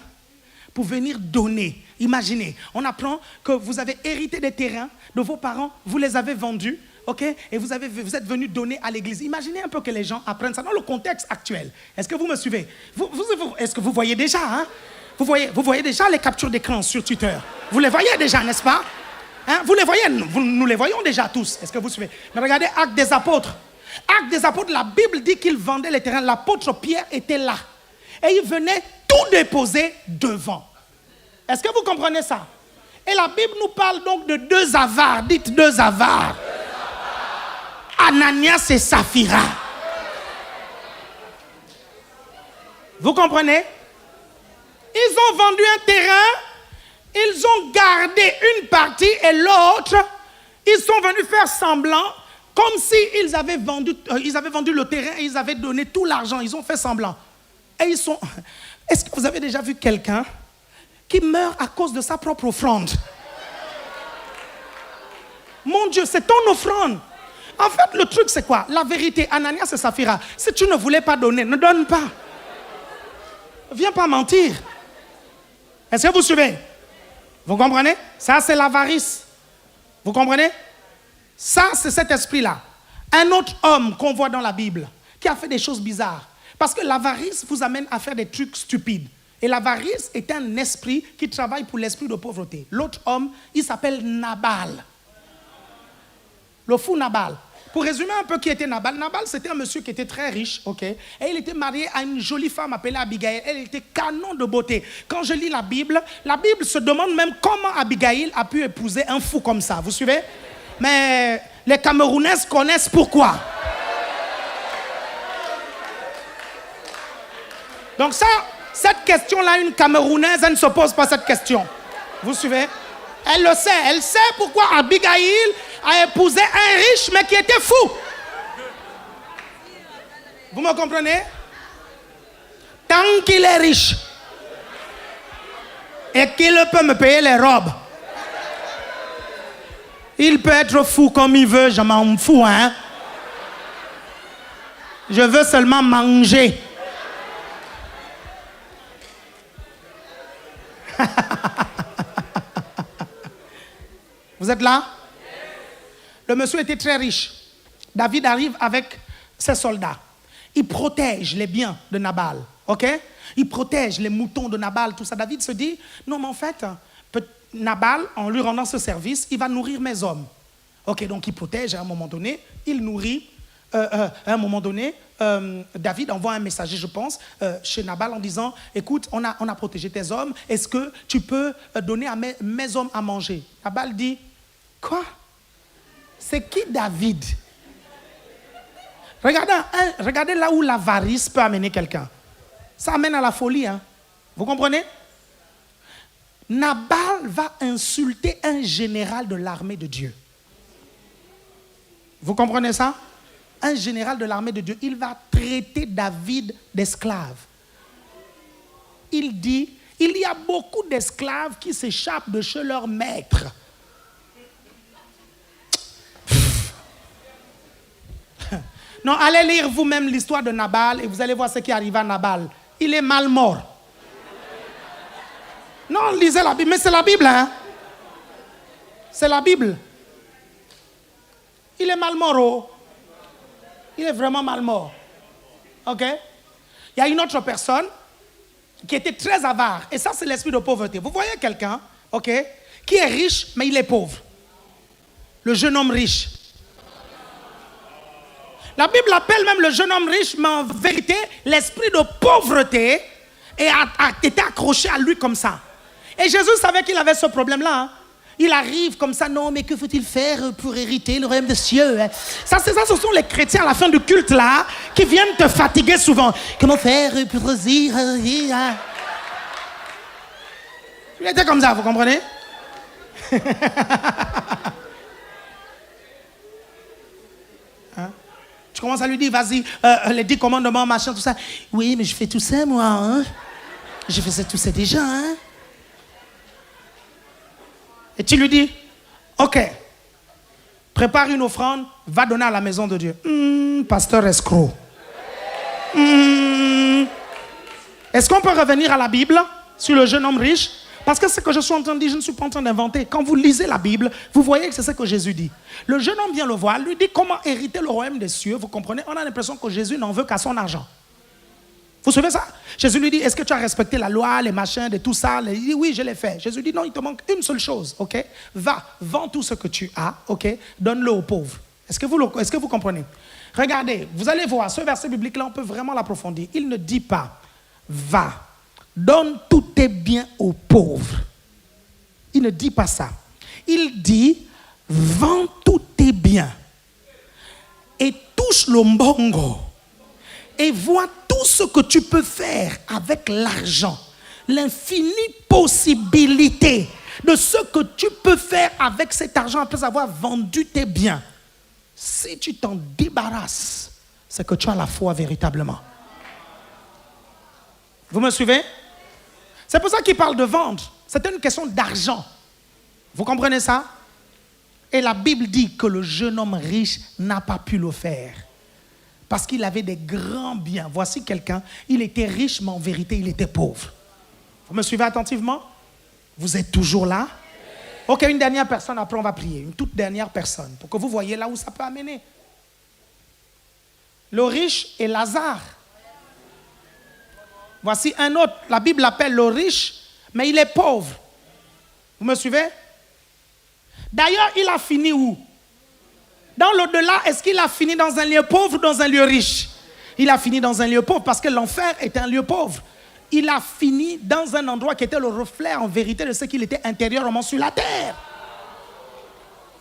Speaker 2: pour venir donner. Imaginez, on apprend que vous avez hérité des terrains de vos parents, vous les avez vendus, ok, et vous êtes venu donner à l'église. Imaginez un peu que les gens apprennent ça dans le contexte actuel. Est-ce que vous me suivez? Est-ce que vous voyez déjà, hein? Vous voyez déjà les captures d'écran sur Twitter? Vous les voyez déjà, n'est-ce pas? Hein? Vous les voyez, nous les voyons déjà tous. Est-ce que vous suivez? Mais regardez Actes des Apôtres. Actes des Apôtres, la Bible dit qu'ils vendaient les terrains. L'apôtre Pierre était là. Et il venait tout déposer devant. Est-ce que vous comprenez ça? Et la Bible nous parle donc de deux avares. Dites deux avares. Ananias et Saphira. Vous comprenez? Ils ont vendu un terrain, ils ont gardé une partie et l'autre, ils sont venus faire semblant comme s'ils avaient vendu le terrain et ils avaient donné tout l'argent. Ils ont fait semblant. Et ils sont... Est-ce que vous avez déjà vu quelqu'un qui meurt à cause de sa propre offrande? Mon Dieu, c'est ton offrande. En fait, le truc, c'est quoi? La vérité, Ananias et Saphira, si tu ne voulais pas donner, ne donne pas. Viens pas mentir. Est-ce que vous suivez? Vous comprenez? Ça, c'est l'avarice. Vous comprenez? Ça, c'est cet esprit-là. Un autre homme qu'on voit dans la Bible, qui a fait des choses bizarres. Parce que l'avarice vous amène à faire des trucs stupides. Et l'avarice est un esprit qui travaille pour l'esprit de pauvreté. L'autre homme, il s'appelle Nabal. Le fou Nabal. Pour résumer un peu qui était Nabal, Nabal c'était un monsieur qui était très riche, ok, et il était marié à une jolie femme appelée Abigail. Elle était canon de beauté. Quand je lis la Bible se demande même comment Abigail a pu épouser un fou comme ça. Vous suivez? Mais les Camerounaises connaissent pourquoi. Donc ça, cette question-là, une Camerounaise, elle ne se pose pas cette question. Vous suivez? Elle le sait. Elle sait pourquoi Abigail a épousé un riche, mais qui était fou. Vous me comprenez? Tant qu'il est riche et qu'il peut me payer les robes, il peut être fou comme il veut, je m'en fous, hein? Je veux seulement manger. Vous êtes là? Le monsieur était très riche. David arrive avec ses soldats. Il protège les biens de Nabal. Ok? Il protège les moutons de Nabal, tout ça. David se dit, non mais en fait, Nabal, en lui rendant ce service, il va nourrir mes hommes. Ok, donc il protège à un moment donné, il nourrit. À un moment donné, David envoie un messager, je pense, chez Nabal en disant, écoute, on a protégé tes hommes, est-ce que tu peux donner à mes hommes à manger? Nabal dit, quoi? C'est qui David? Regardez là où l'avarice peut amener quelqu'un. Ça amène à la folie, hein? Vous comprenez? Nabal va insulter un général de l'armée de Dieu. Vous comprenez ça? Un général de l'armée de Dieu, il va traiter David d'esclave. Il dit, il y a beaucoup d'esclaves qui s'échappent de chez leur maître. Non, allez lire vous-même l'histoire de Nabal et vous allez voir ce qui arrive à Nabal. Il est mal mort. Non, lisez la Bible, mais c'est la Bible, hein? C'est la Bible. Il est mal mort, oh. Il est vraiment mal mort. Ok? Il y a une autre personne qui était très avare. Et ça, c'est l'esprit de pauvreté. Vous voyez quelqu'un, ok, qui est riche, mais il est pauvre. Le jeune homme riche. La Bible appelle même le jeune homme riche, mais en vérité, l'esprit de pauvreté était accroché à lui comme ça. Et Jésus savait qu'il avait ce problème-là. Hein? Il arrive comme ça, non, mais que faut-il faire pour hériter le royaume des cieux? Ça, ce sont les chrétiens à la fin du culte là, qui viennent te fatiguer souvent. Comment faire pour réussir? Il était comme ça, vous comprenez? Hein? Tu commences à lui dire, vas-y, les 10 commandements, machin, tout ça. Oui, mais je fais tout ça, moi. Hein? Je faisais tout ça déjà, hein? Et tu lui dis, ok, prépare une offrande, va donner à la maison de Dieu. Pasteur escroc. Est-ce qu'on peut revenir à la Bible sur le jeune homme riche? Parce que ce que je suis en train de dire, je ne suis pas en train d'inventer. Quand vous lisez la Bible, vous voyez que c'est ce que Jésus dit. Le jeune homme vient le voir, lui dit comment hériter le royaume des cieux. Vous comprenez? On a l'impression que Jésus n'en veut qu'à son argent. Vous savez ça? Jésus lui dit, est-ce que tu as respecté la loi, les machins, de tout ça? Il dit, oui, je l'ai fait. Jésus dit, non, il te manque une seule chose, ok? Va, vends tout ce que tu as, ok? Donne-le aux pauvres. Est-ce que vous comprenez? Regardez, vous allez voir, ce verset biblique-là, on peut vraiment l'approfondir. Il ne dit pas, va, donne tous tes biens aux pauvres. Il ne dit pas ça. Il dit, vends tous tes biens et touche le mbongo et vois tout ce que tu peux faire avec l'argent. L'infinie possibilité de ce que tu peux faire avec cet argent après avoir vendu tes biens. Si tu t'en débarrasses, c'est que tu as la foi véritablement. Vous me suivez? C'est pour ça qu'il parle de vendre. C'est une question d'argent. Vous comprenez ça? Et la Bible dit que le jeune homme riche n'a pas pu le faire. Parce qu'il avait des grands biens. Voici quelqu'un, il était riche, mais en vérité, il était pauvre. Vous me suivez attentivement? Vous êtes toujours là? Ok, une dernière personne, après on va prier. Une toute dernière personne, pour que vous voyez là où ça peut amener. Le riche est Lazare. Voici un autre. La Bible l'appelle le riche, mais il est pauvre. Vous me suivez? D'ailleurs, il a fini où? Dans l'au-delà, est-ce qu'il a fini dans un lieu pauvre ou dans un lieu riche? Il a fini dans un lieu pauvre parce que l'enfer est un lieu pauvre. Il a fini dans un endroit qui était le reflet en vérité de ce qu'il était intérieurement sur la terre.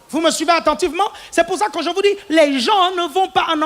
Speaker 2: Vous me suivez attentivement? C'est pour ça que je vous dis, les gens ne vont pas en